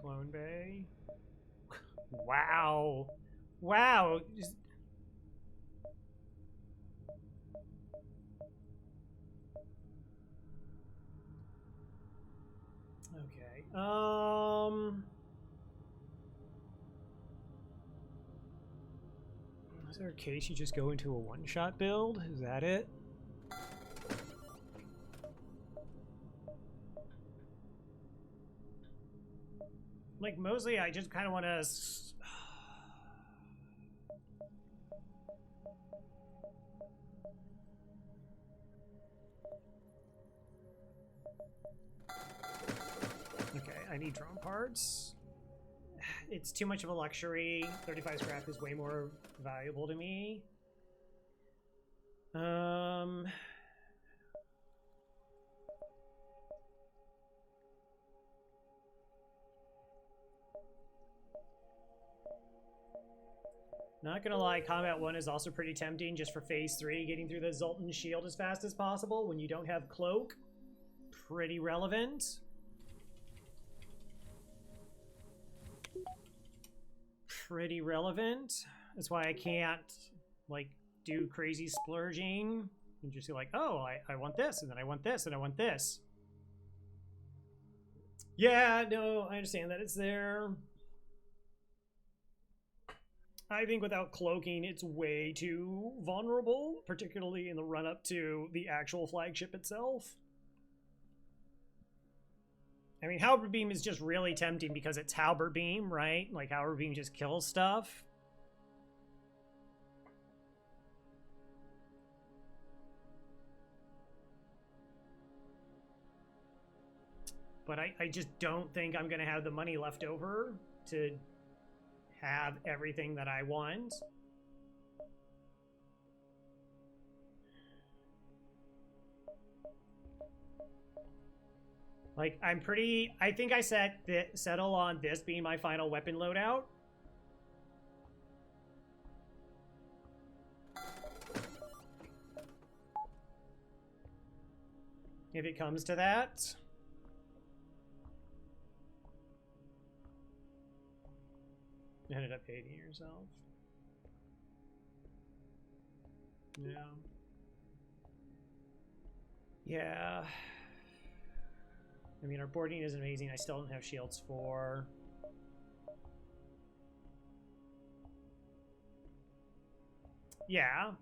S1: Clone Bay. Wow. Wow. Okay. Is there a case you just go into a one-shot build? Is that it? Like, mostly I just kind of want to... Okay, I need drone parts. It's too much of a luxury. 35 scrap is way more valuable to me. Not gonna lie, Combat 1 is also pretty tempting just for Phase 3, getting through the Zoltan Shield as fast as possible when you don't have Cloak. Pretty relevant. pretty relevant. That's why I can't, like, do crazy splurging and just be like, oh, I want this, and then I want this, and I want this. Yeah, no, I understand that it's there. I think without cloaking, it's way too vulnerable, particularly in the run-up to the actual flagship itself. I mean, Halberd Beam is just really tempting because it's Halberd Beam, right? Like, Halberd Beam just kills stuff. But I just don't think I'm going to have the money left over to have everything that I want. Like, I think I settle on this being my final weapon loadout. If it comes to that. You ended up hating yourself. Yeah. Yeah. I mean, our boarding is amazing. I still don't have shields for. Yeah.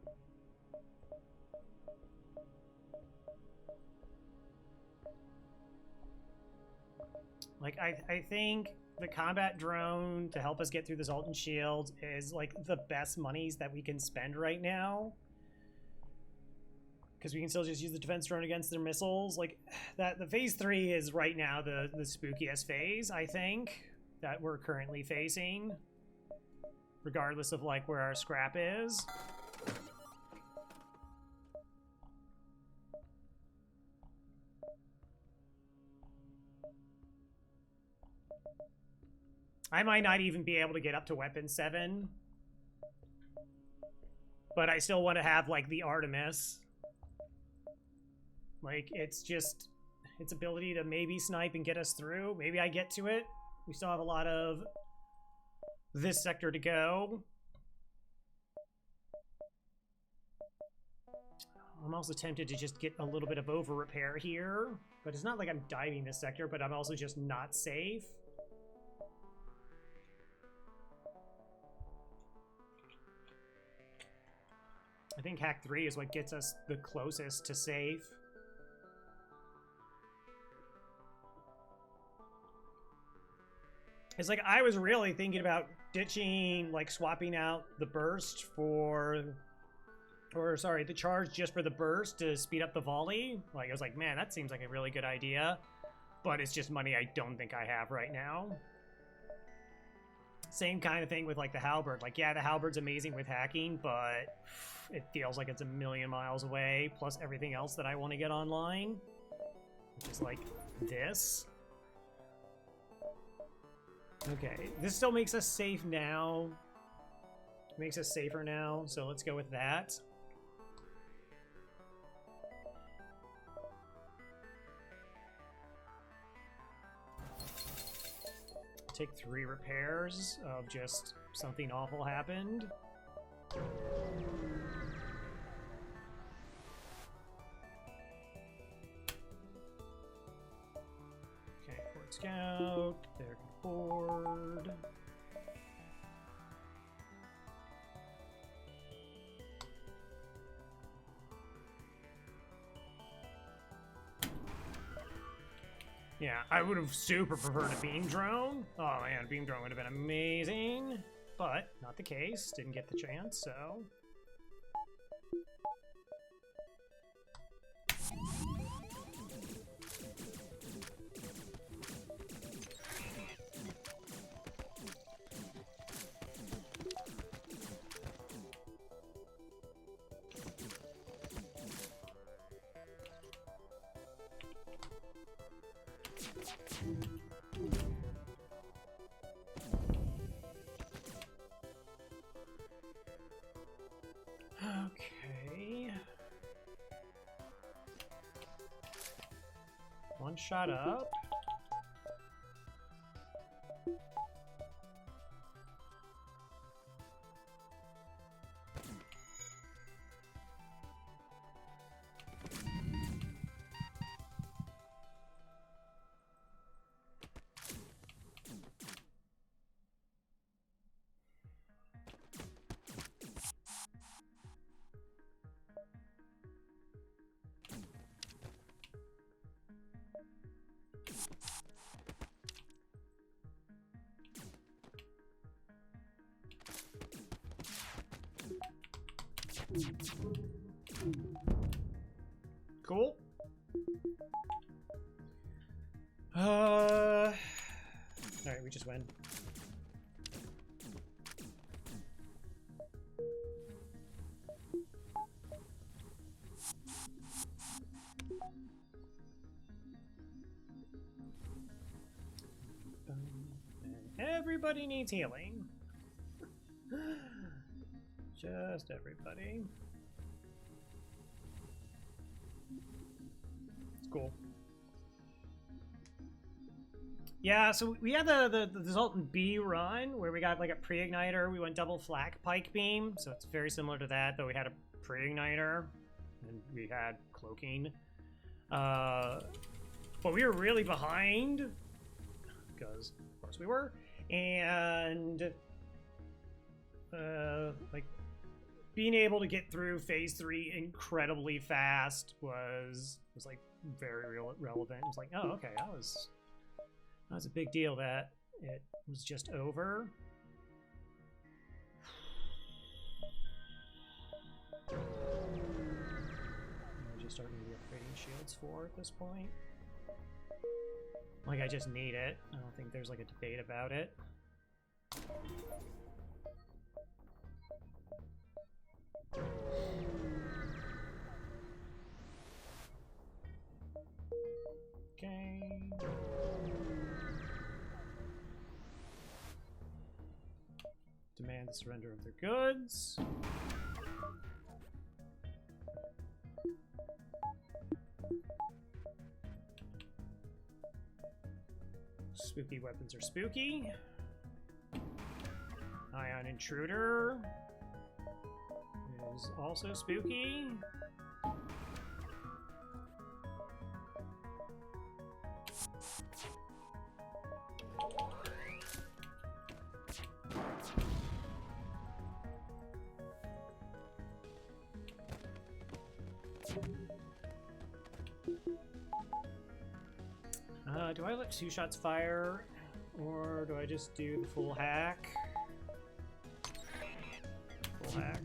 S1: Like, I think the combat drone to help us get through the Zoltan shield is, like, the best monies that we can spend right now. Because we can still just use the defense drone against their missiles. Like, the phase 3 is right now the spookiest phase, I think, that we're currently facing. Regardless of, like, where our scrap is. I might not even be able to get up to weapon 7. But I still want to have, like, the Artemis. Like, it's just its ability to maybe snipe and get us through. Maybe I get to it. We still have a lot of this sector to go. I'm also tempted to just get a little bit of over repair here. But it's not like I'm diving this sector, but I'm also just not safe. I think hack 3 is what gets us the closest to safe. It's like I was really thinking about ditching, like swapping out the burst for, or sorry, the charge just for the burst to speed up the volley. Like I was like, man, that seems like a really good idea, but it's just money I don't think I have right now. Same kind of thing with like the halberd. Like, yeah, the halberd's amazing with hacking, but it feels like it's a million miles away, plus everything else that I want to get online, which is like this. Okay, this still makes us safe now. Makes us safer now, so let's go with that. Take 3 repairs of just something awful happened. Okay, Fort Scout, there can board. Yeah, I would have super preferred a beam drone. Oh man, a beam drone would have been amazing. But not the case. Didn't get the chance, so. Okay. One shot up. Cool. Alright, we just win. Everybody needs healing. Just everybody. It's cool. Yeah, so we had the Zoltan B run where we got like a pre-igniter. We went double flak pike beam, so it's very similar to that, though we had a pre-igniter and we had cloaking. But we were really behind because, of course, we were, and like being able to get through phase 3 incredibly fast was like very relevant. It was like, oh, okay, that was a big deal that it was just over. We're just starting to be upgrading shields for at this point. Like, I just need it. I don't think there's like a debate about it. Okay. Demand the surrender of their goods. Spooky weapons are spooky. Ion Intruder is also spooky. Do I let 2 shots fire, or do I just do the full hack? Full hack.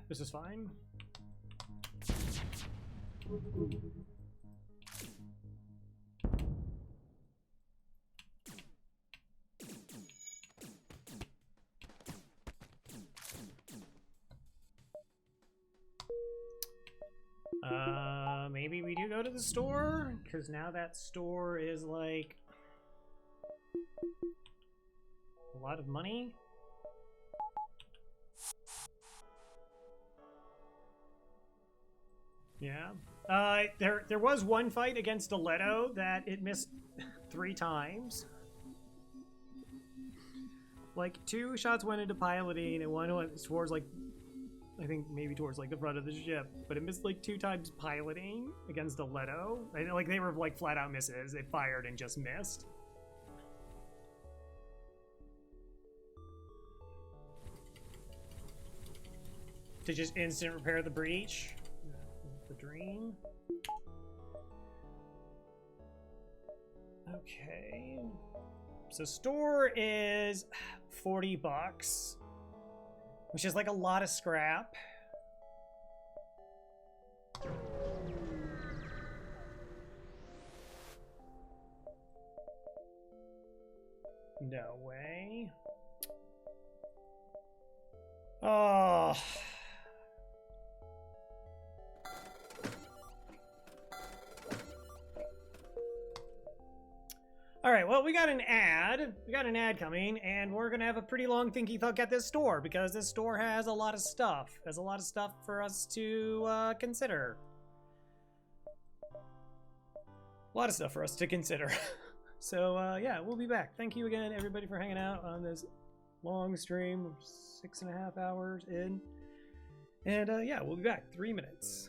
S1: This is fine. Maybe we do go to the store, because now that store is like a lot of money. Yeah. There was one fight against Stiletto that it missed 3 times. Like 2 shots went into piloting and 1 went towards like, I think maybe towards like the front of the ship, but it missed like 2 times piloting against Stiletto. Like they were like flat out misses. They fired and just missed. To just instant repair the breach. The dream. Okay. So store is $40, which is like a lot of scrap. No way. Oh. All right, well, we got an ad. We got an ad coming, and we're going to have a pretty long thinky thunk at this store, because this store has a lot of stuff. Has a lot of stuff for us to consider. A lot of stuff for us to consider. So, yeah, we'll be back. Thank you again, everybody, for hanging out on this long stream. 6.5 hours in. And, yeah, we'll be back. 3 minutes.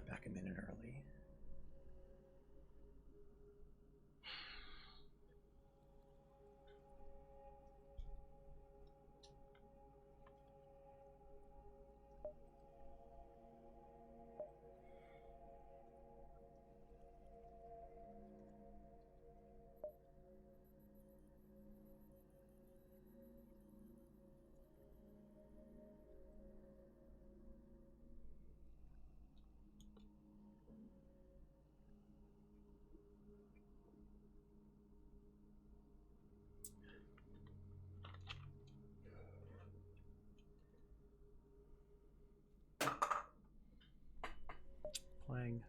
S1: Back a minute early. Playing.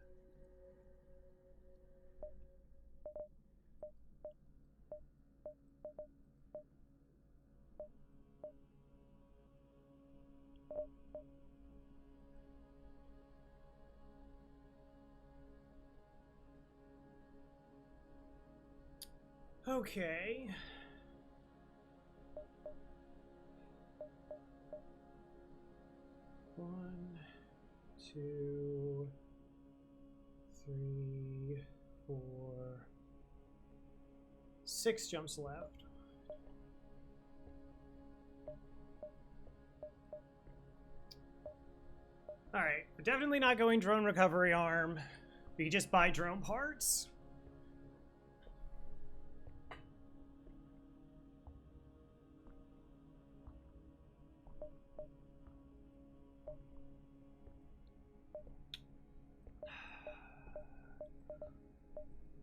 S1: Okay. One, two, three, 4, 6 jumps left. Alright, we're definitely not going drone recovery arm. We can just buy drone parts.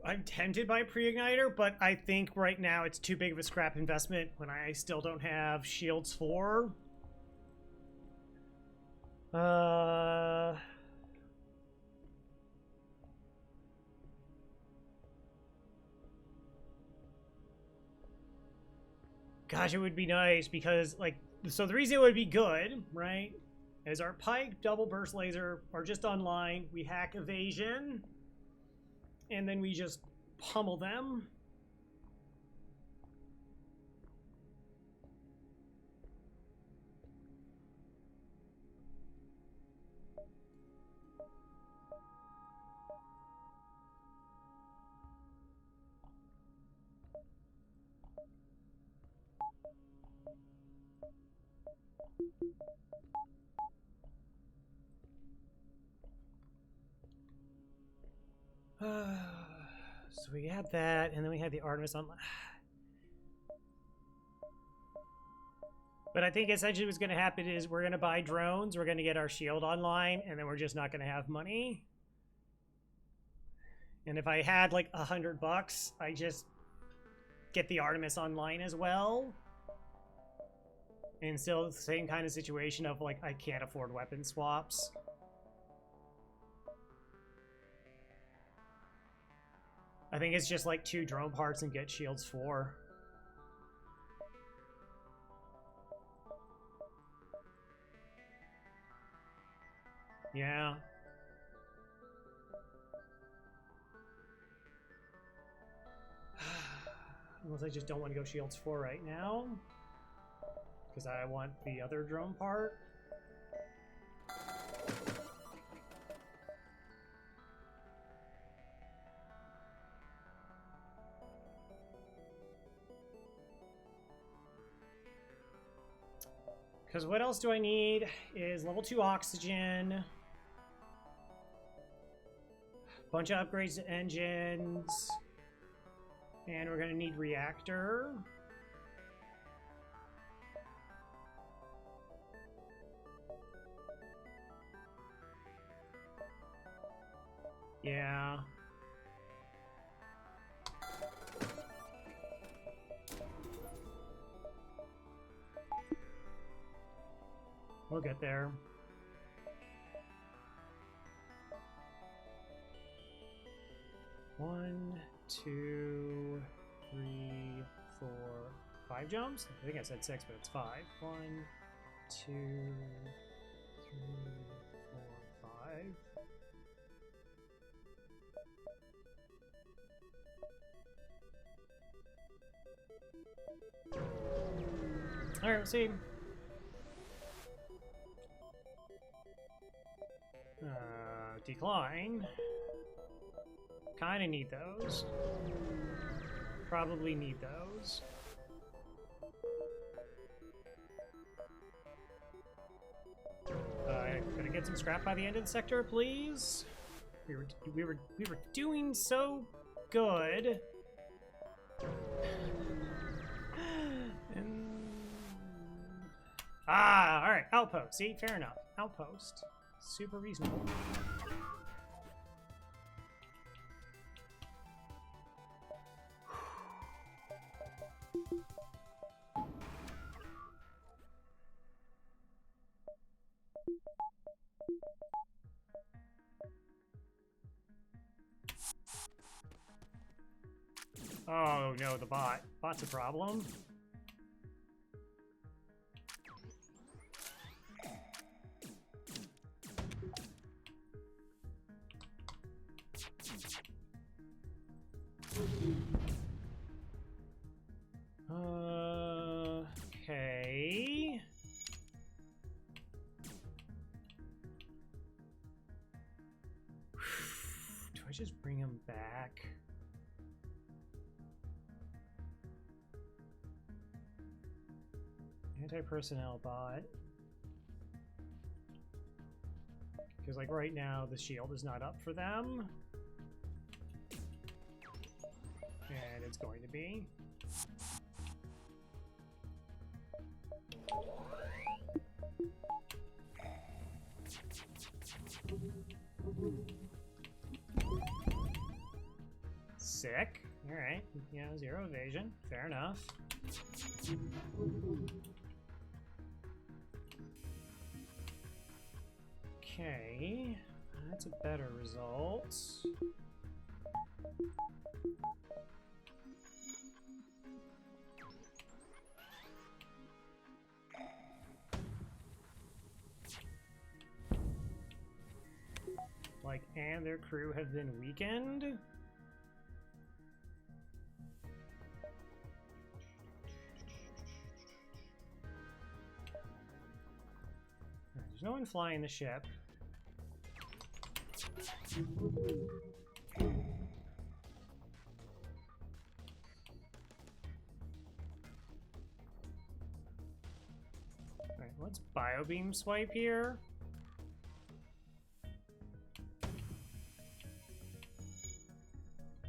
S1: I'm tempted by pre-igniter, but I think right now it's too big of a scrap investment when I still don't have shields 4. Gosh, it would be nice because, like, so the reason it would be good, right, As our pike, double burst laser are just online, we hack evasion, and then we just pummel them. So we had that, and then we had the Artemis on. But I think essentially what's going to happen is we're going to buy drones, we're going to get our shield online, and then we're just not going to have money. And if I had like $100, I just get the Artemis online as well. And still the same kind of situation of like I can't afford weapon swaps. I think it's just like 2 drone parts and get shields 4. Yeah. Unless I just don't want to go shields 4 right now. Because I want the other drone part. Because what else do I need is level 2 oxygen. Bunch of upgrades to engines. And we're going to need reactor. Yeah. We'll get there. One, 2, 3, 4, 5 jumps? I think I said 6, but it's 5. 1, 2, 3, 4, 5. Alright, we'll see. Decline. Kinda need those. Probably need those. Gonna get some scrap by the end of the sector, please. We were doing so good. All right, outpost. See, fair enough. Outpost, super reasonable. Oh no, the bot. Bot's a problem. Okay. Do I just bring him back? Anti-personnel bot. Because like right now the shield is not up for them. And it's going to be. Sick. Alright. Yeah, 0 evasion. Fair enough. Okay. That's a better result. like, and their crew have been weakened. There's no one flying the ship. Alright, let's biobeam swipe here.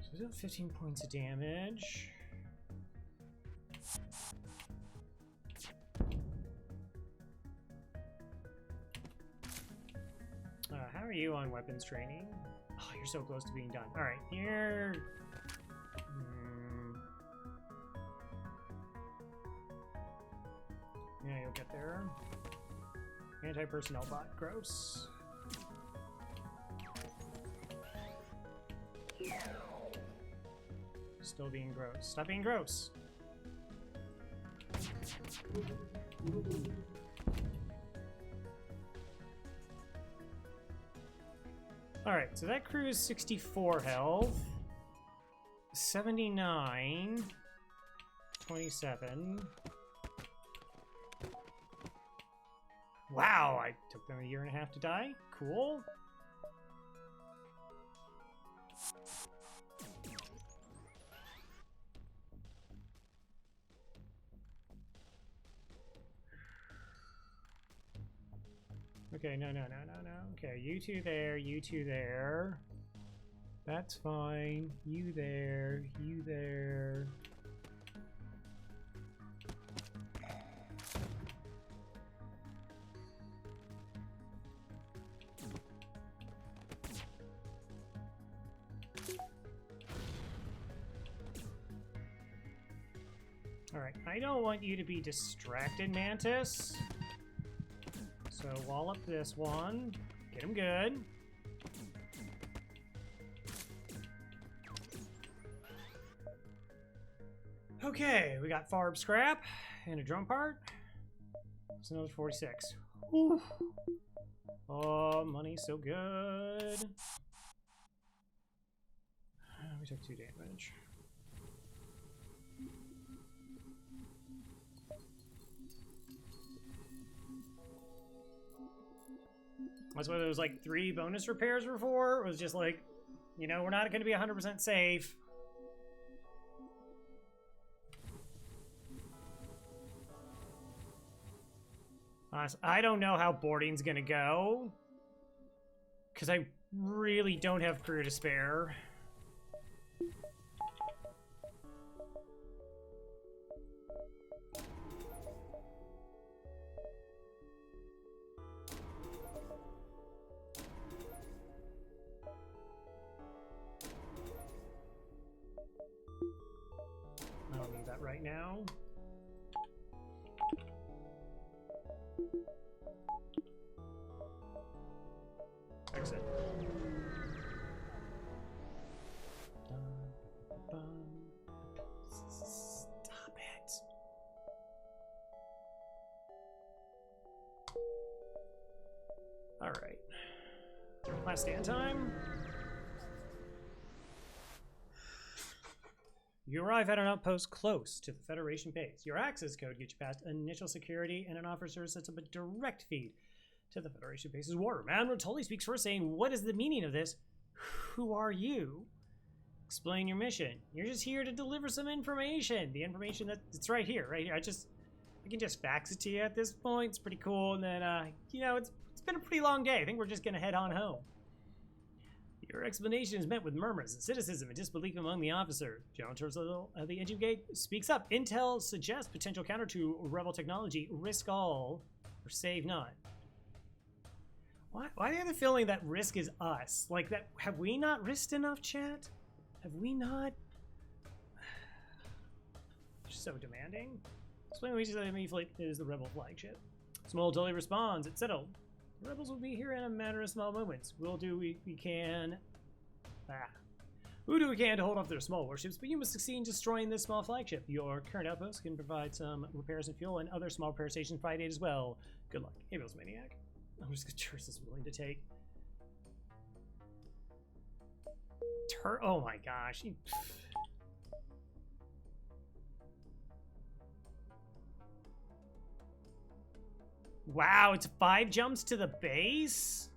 S1: So we have 15 points of damage. How are you on weapons training? Oh, you're so close to being done. All right, here. Yeah, you'll get there. Anti-personnel bot, gross. Still being gross. Stop being gross. Alright, so that crew is 64 health. 79. 27. Wow, I took them a year and a half to die. Cool. Okay, no. Okay, you two there, you two there. That's fine. You there, you there. Alright, I don't want you to be distracted, Mantis. So wallop this one. Get him good. Okay, we got Farb scrap and a drone part. It's another 46. Whew. Oh, money's so good. We took 2 damage. That's what those like 3 bonus repairs were for. It was just like, you know, we're not going to be 100% safe. Honestly, I don't know how boarding's going to go, because I really don't have crew to spare. I don't need that right now. Exit. Stop it. All right. Last stand time. You arrive at an outpost close to the Federation base. Your access code gets you past initial security, and an officer sets up a direct feed to the Federation base's war room. Admiral Tully speaks first, saying, "What is the meaning of this? Who are you? Explain your mission. You're just here to deliver some information. The information that's right here, right here. I can just fax it to you at this point. It's pretty cool. And then, you know, it's been a pretty long day. I think we're just gonna head on home." Your explanation is met with murmurs and cynicism and disbelief among the officers. General Tercel at the engine gate speaks up. Intel suggests potential counter to rebel technology. Risk all or save none. Why do I have the feeling that risk is us? Like that, have we not risked enough, chat? Have we not? So demanding. Explain we just enemy fleet is the rebel flagship. Small Tully responds, "It's settled. The rebels will be here in a matter of small moments. We'll do we can. We'll do we can to hold off their small warships, but you must succeed in destroying this small flagship. Your current outpost can provide some repairs and fuel, and other small repair stations by date as well. Good luck." Abel's Maniac. I'm just gonna Terce is willing to take. Oh my gosh. Wow, it's 5 jumps to the base?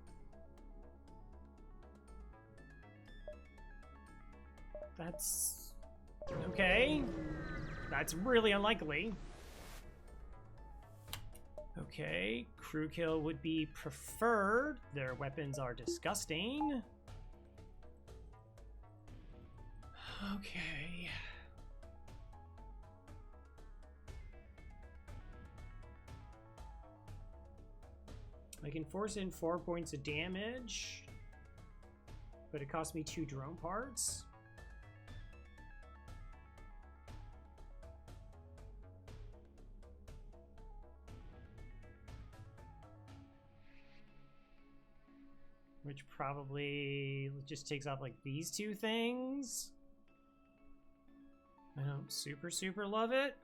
S1: That's... okay. That's really unlikely. Okay, crew kill would be preferred. Their weapons are disgusting. Okay. I can force in 4 points of damage, but it costs me 2 drone parts. Which probably just takes off like these 2 things. I don't super love it.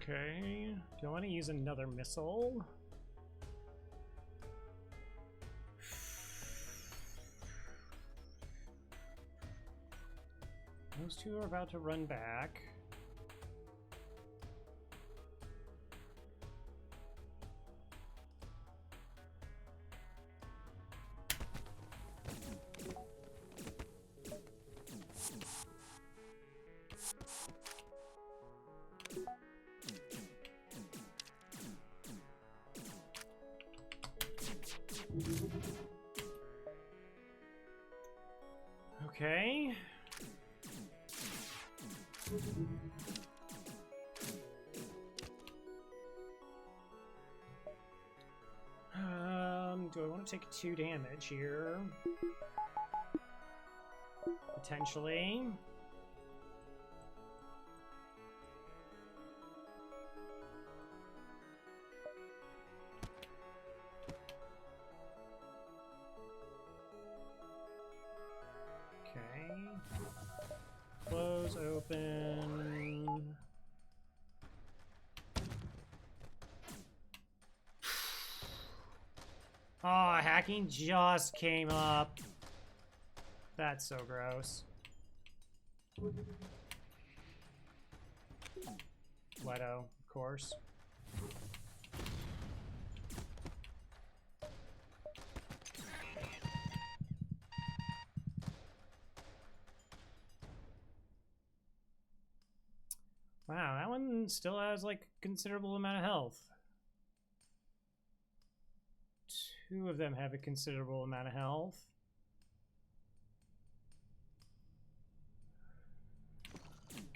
S1: Okay, do I want to use another missile? Those 2 are about to run back. Okay. Do I want to take 2 damage here? Potentially. Okay. Close, open. Oh, hacking just came up. That's so gross. Leto, of course. Wow, that one still has like considerable amount of health. 2 of them have a considerable amount of health.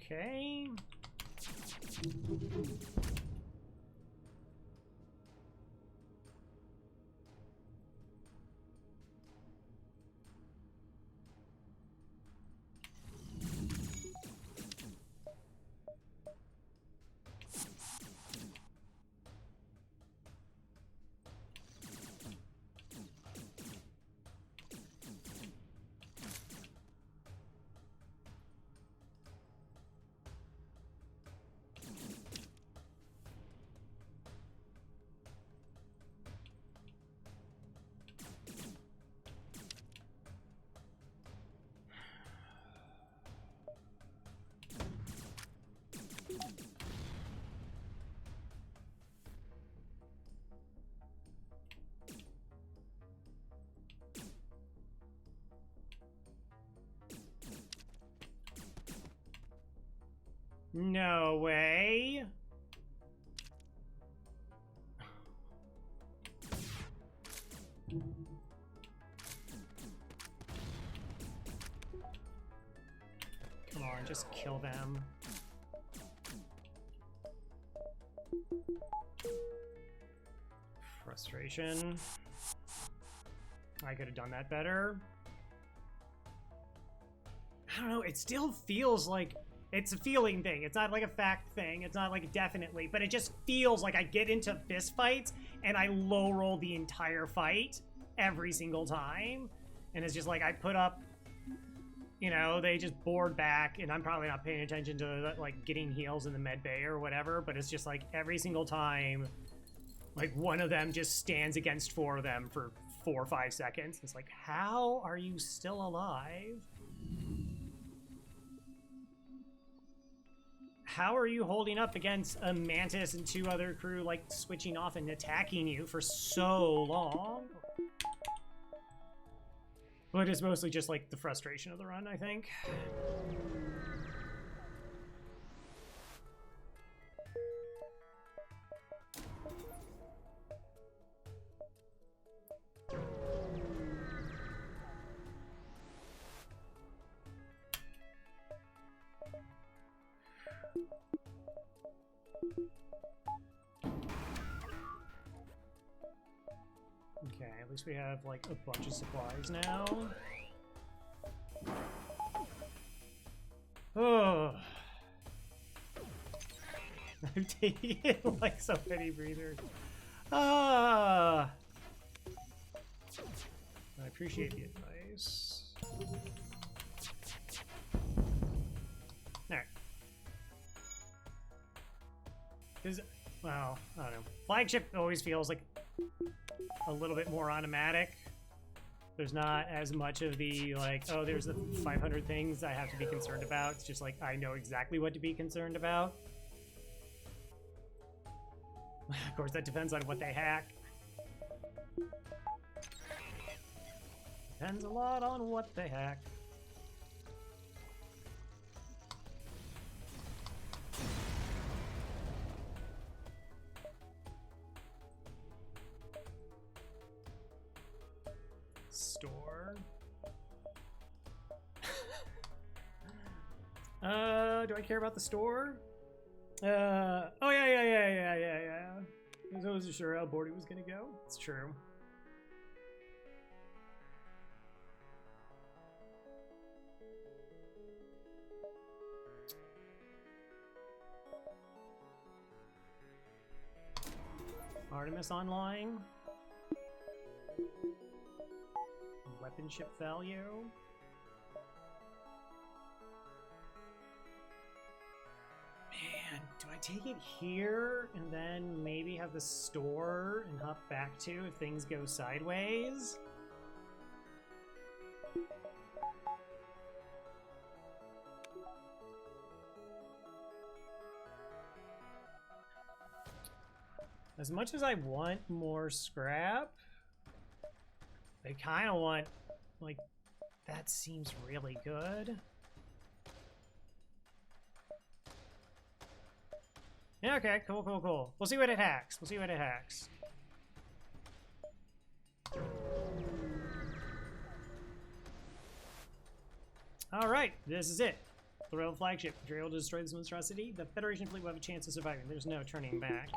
S1: Okay. No way. Come on, just kill them. Frustration. I could have done that better. I don't know, it still feels like it's a feeling thing. It's not like a fact thing. It's not like definitely, but it just feels like I get into fist fights and I low roll the entire fight every single time. And it's just like I put up, you know, they just board back and I'm probably not paying attention to like getting heals in the med bay or whatever, but it's just like every single time, like one of them just stands against four of them for 4 or 5 seconds. It's like, how are you still alive? How are you holding up against a Mantis and 2 other crew, like, switching off and attacking you for so long? But it's mostly just, like, the frustration of the run, I think. Okay, at least we have like a bunch of supplies now. Oh, I'm taking like so many breathers. Ah, I appreciate the advice. All right, because well, I don't know. Flagship always feels like a little bit more automatic. There's not as much of the like, oh, there's the 500 things I have to be concerned about. It's just like I know exactly what to be concerned about. Of course, that depends on what they hack. Depends a lot on what they hack. Store. Do I care about the store? Oh yeah. I wasn't sure how Bordy was gonna go. It's true. Artemis online. Weapon ship value. Man, do I take it here and then maybe have the store and hop back to if things go sideways? As much as I want more scrap, I kind of want, like, that seems really good. Yeah, okay, cool. We'll see what it hacks. Alright, this is it. The Royal Flagship. If you're able to destroy this monstrosity, the Federation fleet will have a chance of surviving. There's no turning back.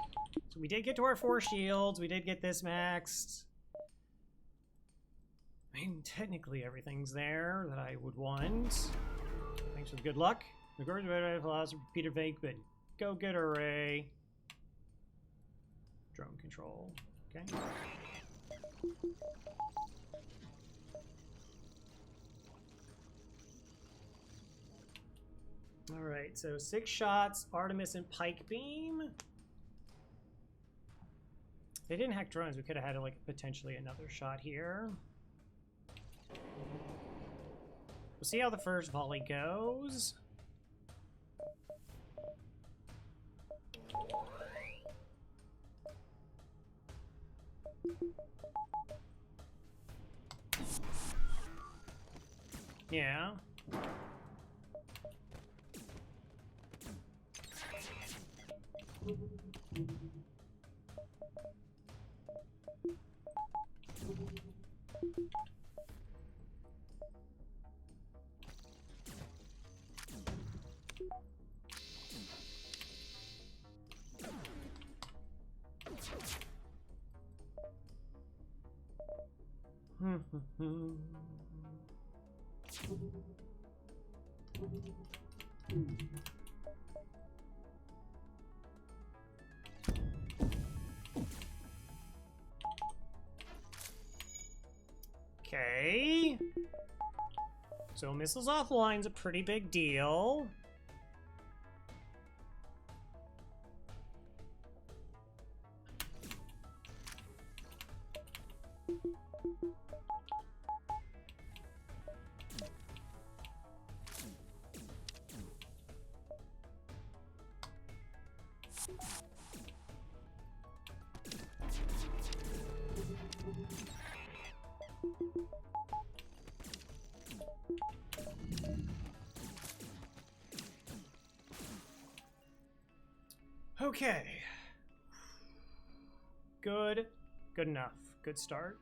S1: So we did get to our 4 shields. We did get this maxed. I mean, technically everything's there that I would want. Thanks for the good luck. The Gorge allows Peter Fake, but go get array. Drone control. Okay. Alright, so 6 shots, Artemis and Pike Beam. They didn't hack drones. We could have had like potentially another shot here. We'll see how the first volley goes. Yeah. Okay. So missiles offline's a pretty big deal. Okay. Good. Good enough. Good start.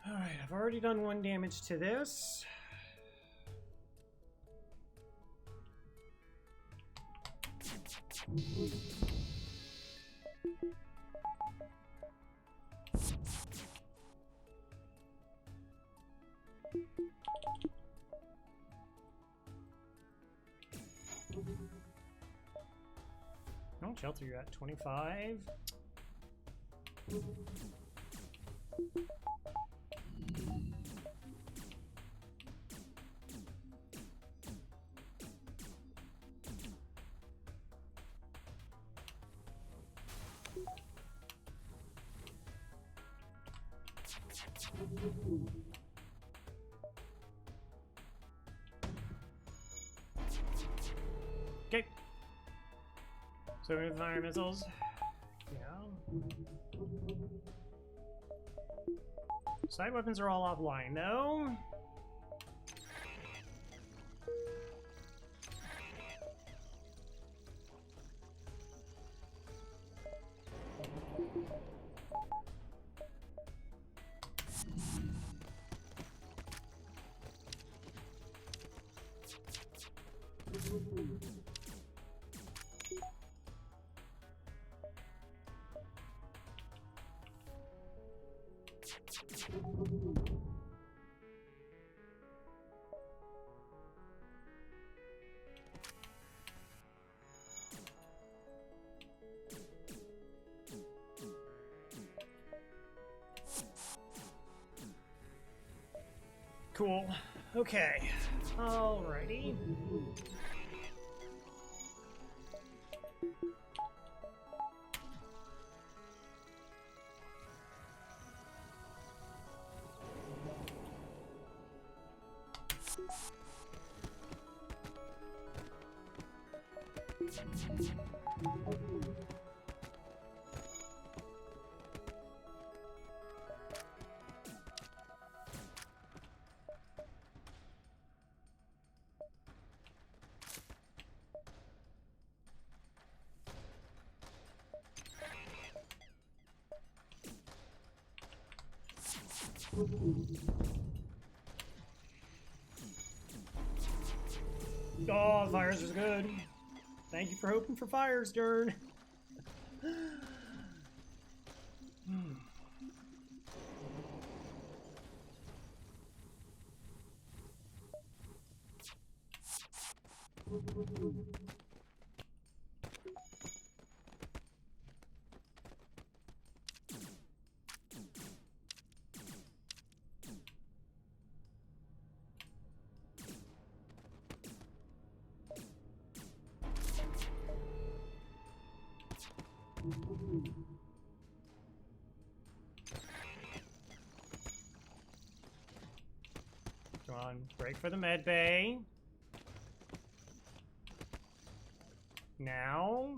S1: Alright, I've already done 1 damage to this. Oh, shelter, you're at 25. Okay. So we have fire missiles. Yeah. Side weapons are all offline, though. Cool. Okay. Alrighty. Oh, fires was good. Thank you for hoping for fires, Dern. Come on, break for the med bay. Now.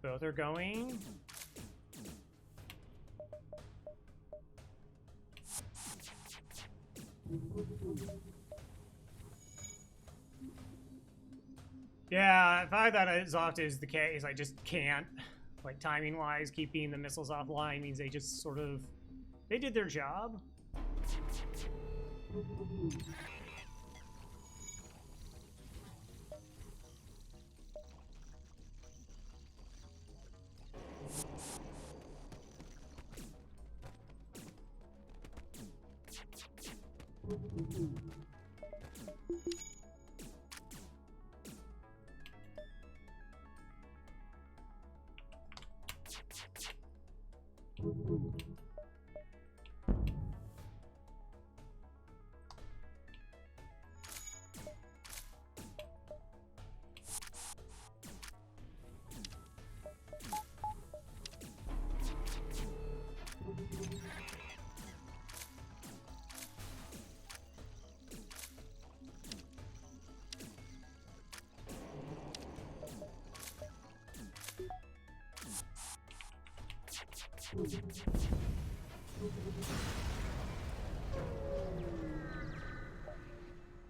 S1: Both are going. Yeah, if I thought as often as the case, I just can't. Like, timing-wise, keeping the missiles offline means they just sort of... They did their job.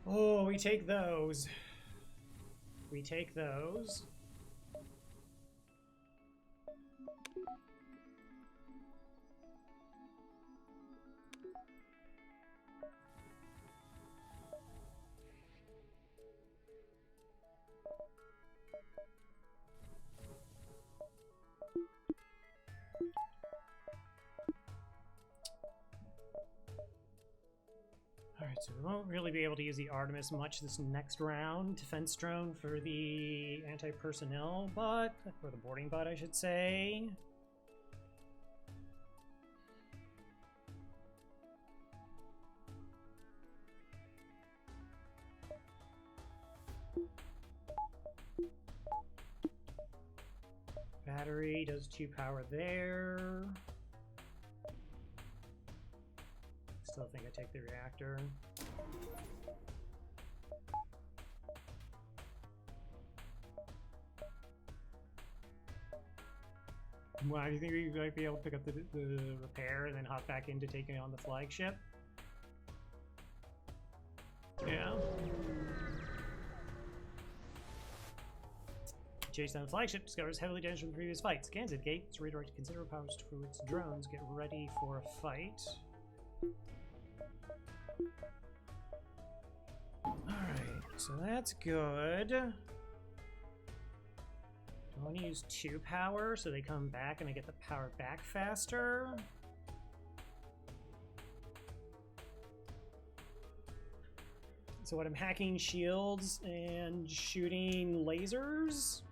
S1: Oh, we take those. We take those. Alright, so we won't really be able to use the Artemis much this next round. Defense drone for the anti-personnel bot, or the boarding bot, I should say. Battery does 2 power there. Still think I take the reactor. Why do you think we might be able to pick up the repair and then hop back into taking on the flagship? Yeah. Chase down the flagship, discovers heavily damaged from previous fights. Scans it, gate, it's redirected considerable powers for its drones. Get ready for a fight. Alright, so that's good. Do I want to use 2 power so they come back and I get the power back faster? So what, I'm hacking shields and shooting lasers?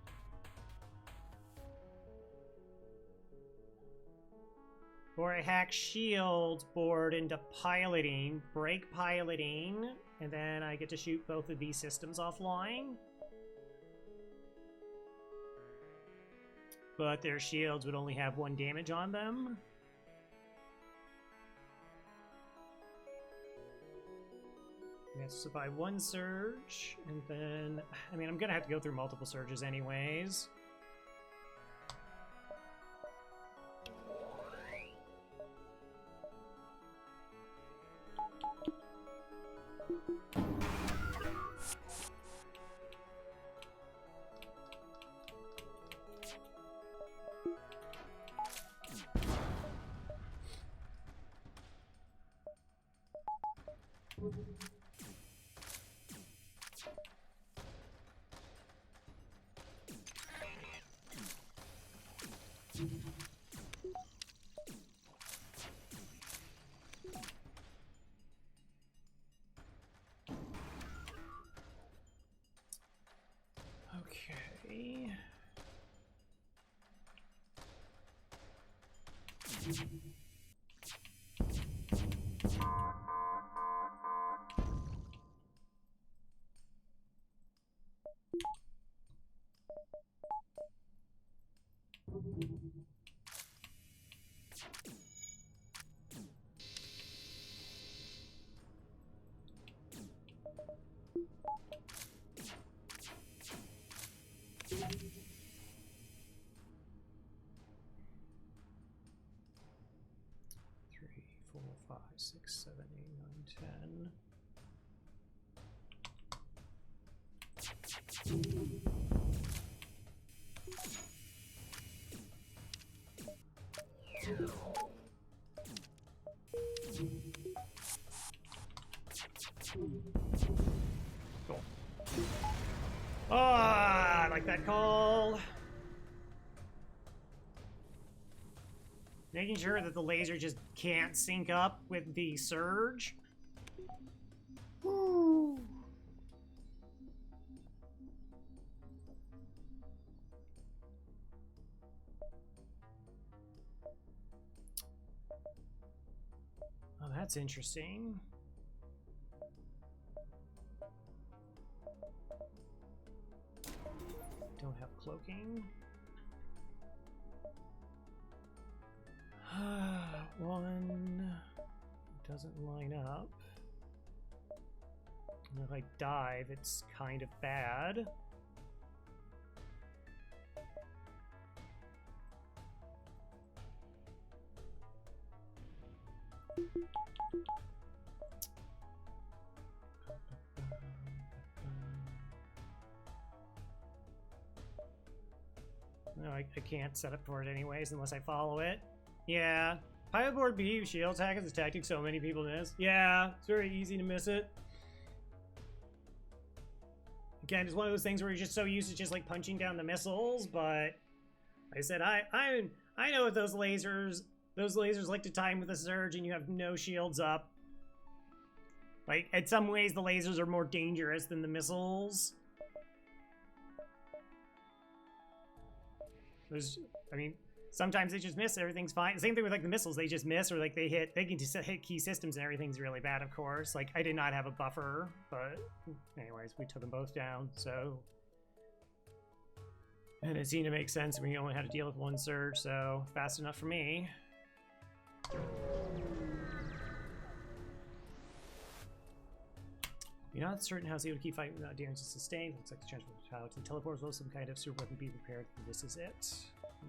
S1: Or I hack shield board into piloting, break piloting, and then I get to shoot both of these systems offline. But their shields would only have 1 damage on them. We have to survive 1 surge, and then... I mean, I'm gonna have to go through multiple surges anyways. Okay. 6, 7, 8, 9, 10. Cool. Ah, I like that call. Making sure that the laser just can't sync up with the surge. Woo. Oh, that's interesting. Don't have cloaking. One doesn't line up. And if I dive, it's kind of bad. No, I can't set up for it anyways unless I follow it. Yeah. Pilot board B, shield attack is a tactic so many people miss. Yeah, it's very easy to miss it. Again, it's one of those things where you're just so used to just like punching down the missiles, but like I said, I know those lasers like to time with a surge and you have no shields up. Like, in some ways the lasers are more dangerous than the missiles. I mean, sometimes they just miss, everything's fine. Same thing with like the missiles, they just miss, or like they can just hit key systems and everything's really bad, of course. Like, I did not have a buffer, but anyways, we took them both down, so. And it seemed to make sense when you only had to deal with one surge, so fast enough for me. You're not certain how able to keep fighting without damage is sustained. Looks like the transfer power to the teleport will some kind of super weapon. Be prepared. This is it.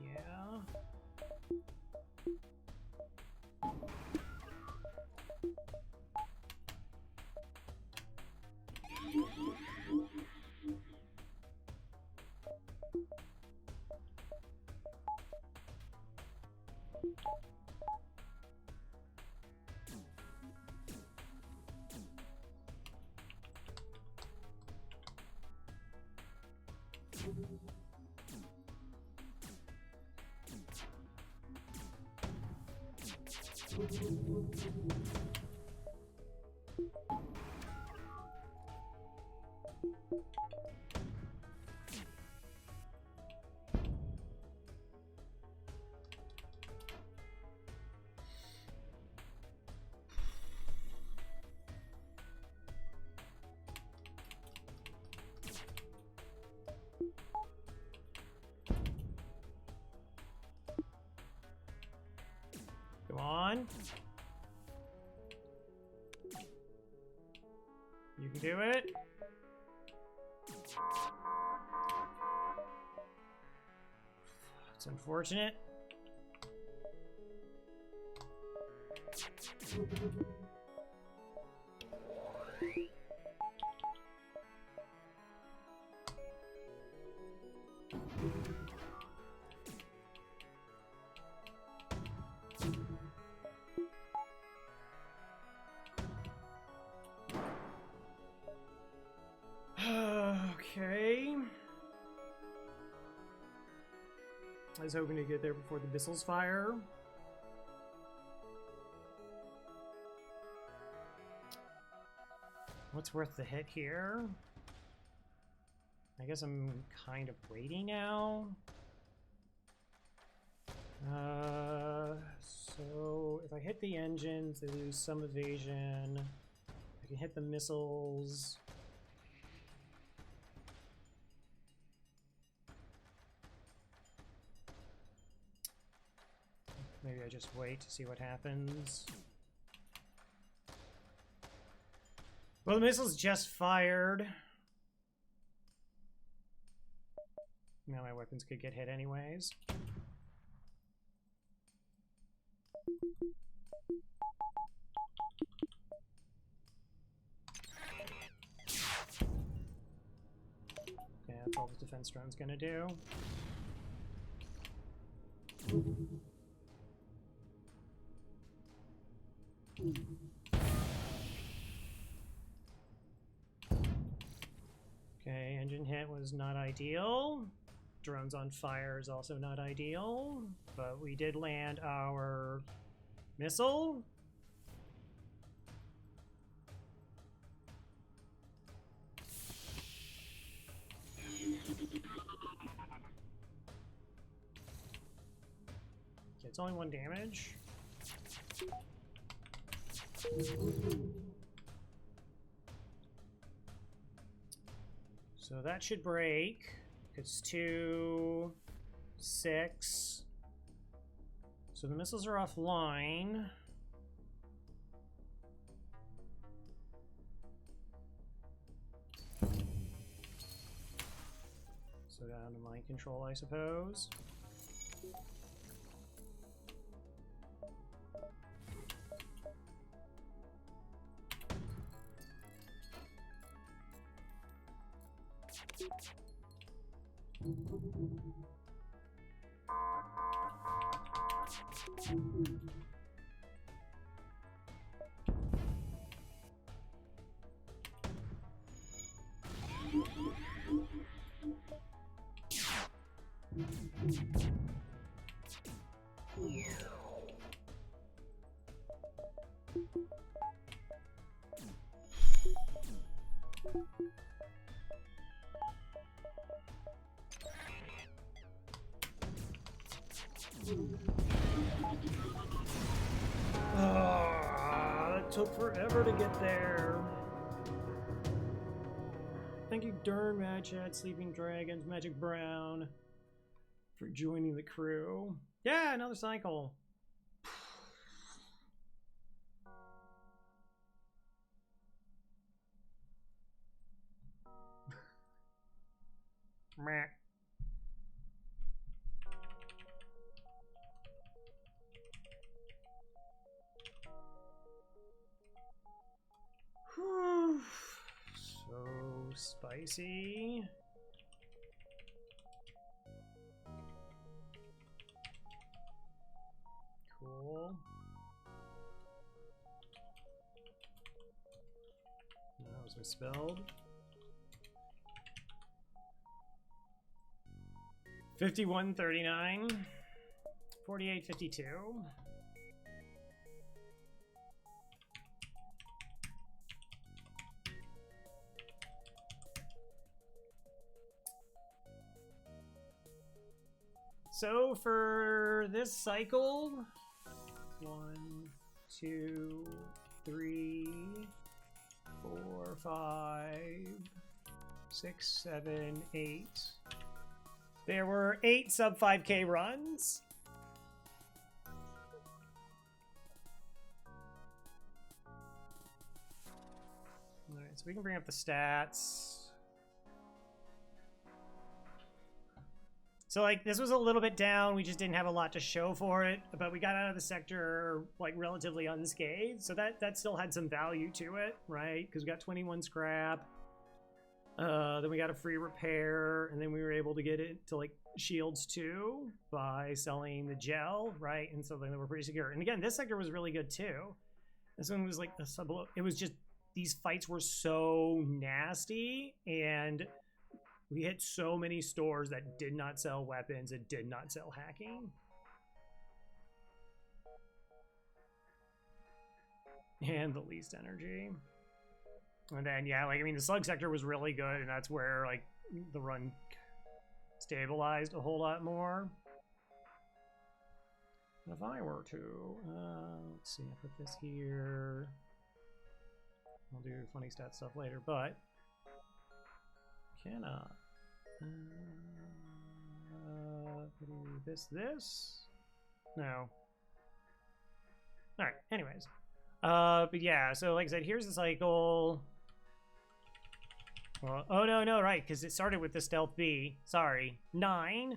S1: Yeah. Come on. You can do it. It's unfortunate. Okay. I was hoping to get there before the missiles fire. What's worth the hit here? I guess I'm kind of waiting now. So if I hit the engines, they lose some evasion. I can hit the missiles. Maybe I just wait to see what happens. Well, the missiles just fired. Now my weapons could get hit anyways. Okay, that's all the defense drone's gonna do. Okay, engine hit was not ideal. Drones on fire is also not ideal, but we did land our missile. Okay, it's only 1 damage. So that should break. It's 2, 6. So the missiles are offline. So down to mind control, I suppose. It took forever to get there. Thank you, Dern, Mad Chat, Sleeping Dragons, Magic Brown, for joining the crew. Yeah, another cycle. Meh. So spicy. Cool. That was misspelled. 5139. 4852. So for this cycle, 1, 2, 3, 4, 5, 6, 7, 8. There were 8 sub 5K runs. All right, so we can bring up the stats. So, like, this was a little bit down. We just didn't have a lot to show for it, but we got out of the sector, like, relatively unscathed. So that still had some value to it, right? Because we got 21 scrap. Then we got a free repair, and then we were able to get it to, like, shields too by selling the gel, right? And so then they were pretty secure. And again, this sector was really good too. This one was like a sub. It was just, these fights were so nasty, and we hit so many stores that did not sell weapons and did not sell hacking. And the least energy. And then, yeah, like, I mean, the slug sector was really good, and that's where, like, the run stabilized a whole lot more. And if I were to, let's see, I'll put this here. I'll do funny stat stuff later, but cannot. This? No. Alright, anyways. But yeah, so like I said, here's the cycle. Well, oh no, right, because it started with the Stealth B. Sorry, 9.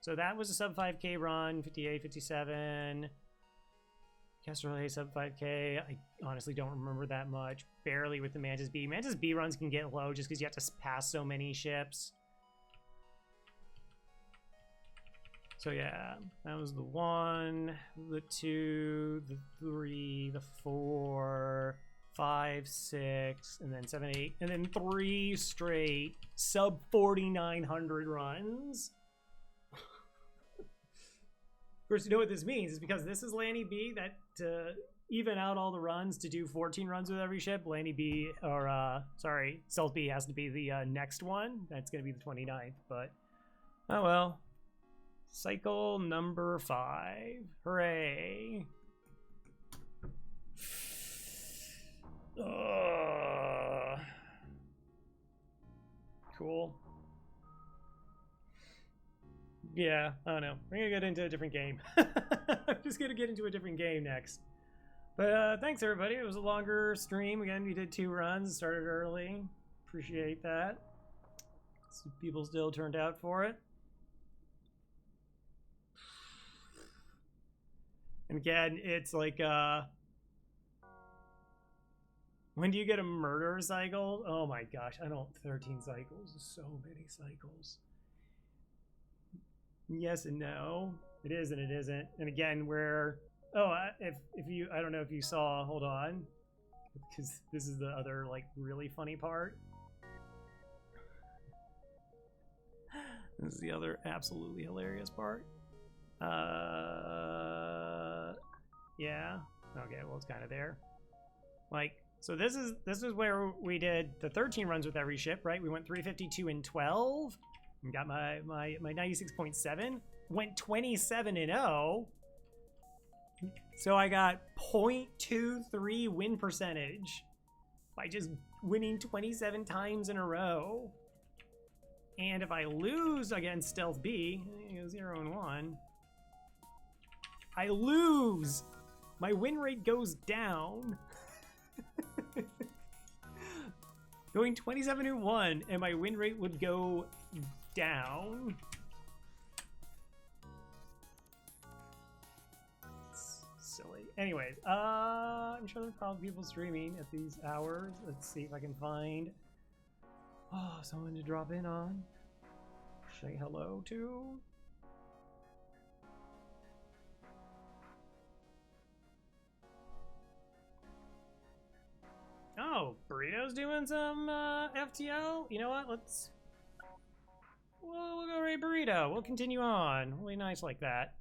S1: So that was a sub 5K run, 58, 57. Kestrel sub 5k. I honestly don't remember that much. Barely with the Mantis B. Mantis B runs can get low just because you have to pass so many ships. So yeah, that was the 1, the 2, the 3, the 4, 5, 6, and then 7, 8, and then 3 straight sub 4,900 runs. Of course, you know what this means is because this is Lanny B, that to even out all the runs to do 14 runs with every ship, Lanny B, or sorry, Stealth B has to be the next one. That's going to be the 29th, but oh well. Cycle number 5. Hooray. Cool. Yeah, I don't know. We're gonna get into a different game. I'm just gonna get into a different game next. But thanks everybody. It was a longer stream. Again, we did 2 runs, started early. Appreciate that. Some people still turned out for it. And again, it's like when do you get a murder cycle? Oh my gosh, I don't 13 cycles. So many cycles. Yes and no. It is and it isn't. And again, where if you, I don't know if you saw, hold on, because this is the other like really funny part. This is the other absolutely hilarious part. Yeah. Okay, well it's kind of there. Like, so this is where we did the 13 runs with every ship, right? We went 352 and 12. We got my 96.7. Went 27 and 0. So I got 0.23 win percentage by just winning 27 times in a row. And if I lose against Stealth B, 0 and 1, I lose. My win rate goes down. Going 27 and 1, and my win rate would go down. It's silly. Anyways, I'm sure there's probably people streaming at these hours. Let's see if I can find someone to drop in on. Say hello to. Oh, Burrito's doing some FTL? You know what? We'll go raid Burrito. We'll continue on. Really nice like that.